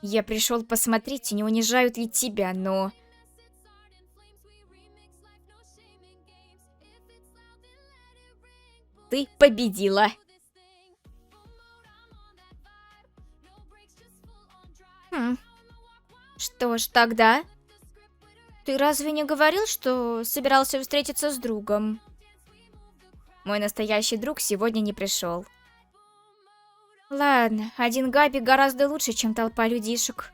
Я пришел посмотреть, не унижают ли тебя, но... Ты победила. Что ж, тогда... Ты разве не говорил, что собирался встретиться с другом? Мой настоящий друг сегодня не пришел. Ладно, один Габи гораздо лучше, чем толпа людишек.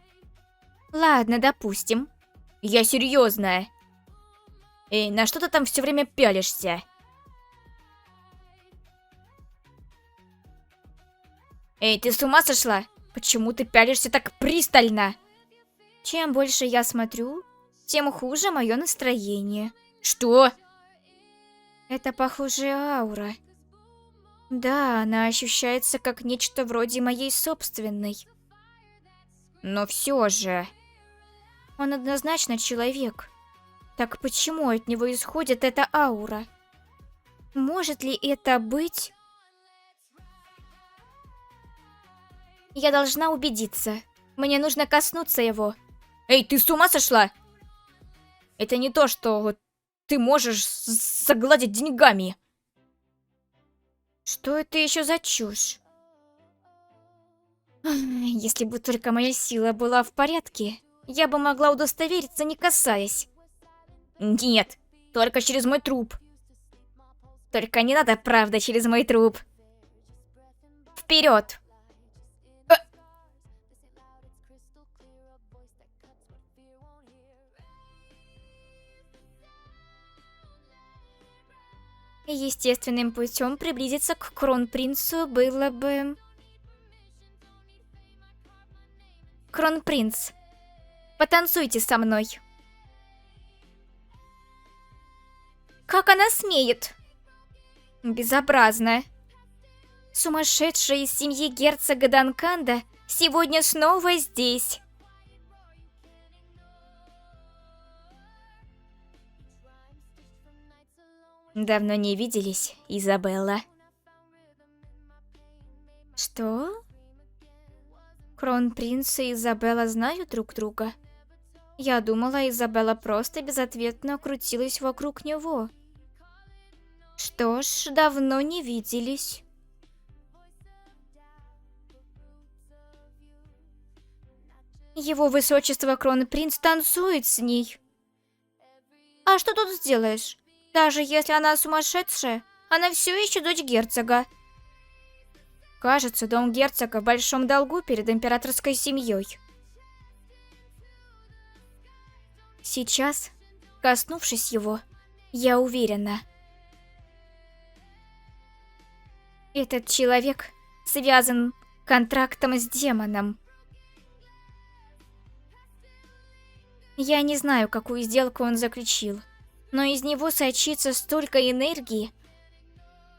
Ладно, допустим. Я серьезно. Эй, на что ты там все время пялишься? Эй, ты с ума сошла? Почему ты пялишься так пристально? Чем больше я смотрю, тем хуже мое настроение. Что? Это похожая аура. Да, она ощущается как нечто вроде моей собственной. Но все же... Он однозначно человек. Так почему от него исходит эта аура? Может ли это быть... Я должна убедиться. Мне нужно коснуться его. Эй, ты с ума сошла? Это не то, что ты можешь загладить деньгами. Что это еще за чушь? Если бы только моя сила была в порядке, я бы могла удостовериться, не касаясь. Нет, только через мой труп. Только не надо, правда, через мой труп. Вперед! Естественным путем приблизиться к кронпринцу было бы... Кронпринц, потанцуйте со мной. Как она смеет? Безобразно. Сумасшедшая из семьи герцога Данканда сегодня снова здесь. Давно не виделись, Изабелла. Что? Кронпринц и Изабелла знают друг друга? Я думала, Изабелла просто безответно крутилась вокруг него. Что ж, давно не виделись. Его высочество Кронпринц танцует с ней. А что тут сделаешь? Даже если она сумасшедшая, она все еще дочь герцога. Кажется, дом герцога в большом долгу перед императорской семьей. Сейчас, коснувшись его, я уверена. Этот человек связан контрактом с демоном. Я не знаю, какую сделку он заключил, но из него сочится столько энергии.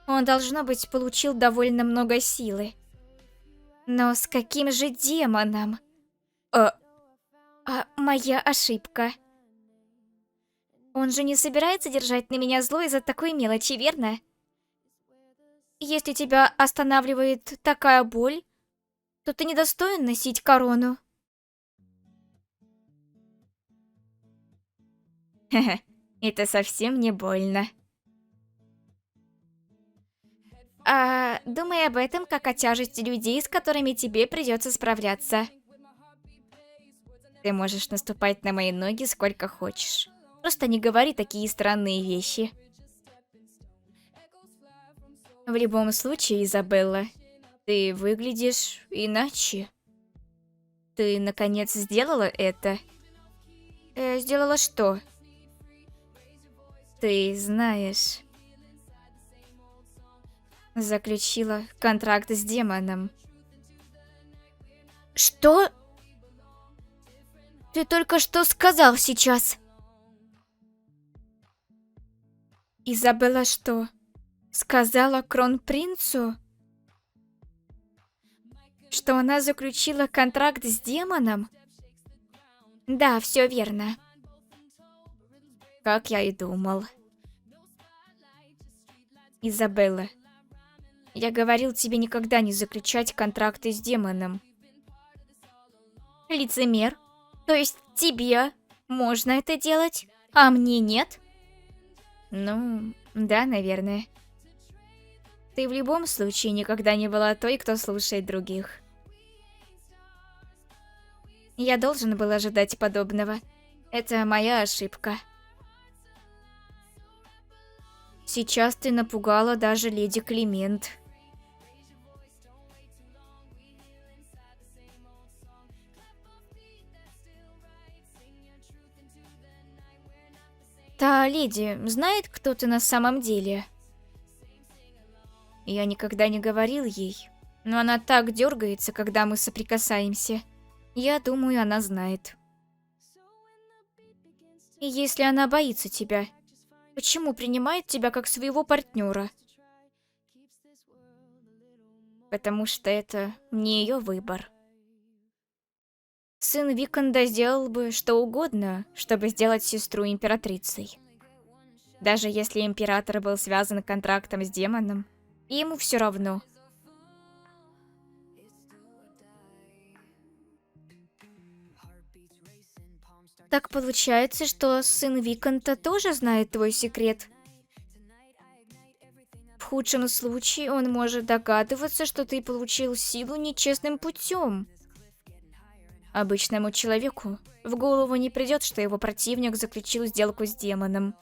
Он, должно быть, получил довольно много силы. Но с каким же демоном? Моя ошибка. Он же не собирается держать на меня зло из-за такой мелочи, верно? Если тебя останавливает такая боль, то ты недостоин носить корону. Хе-хе, это совсем не больно. Думай об этом как о тяжести людей, с которыми тебе придется справляться. Ты можешь наступать на мои ноги сколько хочешь. Просто не говори такие странные вещи. В любом случае, Изабелла, ты выглядишь иначе. Ты, наконец, сделала это? Сделала что? Ты знаешь... Заключила контракт с демоном. Что? Ты только что сказал сейчас? Изабелла что? Сказала кронпринцу? Что она заключила контракт с демоном? Да, все верно. Как я и думал. Изабелла, я говорил тебе никогда не заключать контракты с демоном. Лицемер? То есть тебе можно это делать, а мне нет? Ну, да, наверное. Ты в любом случае никогда не была той, кто слушает других. Я должен был ожидать подобного. Это моя ошибка. Сейчас ты напугала даже леди Климент. Та леди знает, кто ты на самом деле? Я никогда не говорил ей, но она так дергается, когда мы соприкасаемся. Я думаю, она знает. И если она боится тебя, почему принимает тебя как своего партнера? Потому что это не ее выбор. Сын Виконда сделал бы что угодно, чтобы сделать сестру императрицей. Даже если император был связан контрактом с демоном, ему все равно. Так получается, что сын Виконта тоже знает твой секрет. В худшем случае он может догадываться, что ты получил силу нечестным путем. Обычному человеку в голову не придет, что его противник заключил сделку с демоном.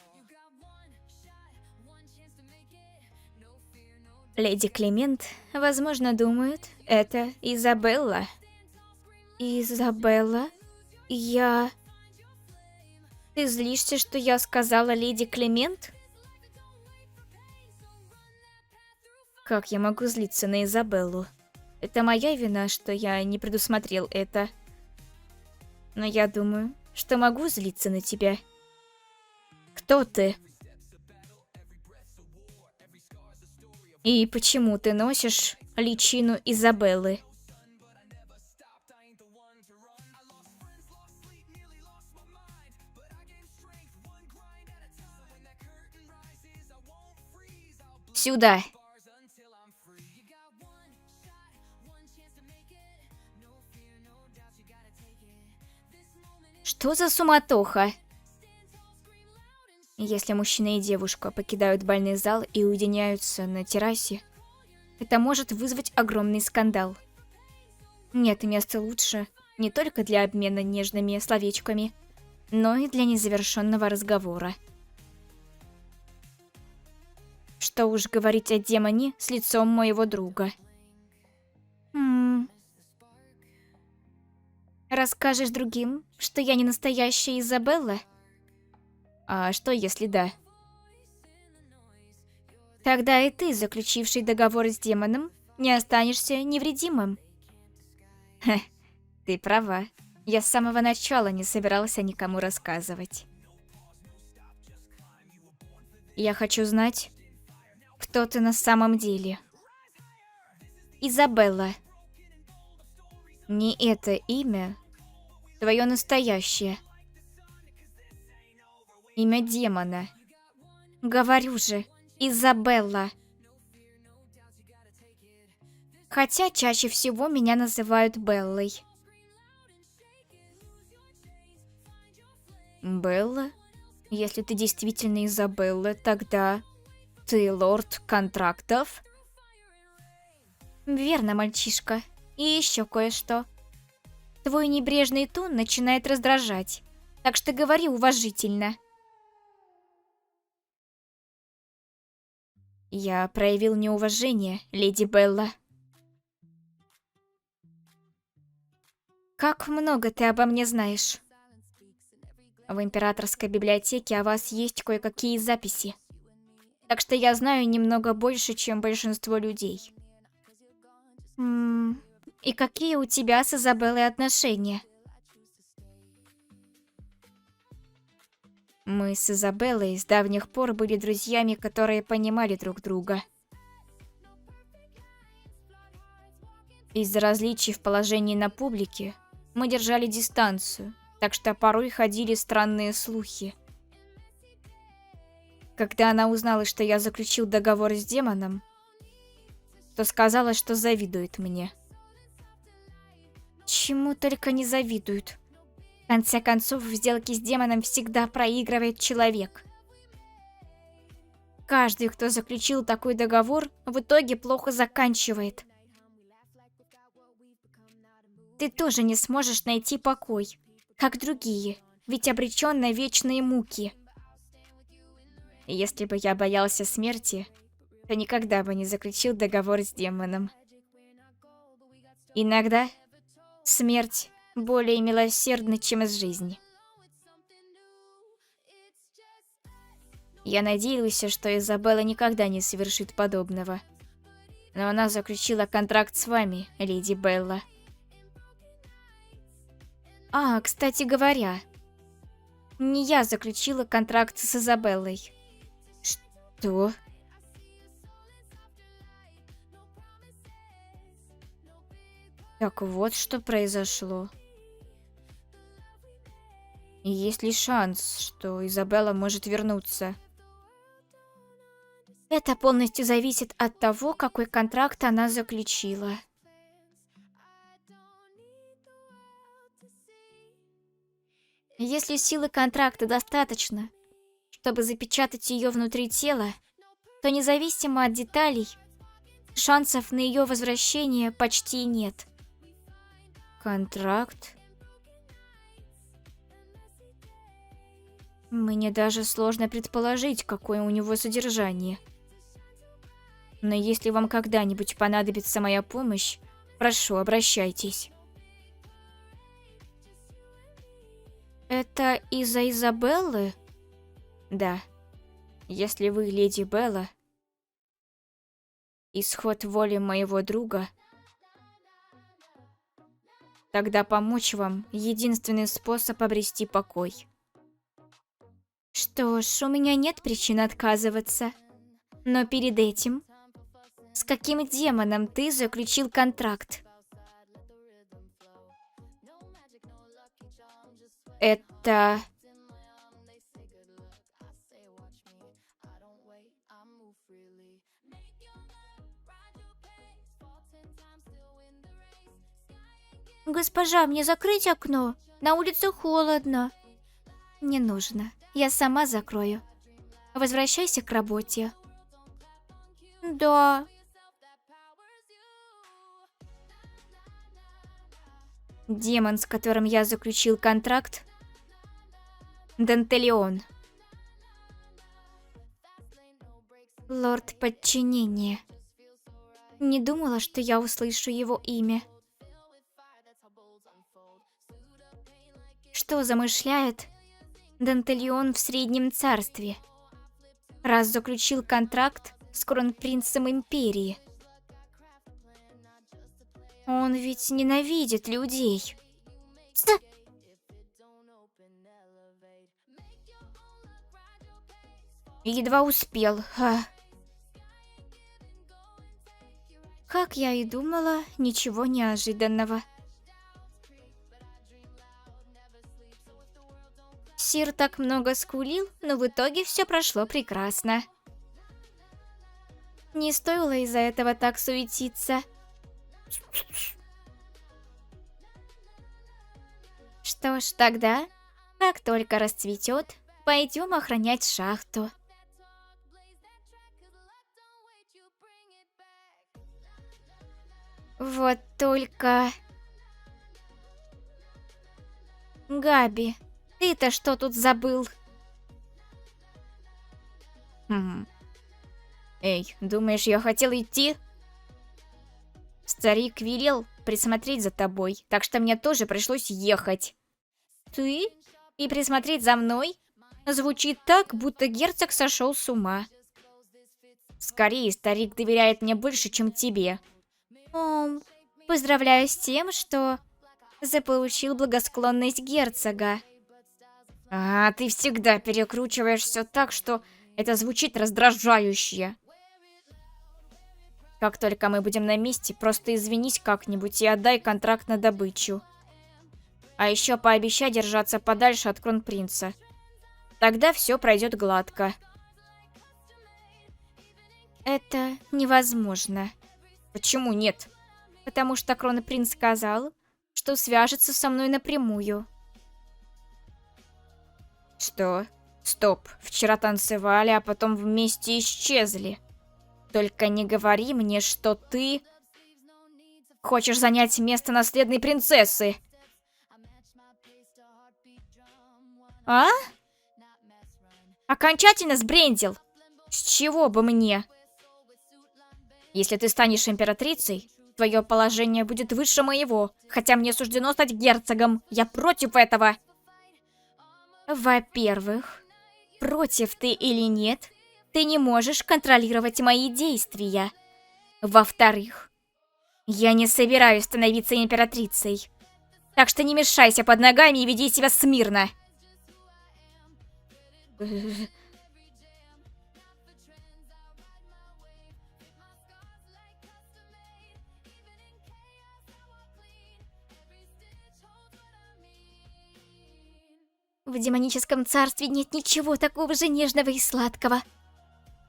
Леди Климент, возможно, думает, это Изабелла. Изабелла? Ты злишься, что я сказала леди Климент? Как я могу злиться на Изабеллу? Это моя вина, что я не предусмотрел это. Но я думаю, что могу злиться на тебя. Кто ты? И почему ты носишь личину Изабеллы? Сюда. Что за суматоха? Если мужчина и девушка покидают бальный зал и уединяются на террасе, это может вызвать огромный скандал. Нет места лучше не только для обмена нежными словечками, но и для незавершенного разговора. Что уж говорить о демоне с лицом моего друга. Расскажешь другим, что я не настоящая Изабелла? А что, если да? Тогда и ты, заключивший договор с демоном, не останешься невредимым. Хе, ты права. Я с самого начала не собирался никому рассказывать. Я хочу знать, кто ты на самом деле. Изабелла. Не это имя, твое настоящее. Имя демона. Говорю же, Изабелла. Хотя чаще всего меня называют Беллой. Белла? Если ты действительно Изабелла, тогда ты лорд контрактов? Верно, мальчишка. И еще кое-что. Твой небрежный тон начинает раздражать, так что говори уважительно. Я проявил неуважение, леди Белла. Как много ты обо мне знаешь? В императорской библиотеке о вас есть кое-какие записи. Так что я знаю немного больше, чем большинство людей. И какие у тебя с Изабеллой отношения? Мы с Изабеллой с давних пор были друзьями, которые понимали друг друга. Из-за различий в положении на публике мы держали дистанцию, так что порой ходили странные слухи. Когда она узнала, что я заключил договор с демоном, то сказала, что завидует мне. Чему только не завидуют. В конце концов, в сделке с демоном всегда проигрывает человек. Каждый, кто заключил такой договор, в итоге плохо заканчивает. Ты тоже не сможешь найти покой, как другие, ведь обречен на вечные муки. Если бы я боялся смерти, то никогда бы не заключил договор с демоном. Иногда смерть более милосердна, чем жизнь. Я надеялся, что Изабелла никогда не совершит подобного. Но она заключила контракт с вами, леди Белла. Кстати говоря, не я заключила контракт с Изабеллой. Что? Так вот, что произошло. И есть ли шанс, что Изабелла может вернуться? Это полностью зависит от того, какой контракт она заключила. Если силы контракта достаточно, чтобы запечатать ее внутри тела, то независимо от деталей, шансов на ее возвращение почти нет. Контракт? Мне даже сложно предположить, какое у него содержание. Но если вам когда-нибудь понадобится моя помощь, прошу, обращайтесь. Это из-за Изабеллы? Да. Если вы леди Белла, исход воли моего друга, тогда помочь вам — единственный способ обрести покой. Что ж, у меня нет причин отказываться. Но перед этим, с каким демоном ты заключил контракт? Это... Госпожа, мне закрыть окно? На улице холодно. Не нужно. Я сама закрою. Возвращайся к работе. Да. Демон, с которым я заключил контракт, Дантелион. Лорд подчинения. Не думала, что я услышу его имя. Что замышляет Дантелион в Среднем Царстве, раз заключил контракт с кронпринцем Империи? Он ведь ненавидит людей. Едва успел. Как я и думала, ничего неожиданного. Сир так много скулил, но в итоге все прошло прекрасно. Не стоило из-за этого так суетиться. Что ж, тогда, как только расцветет, пойдем охранять шахту. Вот только... Габи, ты-то что тут забыл? Эй, думаешь, я хотел идти? Старик велел присмотреть за тобой, так что мне тоже пришлось ехать. Ты? И присмотреть за мной? Звучит так, будто герцог сошел с ума. Скорее, старик доверяет мне больше, чем тебе. Поздравляю с тем, что заполучил благосклонность герцога. Ты всегда перекручиваешь все так, что это звучит раздражающе. Как только мы будем на месте, просто извинись как-нибудь и отдай контракт на добычу. А еще пообещай держаться подальше от кронпринца. Тогда все пройдет гладко. Это невозможно. Почему нет? Потому что кронпринц сказал, что свяжется со мной напрямую. Что? Стоп, вчера танцевали, а потом вместе исчезли. Только не говори мне, что ты хочешь занять место наследной принцессы. А? Окончательно сбрендил. С чего бы мне? Если ты станешь императрицей, твое положение будет выше моего, хотя мне суждено стать герцогом. Я против этого. Во-первых, против ты или нет, ты не можешь контролировать мои действия. Во-вторых, я не собираюсь становиться императрицей. Так что не мешайся под ногами и веди себя смирно. В демоническом царстве нет ничего такого же нежного и сладкого.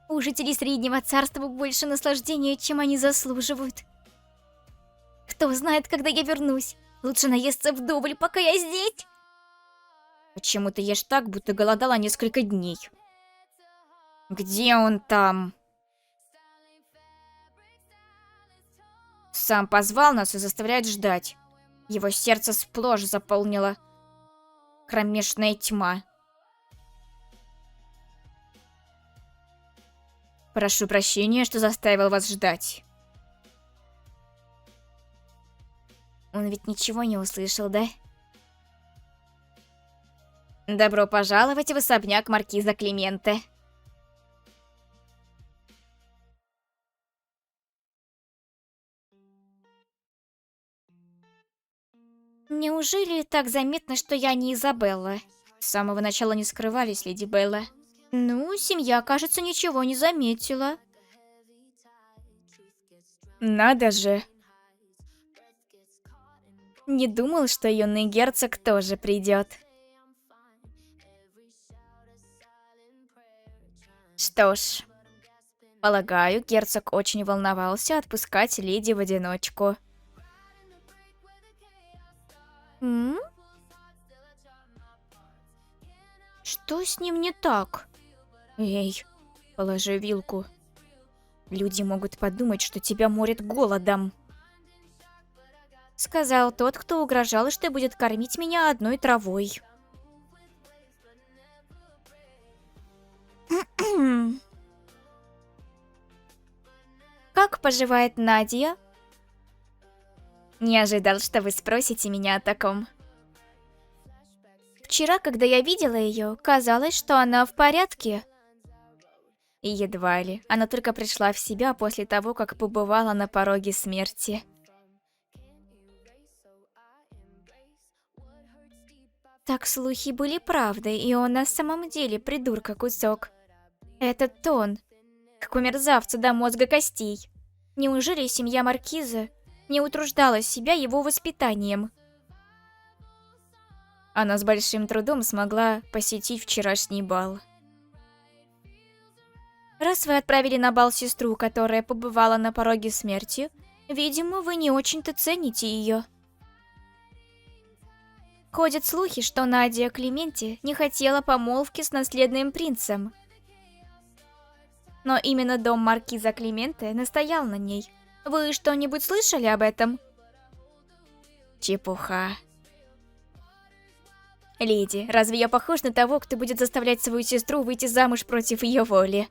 У жителей Среднего Царства больше наслаждения, чем они заслуживают. Кто знает, когда я вернусь. Лучше наесться вдоволь, пока я здесь. Почему ты ешь так, будто голодала несколько дней? Где он там? Сам позвал нас и заставляет ждать. Его сердце сплошь заполнило кромешная тьма. Прошу прощения, что заставил вас ждать. Он ведь ничего не услышал, да? Добро пожаловать в особняк маркиза Клименте. Неужели так заметно, что я не Изабелла? С самого начала не скрывались, леди Белла. Ну, семья, кажется, ничего не заметила. Надо же. Не думал, что юный герцог тоже придет. Что ж, полагаю, герцог очень волновался отпускать леди в одиночку. Что с ним не так? Эй, положи вилку. Люди могут подумать, что тебя морят голодом. Сказал тот, кто угрожал, что будет кормить меня одной травой. Как поживает Надя? Не ожидал, что вы спросите меня о таком. Вчера, когда я видела ее, казалось, что она в порядке. И едва ли. Она только пришла в себя после того, как побывала на пороге смерти. Так слухи были правдой, и он на самом деле придурка кусок. Этот тон, как у мерзавца до мозга костей. Неужели семья маркиза не утруждала себя его воспитанием? Она с большим трудом смогла посетить вчерашний бал. Раз вы отправили на бал сестру, которая побывала на пороге смерти, видимо, вы не очень-то цените ее. Ходят слухи, что Надя Клименте не хотела помолвки с наследным принцем. Но именно дом маркиза Клименте настоял на ней. Вы что-нибудь слышали об этом? Чепуха. Леди, разве я похож на того, кто будет заставлять свою сестру выйти замуж против ее воли?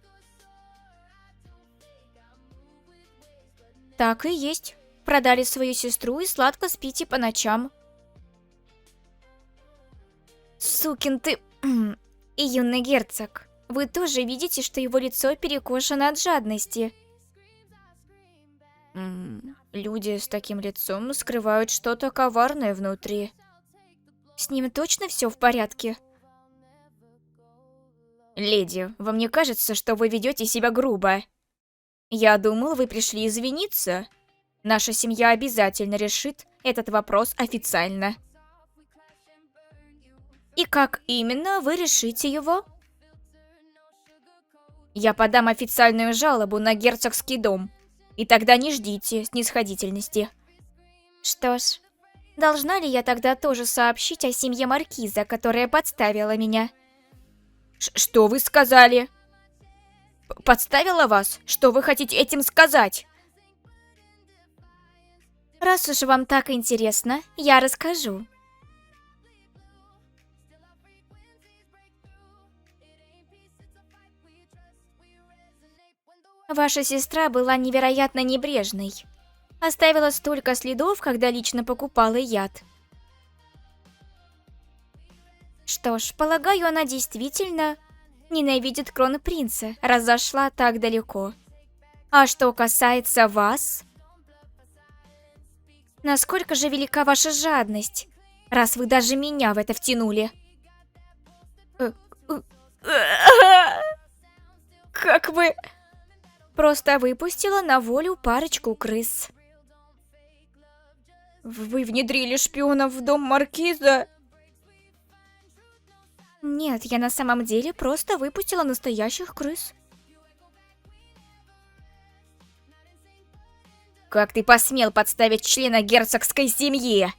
Так и есть. Продали свою сестру и сладко спите по ночам. Сукин ты... И юный герцог. Вы тоже видите, что его лицо перекошено от жадности. Люди с таким лицом скрывают что-то коварное внутри. С ним точно все в порядке? Леди, вам не кажется, что вы ведете себя грубо? Я думал, вы пришли извиниться. Наша семья обязательно решит этот вопрос официально. И как именно вы решите его? Я подам официальную жалобу на герцогский дом. И тогда не ждите снисходительности. Что ж, должна ли я тогда тоже сообщить о семье маркиза, которая подставила меня? Что вы сказали? Подставила вас? Что вы хотите этим сказать? Раз уж вам так интересно, я расскажу. Ваша сестра была невероятно небрежной. Оставила столько следов, когда лично покупала яд. Что ж, полагаю, она действительно ненавидит кронпринца, раз зашла так далеко. А что касается вас... Насколько же велика ваша жадность, раз вы даже меня в это втянули? Как вы... Просто выпустила на волю парочку крыс. Вы внедрили шпионов в дом маркиза? Нет, я на самом деле просто выпустила настоящих крыс. Как ты посмел подставить члена герцогской семьи?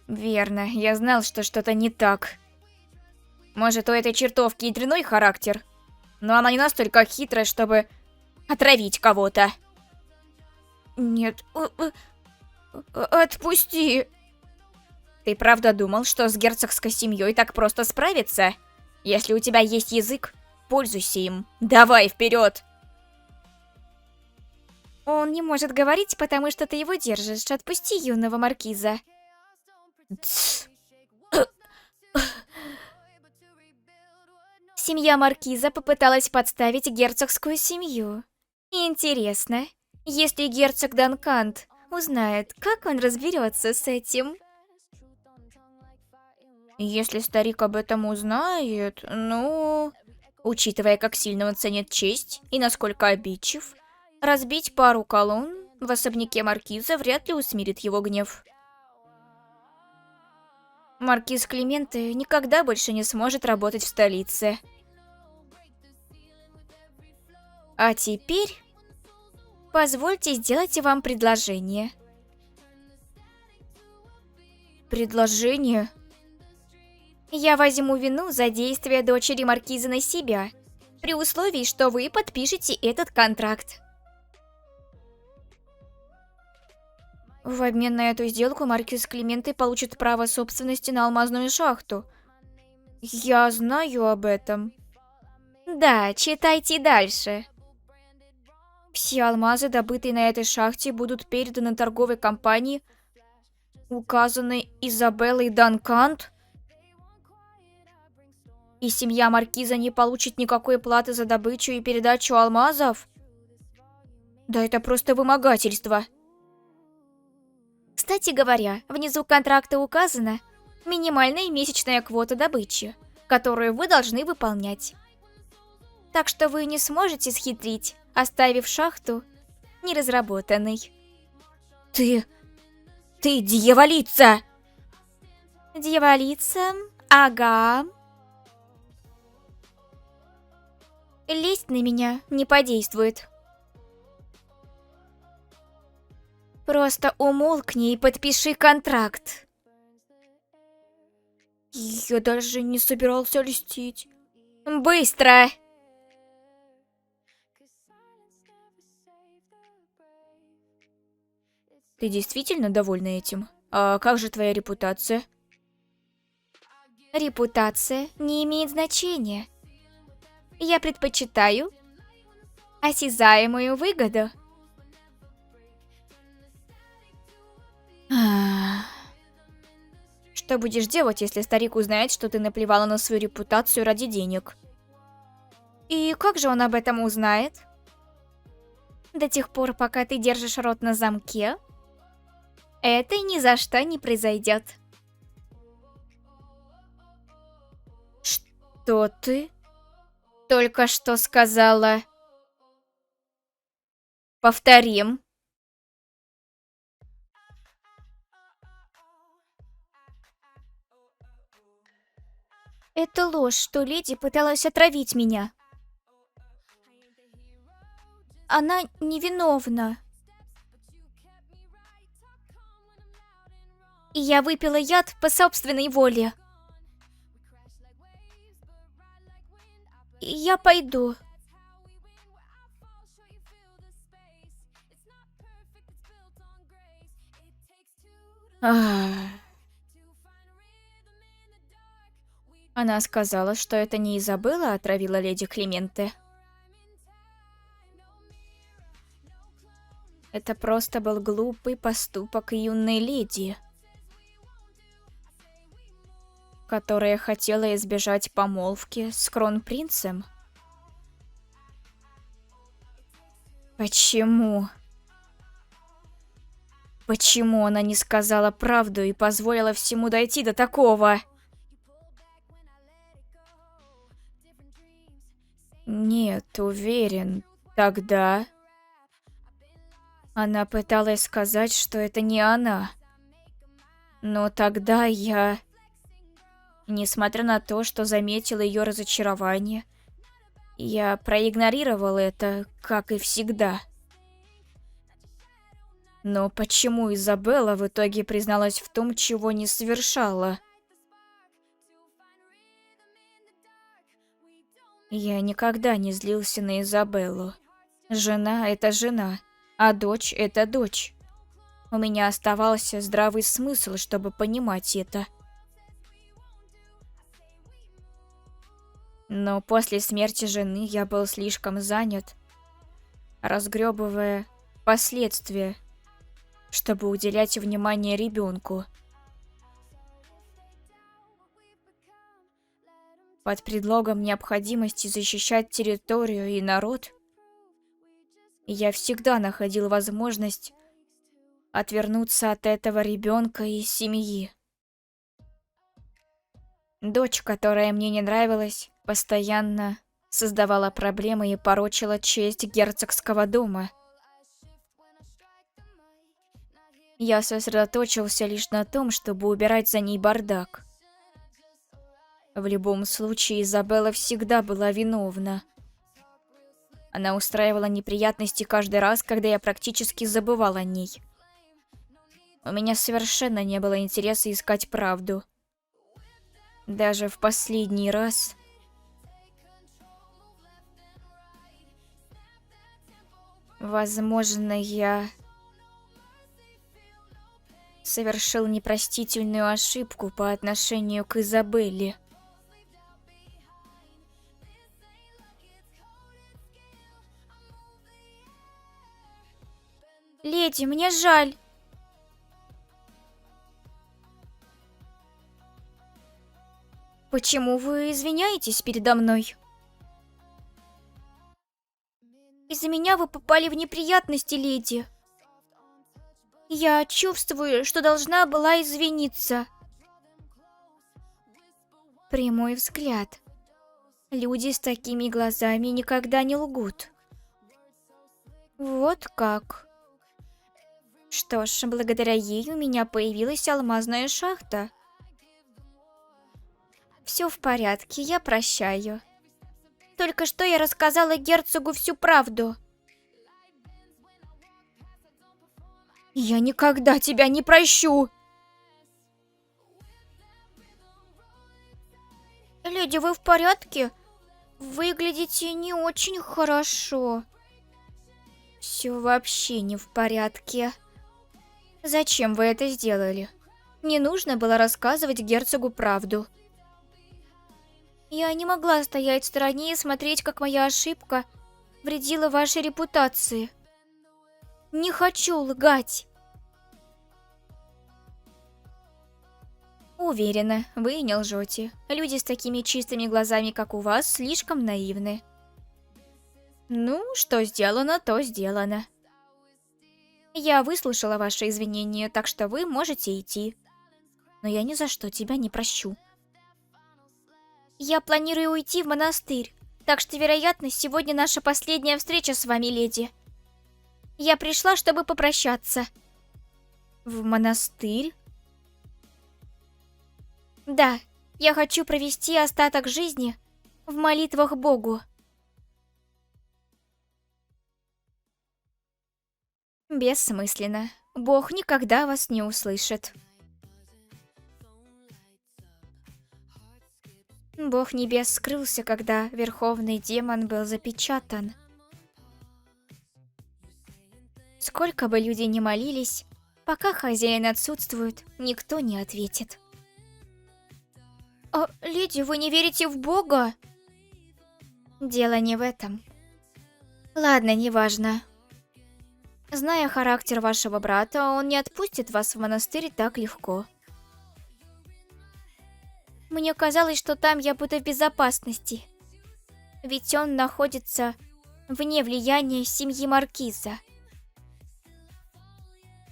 Верно, я знал, что что-то не так. Может, у этой чертовки и дрянной характер, но она не настолько хитрая, чтобы отравить кого-то. Нет, отпусти. Ты правда думал, что с герцогской семьей так просто справиться? Если у тебя есть язык, пользуйся им. Давай вперед! Он не может говорить, потому что ты его держишь. Отпусти юного маркиза. Семья маркиза попыталась подставить герцогскую семью. Интересно, если герцог Данкант узнает, как он разберется с этим? Если старик об этом узнает, ну... Учитывая, как сильно он ценит честь и насколько обидчив, разбить пару колонн в особняке маркиза вряд ли усмирит его гнев. Маркиз Клименте никогда больше не сможет работать в столице. А теперь... Позвольте сделать вам предложение. Предложение? Я возьму вину за действия дочери маркиза на себя, при условии, что вы подпишете этот контракт. В обмен на эту сделку маркиз Клименте получит право собственности на алмазную шахту. Я знаю об этом. Да, читайте дальше. Все алмазы, добытые на этой шахте, будут переданы торговой компании, указанной Изабеллой Данкант. И семья маркиза не получит никакой платы за добычу и передачу алмазов? Да это просто вымогательство. Кстати говоря, внизу контракта указана минимальная месячная квота добычи, которую вы должны выполнять. Так что вы не сможете схитрить, оставив шахту неразработанной. Ты дьяволица! Дьяволица? Ага. Лезть на меня не подействует. Просто умолкни и подпиши контракт. Я даже не собирался льстить. Быстро! Ты действительно довольна этим? А как же твоя репутация? Репутация не имеет значения. Я предпочитаю осязаемую выгоду. Что будешь делать, если старик узнает, что ты наплевала на свою репутацию ради денег? И как же он об этом узнает? До тех пор, пока ты держишь рот на замке, это ни за что не произойдет. Что ты только что сказала? Повторим. Это ложь, что леди пыталась отравить меня. Она невиновна. И я выпила яд по собственной воле. И я пойду. Она сказала, что это не Изабелла отравила леди Клементе. Это просто был глупый поступок юной леди, которая хотела избежать помолвки с кронпринцем. Почему? Почему она не сказала правду и позволила всему дойти до такого? Нет, уверен, тогда... Она пыталась сказать, что это не она. Но тогда я... Несмотря на то, что заметила ее разочарование, я проигнорировал это, как и всегда. Но почему Изабелла в итоге призналась в том, чего не совершала? Я никогда не злился на Изабеллу. Жена — это жена, а дочь — это дочь. У меня оставался здравый смысл, чтобы понимать это. Но после смерти жены я был слишком занят, разгребывая последствия, чтобы уделять внимание ребенку. Под предлогом необходимости защищать территорию и народ, я всегда находил возможность отвернуться от этого ребенка и семьи. Дочь, которая мне не нравилась, постоянно создавала проблемы и порочила честь герцогского дома. Я сосредоточился лишь на том, чтобы убирать за ней бардак. В любом случае, Изабелла всегда была виновна. Она устраивала неприятности каждый раз, когда я практически забывал о ней. У меня совершенно не было интереса искать правду. Даже в последний раз... Возможно, я совершил непростительную ошибку по отношению к Изабелле. Леди, мне жаль. Почему вы извиняетесь передо мной? Из-за меня вы попали в неприятности, леди. Я чувствую, что должна была извиниться. Прямой взгляд. Люди с такими глазами никогда не лгут. Вот как. Что ж, благодаря ей у меня появилась алмазная шахта. Все в порядке, я прощаю. Только что я рассказала герцогу всю правду. Я никогда тебя не прощу! Леди, вы в порядке? Выглядите не очень хорошо. Все вообще не в порядке. Зачем вы это сделали? Не нужно было рассказывать герцогу правду. Я не могла стоять в стороне и смотреть, как моя ошибка вредила вашей репутации. Не хочу лгать. Уверена, вы не лжете. Люди с такими чистыми глазами, как у вас, слишком наивны. Ну, что сделано, то сделано. Я выслушала ваши извинения, так что вы можете идти. Но я ни за что тебя не прощу. Я планирую уйти в монастырь, так что, вероятно, сегодня наша последняя встреча с вами, леди. Я пришла, чтобы попрощаться. В монастырь? Да, я хочу провести остаток жизни в молитвах Богу. Бессмысленно. Бог никогда вас не услышит. Бог небес скрылся, когда верховный демон был запечатан. Сколько бы люди ни молились, пока хозяин отсутствует, никто не ответит. Леди, вы не верите в Бога? Дело не в этом. Ладно, неважно. Зная характер вашего брата, он не отпустит вас в монастырь так легко. Мне казалось, что там я буду в безопасности. Ведь он находится вне влияния семьи Маркиза.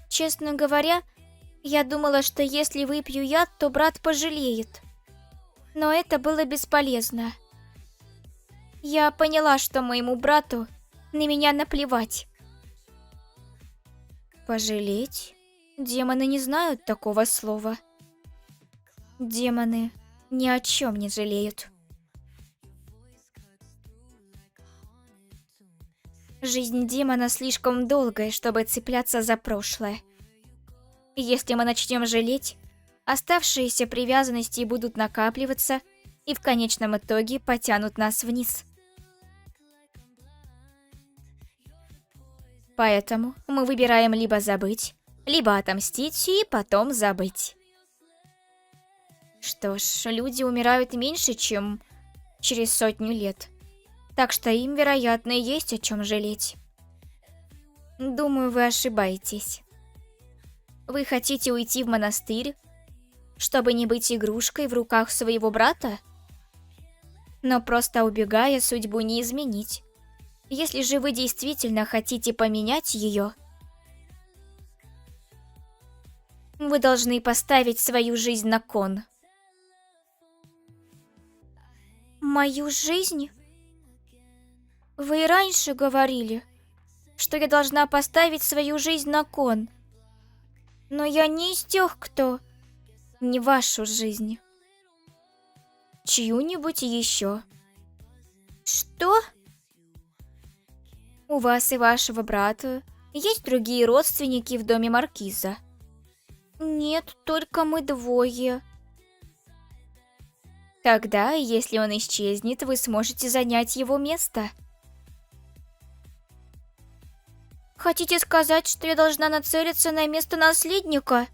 Честно говоря, я думала, что если выпью яд, то брат пожалеет. Но это было бесполезно. Я поняла, что моему брату на меня наплевать. Пожалеть? Демоны не знают такого слова. Демоны ни о чем не жалеют. Жизнь демона слишком долгая, чтобы цепляться за прошлое. Если мы начнем жалеть, оставшиеся привязанности будут накапливаться и в конечном итоге потянут нас вниз. Поэтому мы выбираем либо забыть, либо отомстить и потом забыть. Что ж, люди умирают меньше, чем через 100 лет. Так что им, вероятно, есть о чем жалеть. Думаю, вы ошибаетесь. Вы хотите уйти в монастырь, чтобы не быть игрушкой в руках своего брата? Но просто убегая, судьбу не изменить. Если же вы действительно хотите поменять ее, вы должны поставить свою жизнь на кон. Мою жизнь? Вы и раньше говорили, что я должна поставить свою жизнь на кон. Но я не из тех, кто... Не вашу жизнь. Чью-нибудь еще. Что? У вас и вашего брата есть другие родственники в доме Маркиза? Нет, только мы двое. Тогда, если он исчезнет, вы сможете занять его место. Хотите сказать, что я должна нацелиться на место наследника?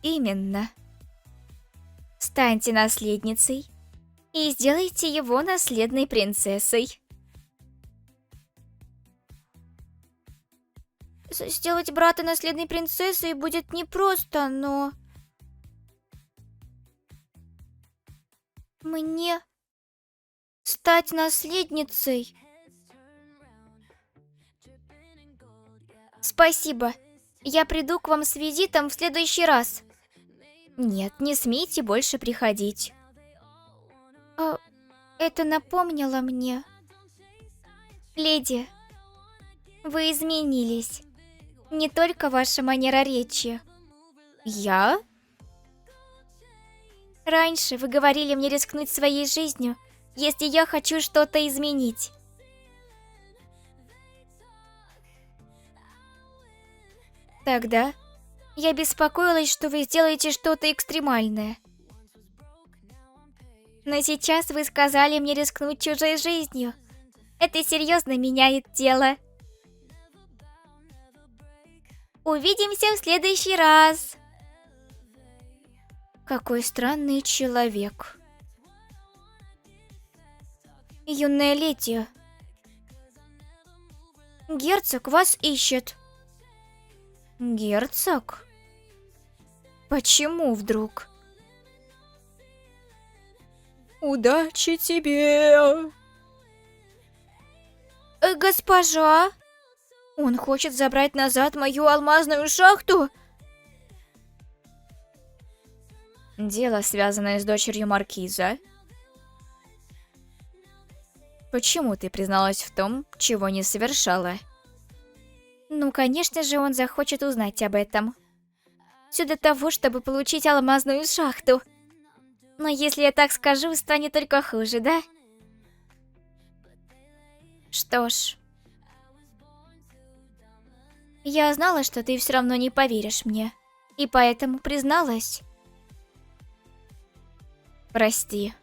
Именно. Станьте наследницей и сделайте его наследной принцессой. Сделать брата наследной принцессой будет непросто, но... Мне... стать наследницей... Спасибо. Я приду к вам с визитом в следующий раз. Нет, не смейте больше приходить. Это напомнило мне. Леди, вы изменились. Не только ваша манера речи. Я? Раньше вы говорили мне рискнуть своей жизнью, если я хочу что-то изменить. Тогда я беспокоилась, что вы сделаете что-то экстремальное. Но сейчас вы сказали мне рискнуть чужой жизнью. Это серьезно меняет дело. Увидимся в следующий раз. Какой странный человек. Юная леди. Герцог вас ищет. Герцог? Почему вдруг? Удачи тебе! Госпожа? Он хочет забрать назад мою алмазную шахту? Дело, связанное с дочерью Маркиза. Почему ты призналась в том, чего не совершала? Ну, конечно же, он захочет узнать об этом. Все для того, чтобы получить алмазную шахту. Но если я так скажу, станет только хуже, да? Что ж... Я знала, что ты все равно не поверишь мне. И поэтому призналась. Прости.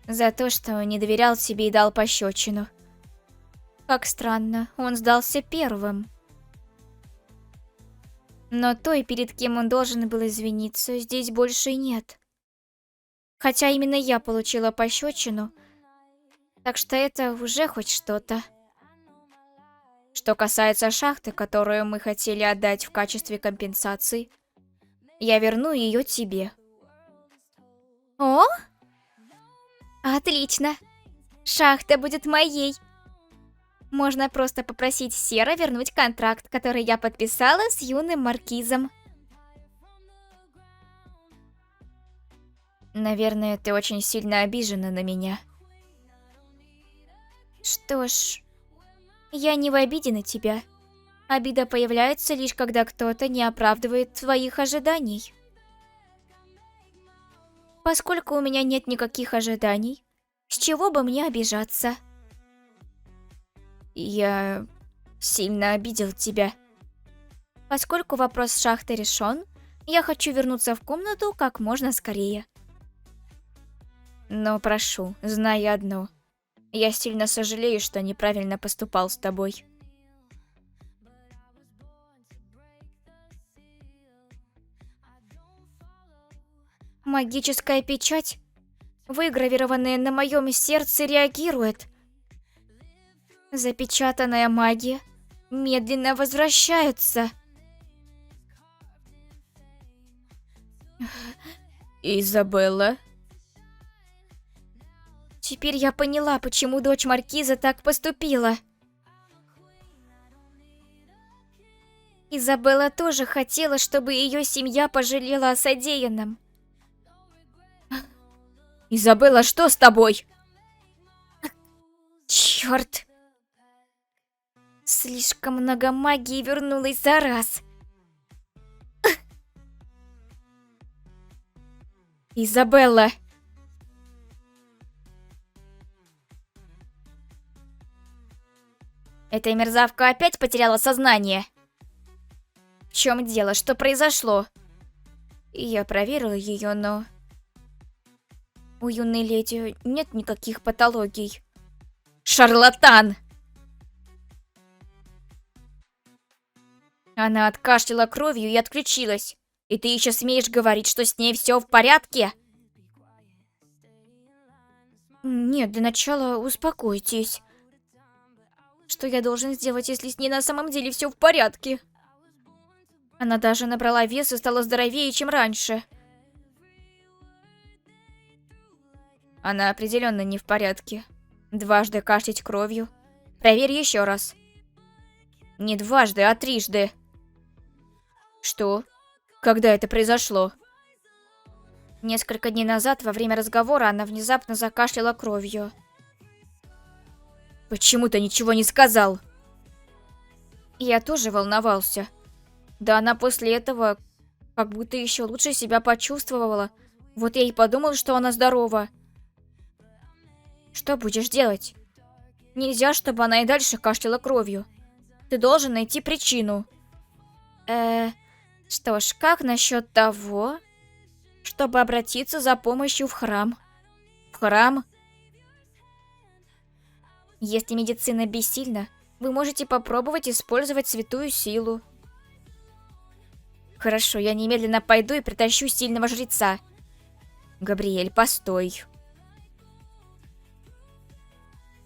За то, что не доверял тебе и дал пощечину. Как странно, он сдался первым. Но той, перед кем он должен был извиниться, здесь больше нет. Хотя именно я получила пощечину, так что это уже хоть что-то. Что касается шахты, которую мы хотели отдать в качестве компенсации, я верну ее тебе. О? Отлично. Шахта будет моей. Можно просто попросить Сера вернуть контракт, который я подписала с юным маркизом. Наверное, ты очень сильно обижена на меня. Что ж, я не в обиде на тебя. Обида появляется лишь когда кто-то не оправдывает твоих ожиданий. Поскольку у меня нет никаких ожиданий, с чего бы мне обижаться? Я сильно обидел тебя. Поскольку вопрос шахты решен, я хочу вернуться в комнату как можно скорее. Но прошу, знай одно. Я сильно сожалею, что неправильно поступал с тобой. Магическая печать, выгравированная на моем сердце, реагирует. Запечатанная магия медленно возвращается. Изабелла? Теперь я поняла, почему дочь маркиза так поступила. Изабелла тоже хотела, чтобы ее семья пожалела о содеянном. Изабелла, что с тобой? Черт! Слишком много магии вернулось за раз. Изабелла! Эта мерзавка опять потеряла сознание. В чем дело? Что произошло? Я проверила ее, но... У юной леди нет никаких патологий. Шарлатан! Она откашляла кровью и отключилась. И ты еще смеешь говорить, что с ней все в порядке? Нет, для начала успокойтесь. Что я должен сделать, если с ней на самом деле все в порядке? Она даже набрала вес и стала здоровее, чем раньше. Она определенно не в порядке. Дважды кашлять кровью. Проверь еще раз. Не дважды, а трижды. Что? Когда это произошло? Несколько дней назад, во время разговора, она внезапно закашляла кровью. Почему ты ничего не сказал? Я тоже волновался. Да она после этого как будто еще лучше себя почувствовала. Вот я и подумал, что она здорова. Что будешь делать? Нельзя, чтобы она и дальше кашляла кровью. Ты должен найти причину. Что ж, как насчет того, чтобы обратиться за помощью в храм? В храм? Если медицина бессильна, вы можете попробовать использовать святую силу. Хорошо, я немедленно пойду и притащу сильного жреца. Габриэль, постой.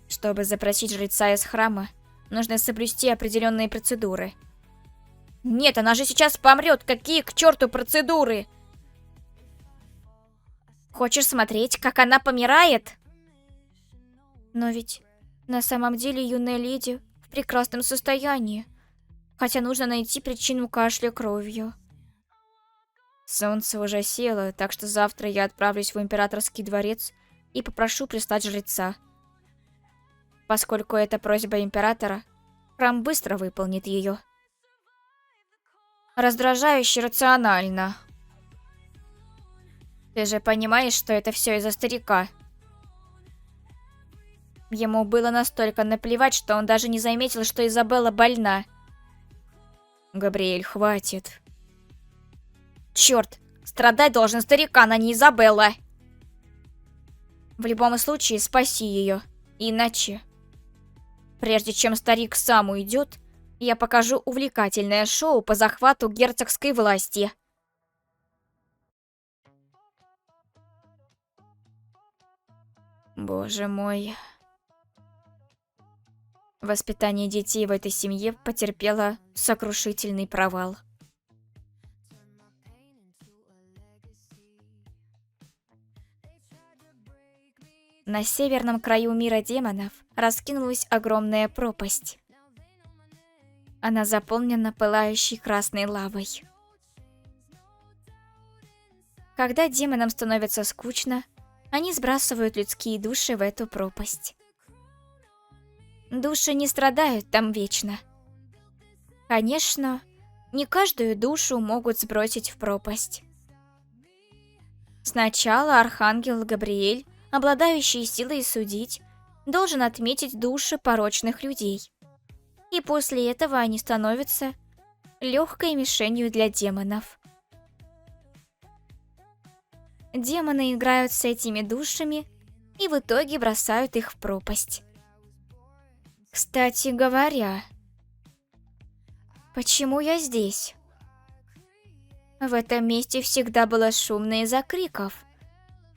Чтобы запросить жреца из храма, нужно соблюсти определенные процедуры. Нет, она же сейчас помрет. Какие к черту процедуры? Хочешь смотреть, как она помирает? Но ведь на самом деле юная леди в прекрасном состоянии. Хотя нужно найти причину кашля кровью. Солнце уже село, так что завтра я отправлюсь в императорский дворец и попрошу прислать жреца. Поскольку это просьба императора, храм быстро выполнит ее. Раздражающе рационально. Ты же понимаешь, что это все из-за старика. Ему было настолько наплевать, что он даже не заметил, что Изабелла больна. Габриэль, хватит. Черт, страдать должен старикан, а не Изабелла. В любом случае, спаси ее. Иначе... Прежде чем старик сам уйдет, я покажу увлекательное шоу по захвату герцогской власти. Боже мой. Воспитание детей в этой семье потерпело сокрушительный провал. На северном краю мира демонов раскинулась огромная пропасть. Она заполнена пылающей красной лавой. Когда демонам становится скучно, они сбрасывают людские души в эту пропасть. Души не страдают там вечно. Конечно, не каждую душу могут сбросить в пропасть. Сначала архангел Габриэль, обладающий силой судить, должен отметить души порочных людей. И после этого они становятся легкой мишенью для демонов. Демоны играют с этими душами и в итоге бросают их в пропасть. Кстати говоря, почему я здесь? В этом месте всегда было шумно из-за криков,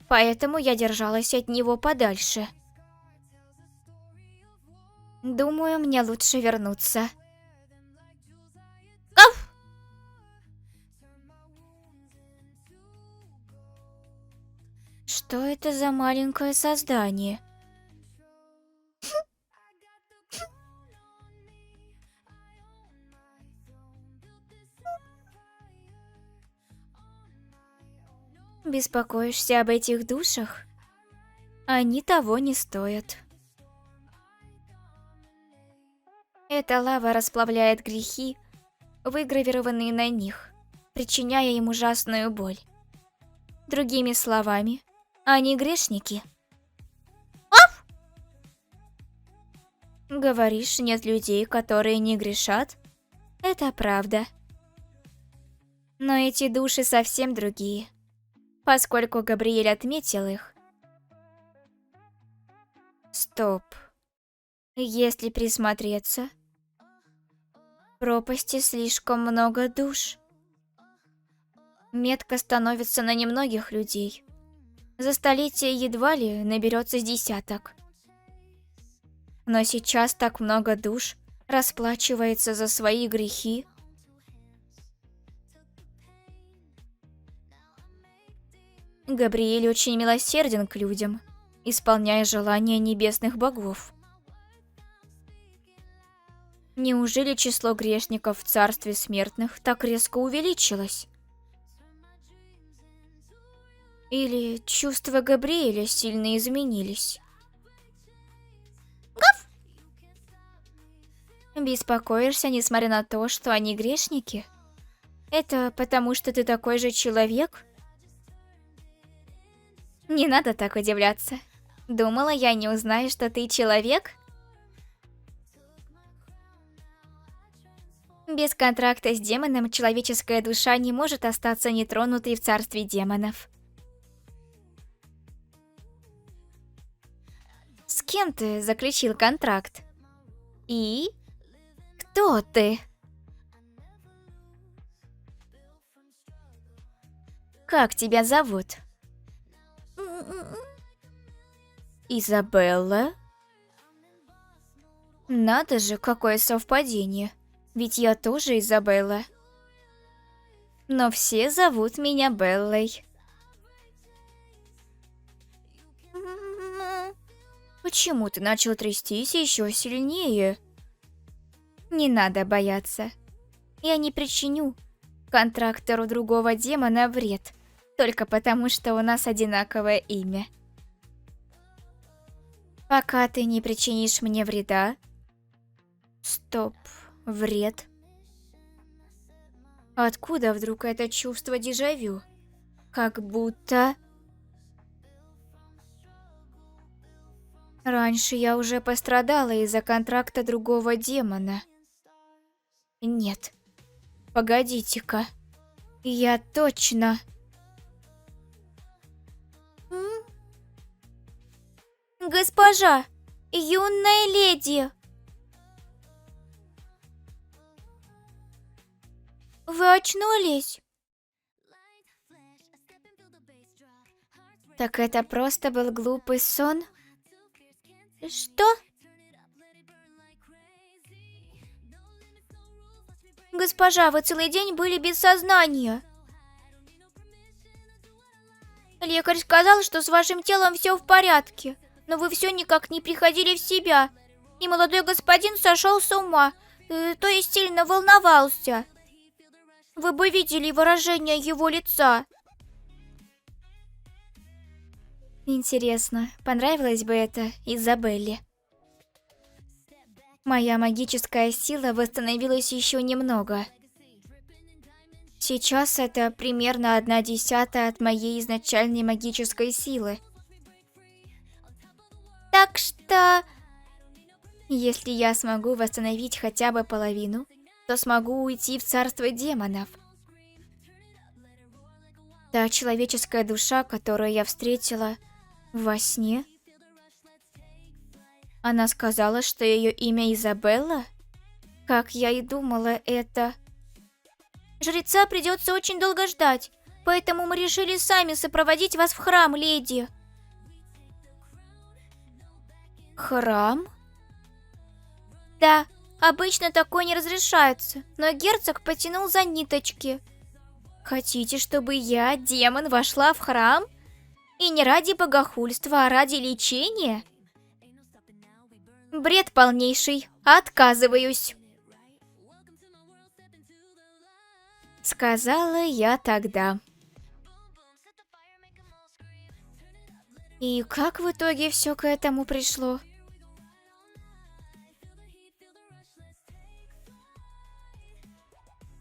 поэтому я держалась от него подальше. Думаю, мне лучше вернуться. Ав! Что это за маленькое создание? Беспокоишься об этих душах? Они того не стоят. Эта лава расплавляет грехи, выгравированные на них, причиняя им ужасную боль. Другими словами, они грешники. Аф! Говоришь, нет людей, которые не грешат? Это правда. Но эти души совсем другие, поскольку Габриэль отметил их. Стоп. Если присмотреться, в пропасти слишком много душ. Метка становится на немногих людей. За столетие едва ли наберется с десяток. Но сейчас так много душ расплачивается за свои грехи. Габриэль очень милосерден к людям, исполняя желания небесных богов. Неужели число грешников в царстве смертных так резко увеличилось? Или чувства Габриэля сильно изменились? Гав! Беспокоишься, несмотря на то, что они грешники? Это потому, что ты такой же человек? Не надо так удивляться. Думала, я не узнаю, что ты человек? Без контракта с демоном человеческая душа не может остаться нетронутой в царстве демонов. С кем ты заключил контракт? И? Кто ты? Как тебя зовут? Изабелла? Надо же, какое совпадение. Ведь я тоже Изабелла. Но все зовут меня Беллой. Почему ты начал трястись еще сильнее? Не надо бояться. Я не причиню контрактору другого демона вред, только потому, что у нас одинаковое имя. Пока ты не причинишь мне вреда... Стоп, вред? Откуда вдруг это чувство дежавю? Как будто... Раньше я уже пострадала из-за контракта другого демона. Нет. Погодите-ка. Я точно... Госпожа, юная леди. Вы очнулись? Так это просто был глупый сон? Что? Госпожа, вы целый день были без сознания. Лекарь сказал, что с вашим телом все в порядке, но вы все никак не приходили в себя. И молодой господин сошел с ума, то есть сильно волновался. Вы бы видели выражение его лица. Интересно, понравилось бы это Изабелле? Моя магическая сила восстановилась еще немного. Сейчас это примерно 1/10 от моей изначальной магической силы. Так что... Если я смогу восстановить хотя бы половину, то смогу уйти в царство демонов. Та человеческая душа, которую я встретила во сне... Она сказала, что ее имя Изабелла? Как я и думала, это... Жреца придется очень долго ждать, поэтому мы решили сами сопроводить вас в храм, леди. Храм? Да, обычно такое не разрешается, но герцог потянул за ниточки. Хотите, чтобы я, демон, вошла в храм? И не ради богохульства, а ради лечения? Бред полнейший, отказываюсь. Сказала я тогда. И как в итоге все к этому пришло?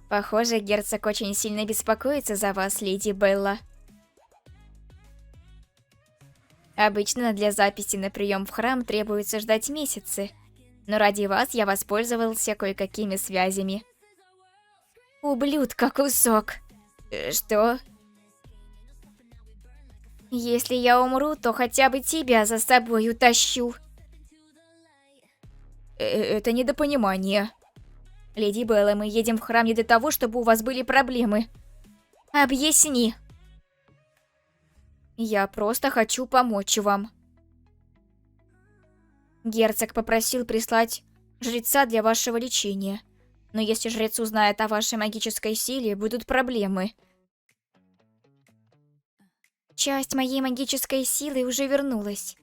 Похоже, герцог очень сильно беспокоится за вас, леди Белла. Обычно для записи на прием в храм требуется ждать месяцы, но ради вас я воспользовался кое-какими связями. Ублюдка кусок. Что? Если я умру, то хотя бы тебя за собой утащу. Это недопонимание. Леди Белла, мы едем в храм не для того, чтобы у вас были проблемы. Объясни. Я просто хочу помочь вам. Герцог попросил прислать жреца для вашего лечения. Но если жрец узнает о вашей магической силе, будут проблемы. Часть моей магической силы уже вернулась.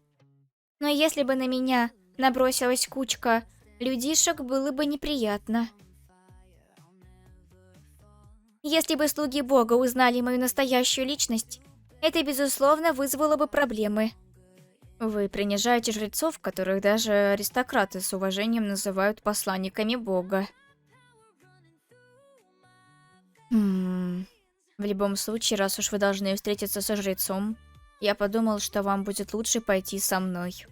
Но если бы на меня набросилась кучка людишек, было бы неприятно. Если бы слуги Бога узнали мою настоящую личность, это, безусловно, вызвало бы проблемы. Вы принижаете жрецов, которых даже аристократы с уважением называют посланниками Бога. В любом случае, раз уж вы должны встретиться со жрецом, я подумал, что вам будет лучше пойти со мной.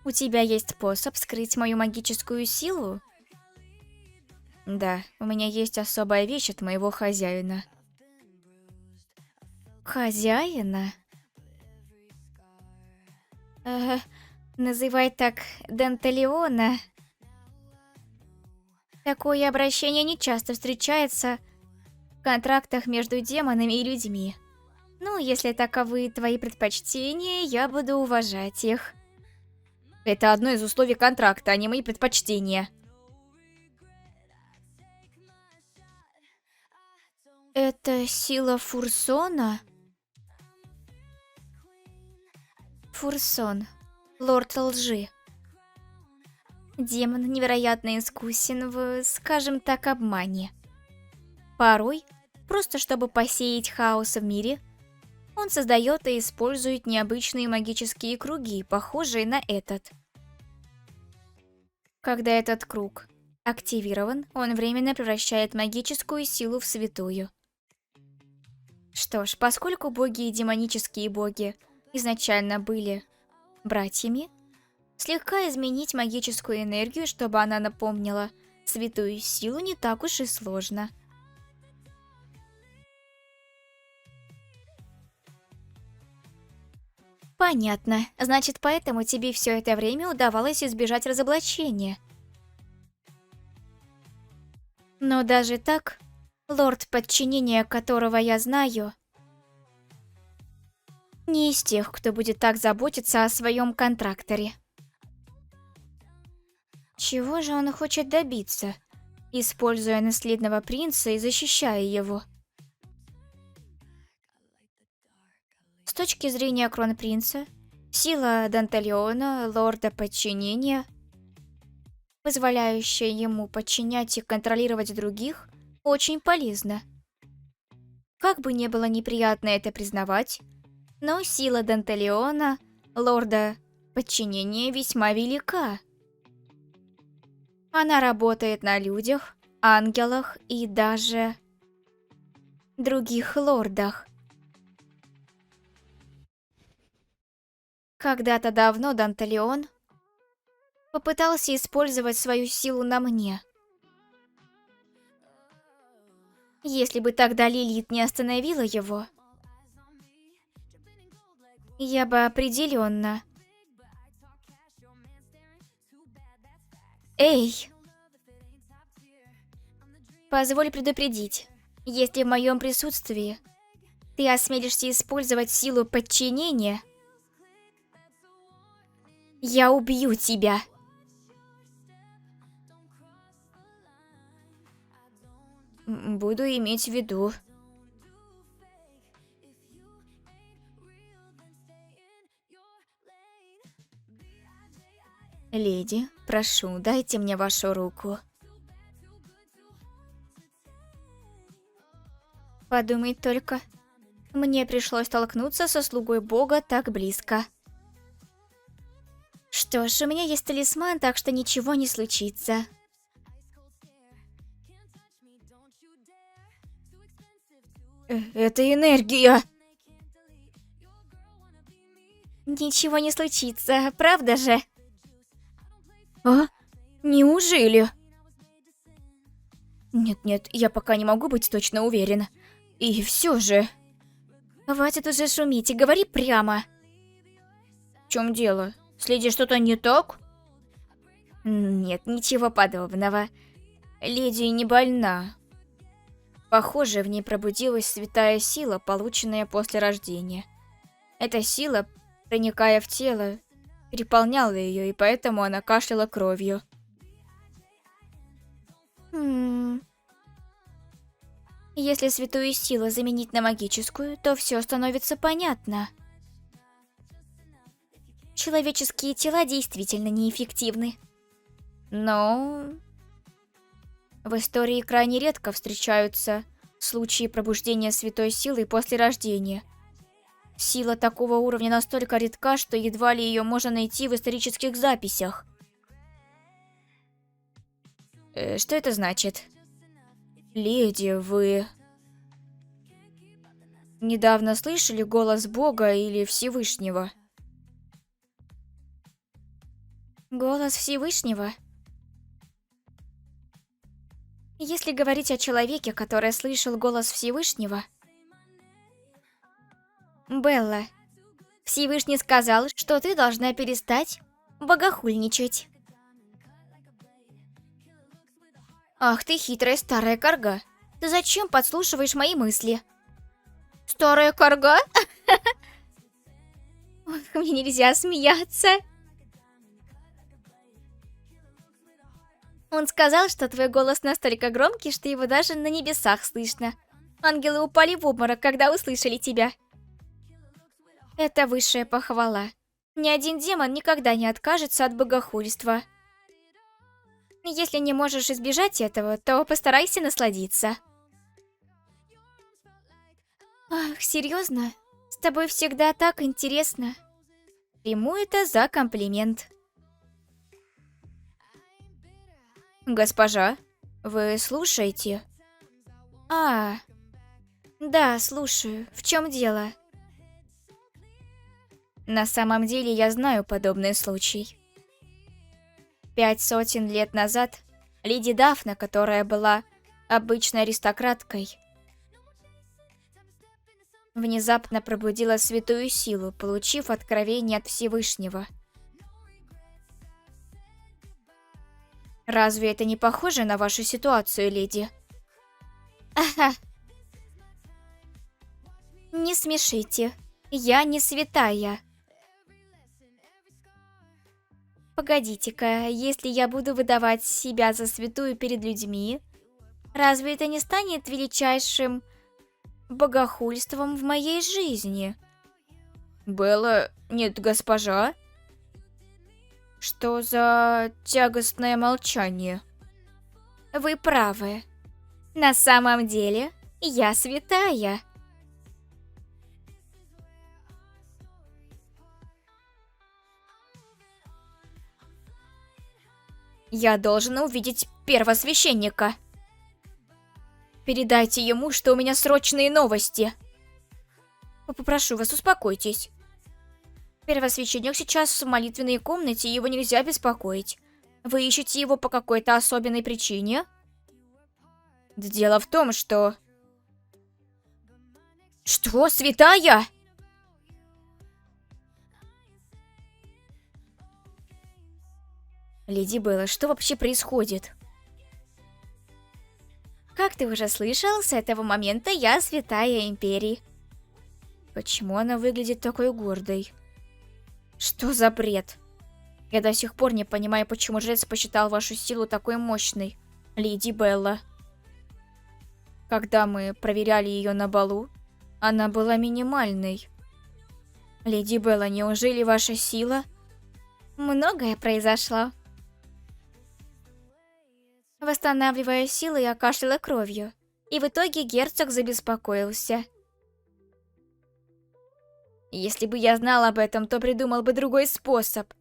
У тебя есть способ скрыть мою магическую силу? Да, у меня есть особая вещь от моего хозяина. Хозяина? Называй так Данталиона. Такое обращение не часто встречается в контрактах между демонами и людьми. Ну, если таковы твои предпочтения, я буду уважать их. Это одно из условий контракта, а не мои предпочтения. Это сила Фурсона? Фурсон, лорд лжи. Демон невероятно искусен в, скажем так, обмане. Порой, просто чтобы посеять хаос в мире, он создает и использует необычные магические круги, похожие на этот. Когда этот круг активирован, он временно превращает магическую силу в святую. Что ж, поскольку боги и демонические боги изначально были братьями, слегка изменить магическую энергию, чтобы она напомнила святую силу, не так уж и сложно. Понятно. Значит, поэтому тебе все это время удавалось избежать разоблачения. Но даже так, лорд, подчинения которого я знаю, не из тех, кто будет так заботиться о своем контракторе. Чего же он хочет добиться, используя наследного принца и защищая его? С точки зрения кронпринца, сила Данталиона, лорда подчинения, позволяющая ему подчинять и контролировать других, очень полезна. Как бы не было неприятно это признавать, но сила Данталиона, лорда подчинения, весьма велика. Она работает на людях, ангелах и даже других лордах. Когда-то давно Данталион попытался использовать свою силу на мне. Если бы тогда Лилит не остановила его, я бы определенно... Эй! Позволь предупредить, если в моем присутствии ты осмелишься использовать силу подчинения, я убью тебя. Буду иметь в виду. Леди, прошу, дайте мне вашу руку. Подумай только, мне пришлось столкнуться со слугой бога так близко. Что ж, у меня есть талисман, так что ничего не случится. Это энергия. Ничего не случится, правда же? А? Неужели? Нет, я пока не могу быть точно уверен. И все же... Хватит уже шуметь и говори прямо. В чем дело? С Леди что-то не так? Нет, ничего подобного. Леди не больна. Похоже, в ней пробудилась святая сила, полученная после рождения. Эта сила, проникая в тело, переполняла ее, и поэтому она кашляла кровью. Если святую силу заменить на магическую, то все становится понятно. Человеческие тела действительно неэффективны. Но... В истории крайне редко встречаются случаи пробуждения святой силы после рождения. Сила такого уровня настолько редка, что едва ли ее можно найти в исторических записях. Что это значит? Леди, вы... недавно слышали голос Бога или Всевышнего? Голос Всевышнего? Если говорить о человеке, который слышал голос Всевышнего... Белла, Всевышний сказал, что ты должна перестать богохульничать. Ах ты хитрая старая карга. Ты зачем подслушиваешь мои мысли? Старая карга? Ох, мне нельзя смеяться. Он сказал, что твой голос настолько громкий, что его даже на небесах слышно. Ангелы упали в обморок, когда услышали тебя. Это высшая похвала. Ни один демон никогда не откажется от богохульства. Если не можешь избежать этого, то постарайся насладиться. Ах, серьезно? С тобой всегда так интересно. Приму это за комплимент. Госпожа, вы слушаете? Да, слушаю. В чем дело? На самом деле я знаю подобный случай. 500 лет назад леди Дафна, которая была обычной аристократкой, внезапно пробудила святую силу, получив откровение от Всевышнего. Разве это не похоже на вашу ситуацию, леди? Ага. Не смешите. Я не святая. Погодите-ка, если я буду выдавать себя за святую перед людьми, разве это не станет величайшим богохульством в моей жизни? Белла, нет, госпожа. Что за тягостное молчание? Вы правы. На самом деле, я святая. Я должен увидеть первосвященника. Передайте ему, что у меня срочные новости. Попрошу вас, успокойтесь. Первосвященник сейчас в молитвенной комнате, его нельзя беспокоить. Вы ищете его по какой-то особенной причине? Да дело в том, что... Что, святая? Леди Белла, что вообще происходит? Как ты уже слышал, с этого момента я святая Империи. Почему она выглядит такой гордой? Что за бред? Я до сих пор не понимаю, почему жрец посчитал вашу силу такой мощной, леди Белла. Когда мы проверяли ее на балу, она была минимальной. Леди Белла, неужели ваша сила? Многое произошло. Восстанавливая силы, я кашляла кровью, и в итоге герцог забеспокоился. Если бы я знал об этом, то придумал бы другой способ.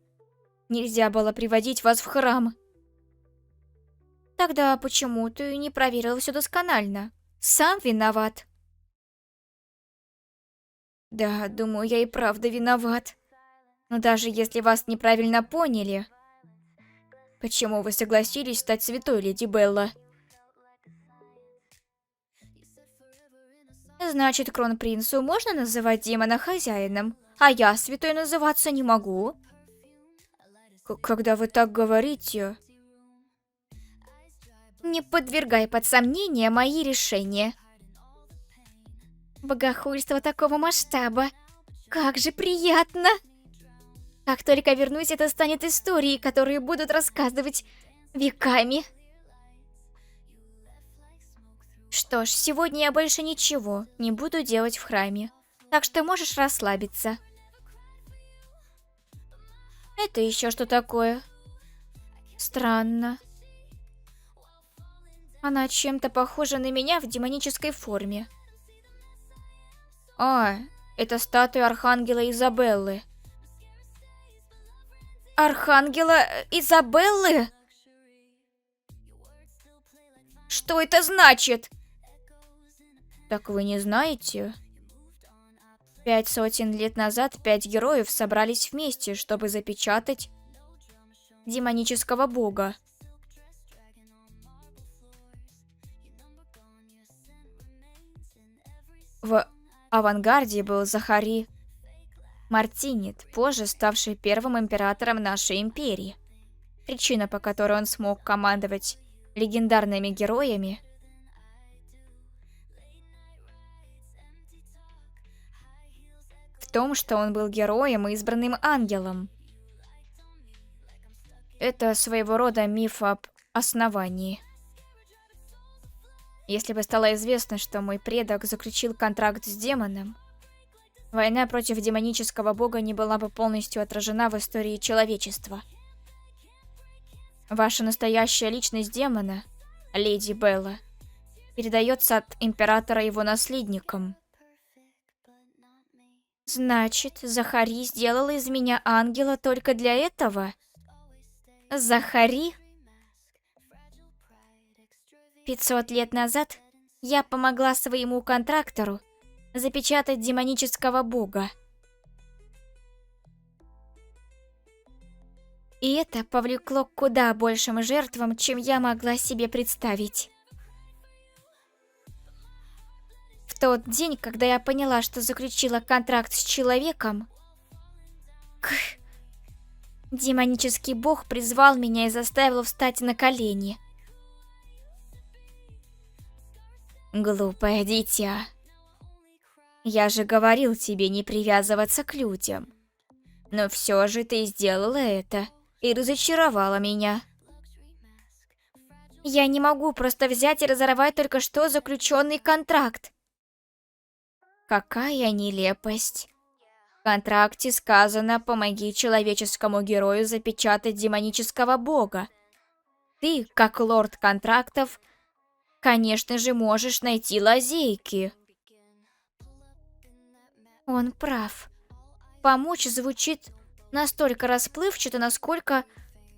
Нельзя было приводить вас в храм. Тогда почему ты не проверил все досконально? Сам виноват. Да, думаю, я и правда виноват. Но даже если вас неправильно поняли... Почему вы согласились стать святой, леди Белла? Значит, кронпринцу можно называть демона хозяином, а я святой называться не могу? Когда вы так говорите... Не подвергай под сомнение мои решения. Богохульство такого масштаба. Как же приятно! Как только вернусь, это станет историей, которые будут рассказывать веками. Что ж, сегодня я больше ничего не буду делать в храме, так что можешь расслабиться. Это еще что такое? Странно. Она чем-то похожа на меня в демонической форме. А, это статуя Архангела Изабеллы. Архангела Изабеллы? Что это значит? Так вы не знаете? 500 лет назад 5 героев собрались вместе, чтобы запечатать демонического бога. В авангарде был Захари Мартинет, позже ставший первым императором нашей империи. Причина, по которой он смог командовать легендарными героями, в том, что он был героем и избранным ангелом. Это своего рода миф об основании. Если бы стало известно, что мой предок заключил контракт с демоном, война против демонического бога не была бы полностью отражена в истории человечества. Ваша настоящая личность демона, леди Белла, передается от императора его наследникам. Значит, Захари сделал из меня ангела только для этого? Захари? 500 лет назад я помогла своему контрактору запечатать демонического бога. И это повлекло к куда большим жертвам, чем я могла себе представить. В тот день, когда я поняла, что заключила контракт с человеком, Демонический бог призвал меня и заставил встать на колени. Глупое дитя. Я же говорил тебе не привязываться к людям. Но все же ты сделала это и разочаровала меня. Я не могу просто взять и разорвать только что заключенный контракт. Какая нелепость. В контракте сказано: помоги человеческому герою запечатать демонического бога. Ты, как лорд контрактов, конечно же, можешь найти лазейки. Он прав. Помочь звучит настолько расплывчато, насколько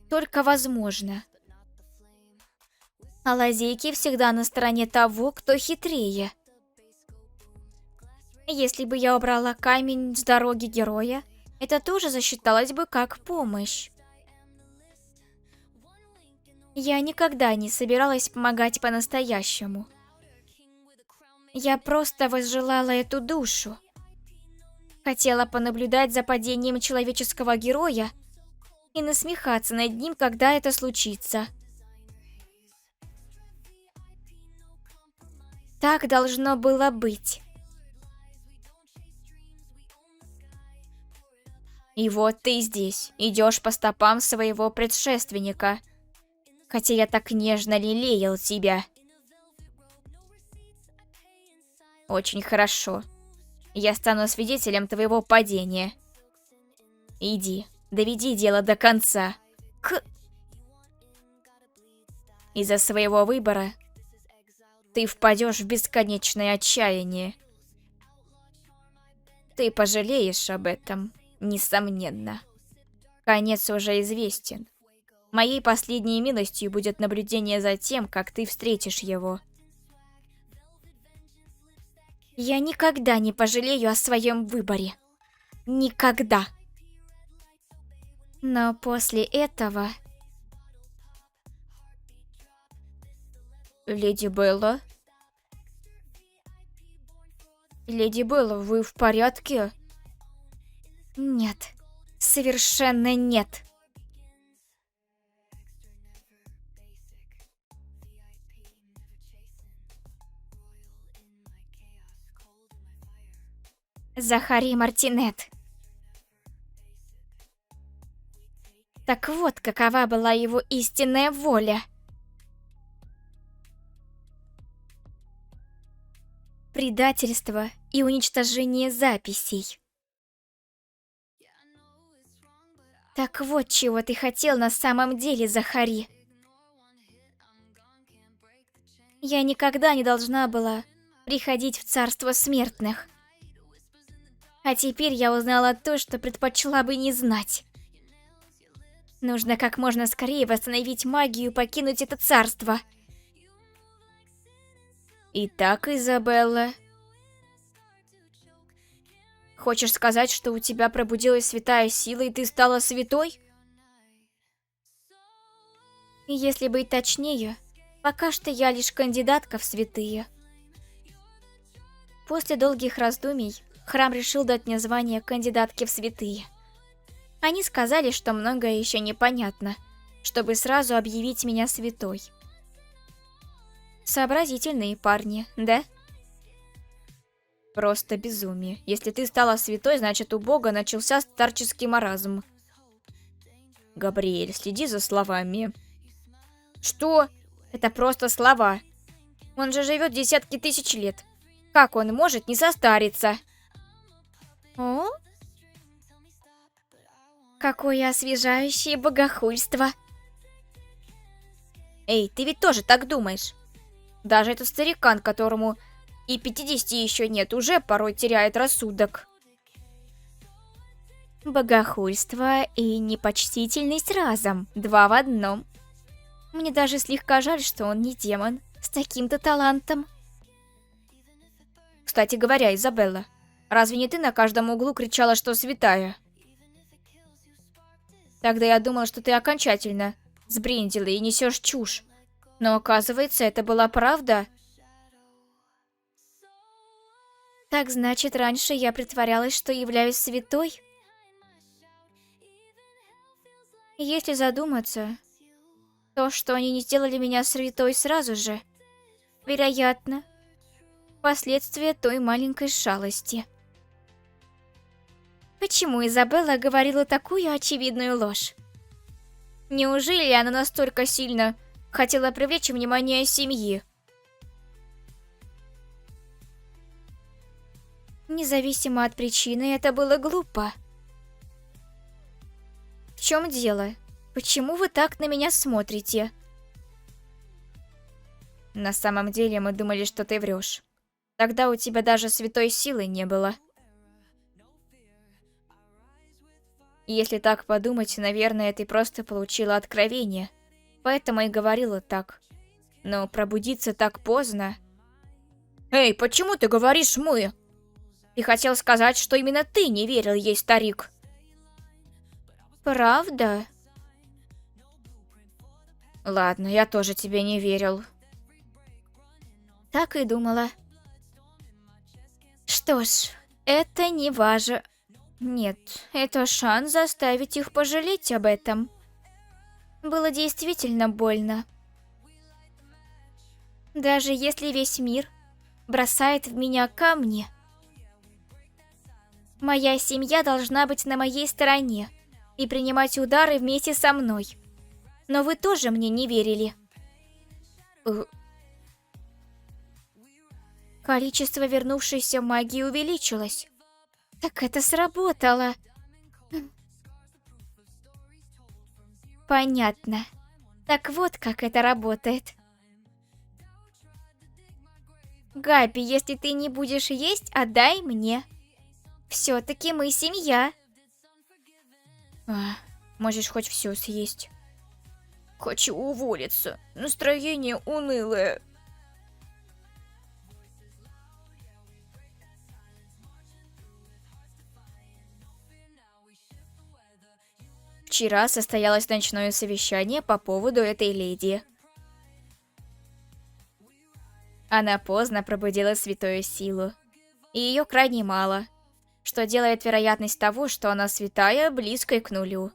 только возможно. А лазейки всегда на стороне того, кто хитрее. Если бы я убрала камень с дороги героя, это тоже засчиталось бы как помощь. Я никогда не собиралась помогать по-настоящему. Я просто возжелала эту душу. Хотела понаблюдать за падением человеческого героя и насмехаться над ним, когда это случится. Так должно было быть. И вот ты здесь, идешь по стопам своего предшественника. Хотя я так нежно лелеял тебя. Очень хорошо. Я стану свидетелем твоего падения. Иди, доведи дело до конца. Из-за своего выбора ты впадешь в бесконечное отчаяние. Ты пожалеешь об этом, несомненно. Конец уже известен. Моей последней милостью будет наблюдение за тем, как ты встретишь его. Я никогда не пожалею о своем выборе. Никогда. Но после этого... Леди Белла? Леди Белла, вы в порядке? Нет. Совершенно нет. Захари Мартинет. Так вот, какова была его истинная воля. Предательство и уничтожение записей. Так вот, чего ты хотел на самом деле, Захари. Я никогда не должна была приходить в царство смертных. А теперь я узнала то, что предпочла бы не знать. Нужно как можно скорее восстановить магию и покинуть это царство. Итак, Изабелла, хочешь сказать, что у тебя пробудилась святая сила, и ты стала святой? Если быть точнее, пока что я лишь кандидатка в святые. После долгих раздумий храм решил дать мне звание кандидатки в святые. Они сказали, что многое еще непонятно, чтобы сразу объявить меня святой. Сообразительные парни, да? Просто безумие. Если ты стала святой, значит у Бога начался старческий маразм. Габриэль, следи за словами. Что? Это просто слова. Он же живет десятки тысяч лет. Как он может не состариться? О? Какое освежающее богохульство. Эй, ты ведь тоже так думаешь? Даже этот старикан, которому и 50 еще нет, уже порой теряет рассудок. Богохульство и непочтительность разом, два в одном. Мне даже слегка жаль, что он не демон с таким-то талантом. Кстати говоря, Изабелла, разве не ты на каждом углу кричала, что святая? Тогда я думала, что ты окончательно сбрендила и несешь чушь. Но оказывается, это была правда. Так значит, раньше я притворялась, что являюсь святой? Если задуматься, то, что они не сделали меня святой сразу же, вероятно, последствия той маленькой шалости. Почему Изабелла говорила такую очевидную ложь? Неужели она настолько сильно хотела привлечь внимание семьи? Независимо от причины, это было глупо. В чем дело? Почему вы так на меня смотрите? На самом деле мы думали, что ты врешь. Тогда у тебя даже святой силы не было. Если так подумать, наверное, ты просто получила откровение. Поэтому и говорила так. Но пробудиться так поздно... Эй, почему ты говоришь «мы»? Ты хотел сказать, что именно ты не верил ей, старик. Правда? Ладно, я тоже тебе не верил. Так и думала. Что ж, это не важно. Нет, это шанс заставить их пожалеть об этом. Было действительно больно. Даже если весь мир бросает в меня камни, моя семья должна быть на моей стороне и принимать удары вместе со мной. Но вы тоже мне не верили. Количество вернувшейся магии увеличилось. Так это сработало. Понятно. Так вот как это работает. Габи, если ты не будешь есть, отдай мне. Все-таки мы семья. Можешь хоть все съесть. Хочу уволиться. Настроение унылое. Вчера состоялось ночное совещание по поводу этой леди. Она поздно пробудила святую силу. И ее крайне мало, что делает вероятность того, что она святая, близкой к нулю.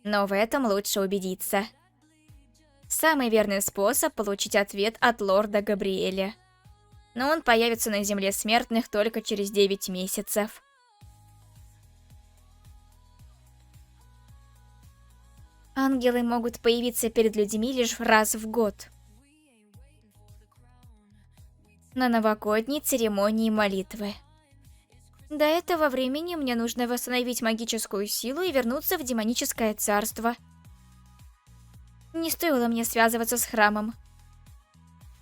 Но в этом лучше убедиться. Самый верный способ получить ответ от лорда Габриэля. Но он появится на земле смертных только через 9 месяцев. Ангелы могут появиться перед людьми лишь раз в год. На новогодней церемонии молитвы. До этого времени мне нужно восстановить магическую силу и вернуться в демоническое царство. Не стоило мне связываться с храмом.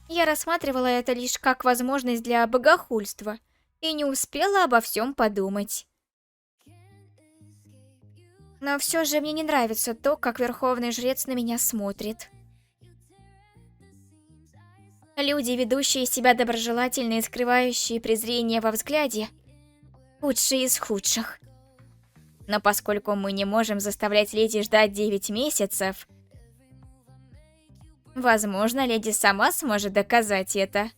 Я рассматривала это лишь как возможность для богохульства и не успела обо всем подумать. Но все же мне не нравится то, как верховный жрец на меня смотрит. Люди, ведущие себя доброжелательно и скрывающие презрение во взгляде, худшие из худших. Но поскольку мы не можем заставлять леди ждать 9 месяцев, возможно, леди сама сможет доказать это.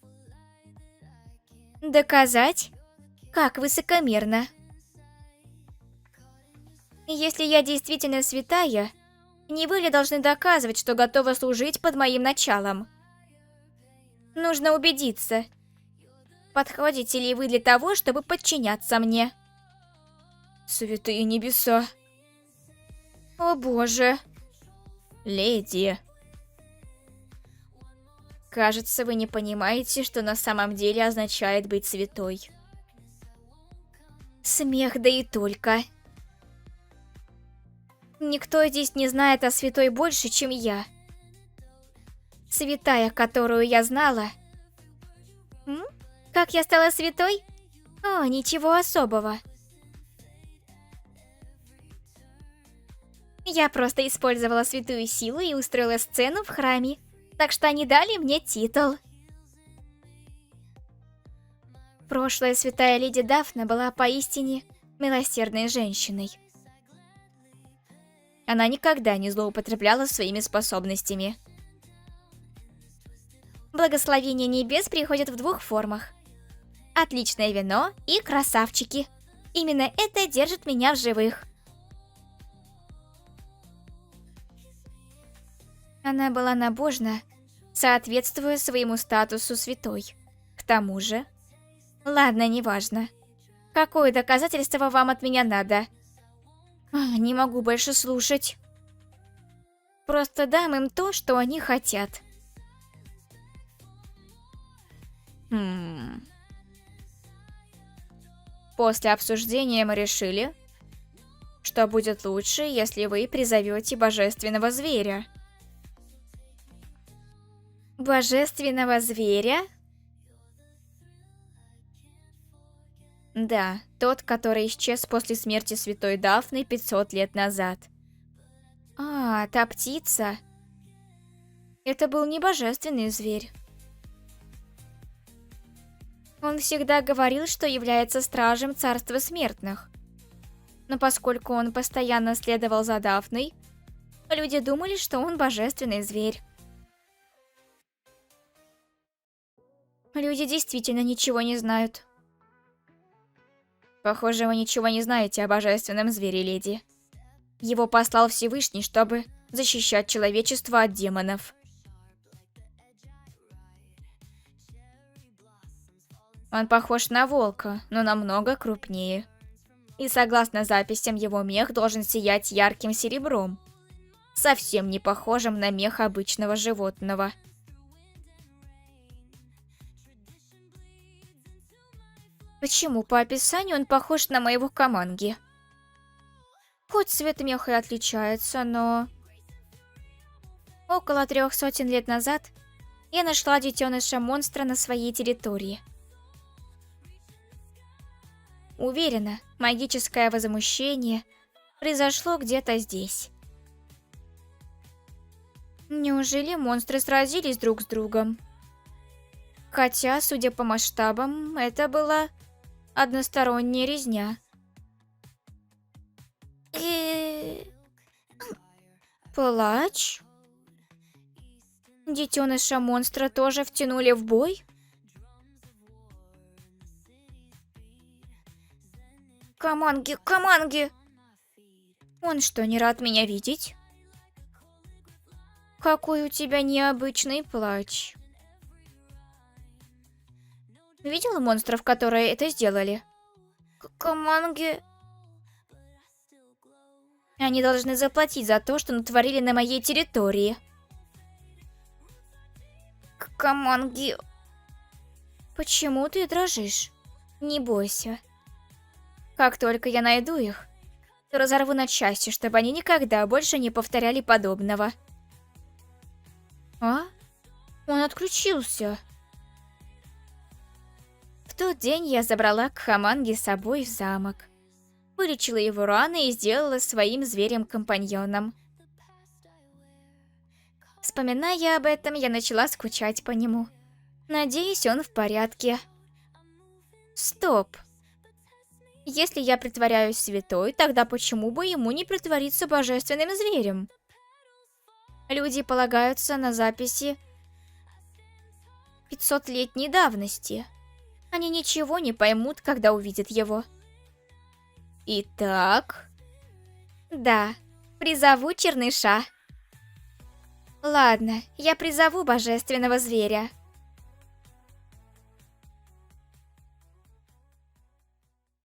Доказать? Как высокомерно. Если я действительно святая, не вы ли должны доказывать, что готовы служить под моим началом? Нужно убедиться, подходите ли вы для того, чтобы подчиняться мне. Святые небеса. О боже. Леди. Кажется, вы не понимаете, что на самом деле означает быть святой. Смех, да и только. Никто здесь не знает о святой больше, чем я. Святая, которую я знала. Как я стала святой? О, ничего особого. Я просто использовала святую силу и устроила сцену в храме. Так что они дали мне титул. Прошлая святая леди Дафна была поистине милосердной женщиной. Она никогда не злоупотребляла своими способностями. Благословение небес приходит в 2 формах. Отличное вино и красавчики. Именно это держит меня в живых. Она была набожна, соответствуя своему статусу святой. К тому же... Ладно, неважно. Какое доказательство вам от меня надо? Не могу больше слушать. Просто дам им то, что они хотят. После обсуждения мы решили, что будет лучше, если вы призовете божественного зверя. Божественного зверя? Да, тот, который исчез после смерти святой Дафны 500 лет назад. Та птица. Это был не божественный зверь. Он всегда говорил, что является стражем царства смертных. Но поскольку он постоянно следовал за Дафной, люди думали, что он божественный зверь. Люди действительно ничего не знают. Похоже, вы ничего не знаете о божественном звере, леди. Его послал Всевышний, чтобы защищать человечество от демонов. Он похож на волка, но намного крупнее. И согласно записям, его мех должен сиять ярким серебром. Совсем не похожим на мех обычного животного. Почему по описанию он похож на моего каманги? Хоть цвет меха и отличается, но... Около 300 лет назад я нашла детеныша монстра на своей территории. Уверена, магическое возмущение произошло где-то здесь. Неужели монстры сразились друг с другом? Хотя, судя по масштабам, это была односторонняя резня. Плач? Детеныша монстра тоже втянули в бой? Каманги, каманги! Он что, не рад меня видеть? Какой у тебя необычный плач. Видела монстров, которые это сделали? Каманги... Они должны заплатить за то, что натворили на моей территории. Каманги... Почему ты дрожишь? Не бойся. Как только я найду их, то разорву на части, чтобы они никогда больше не повторяли подобного. Он отключился. В тот день я забрала Кхаманги с собой в замок. Вылечила его раны и сделала своим зверем-компаньоном. Вспоминая об этом, я начала скучать по нему. Надеюсь, он в порядке. Стоп. Если я притворяюсь святой, тогда почему бы ему не притвориться божественным зверем? Люди полагаются на записи 500-летней давности. Они ничего не поймут, когда увидят его. Итак... Да, призову черныша. Ладно, я призову божественного зверя.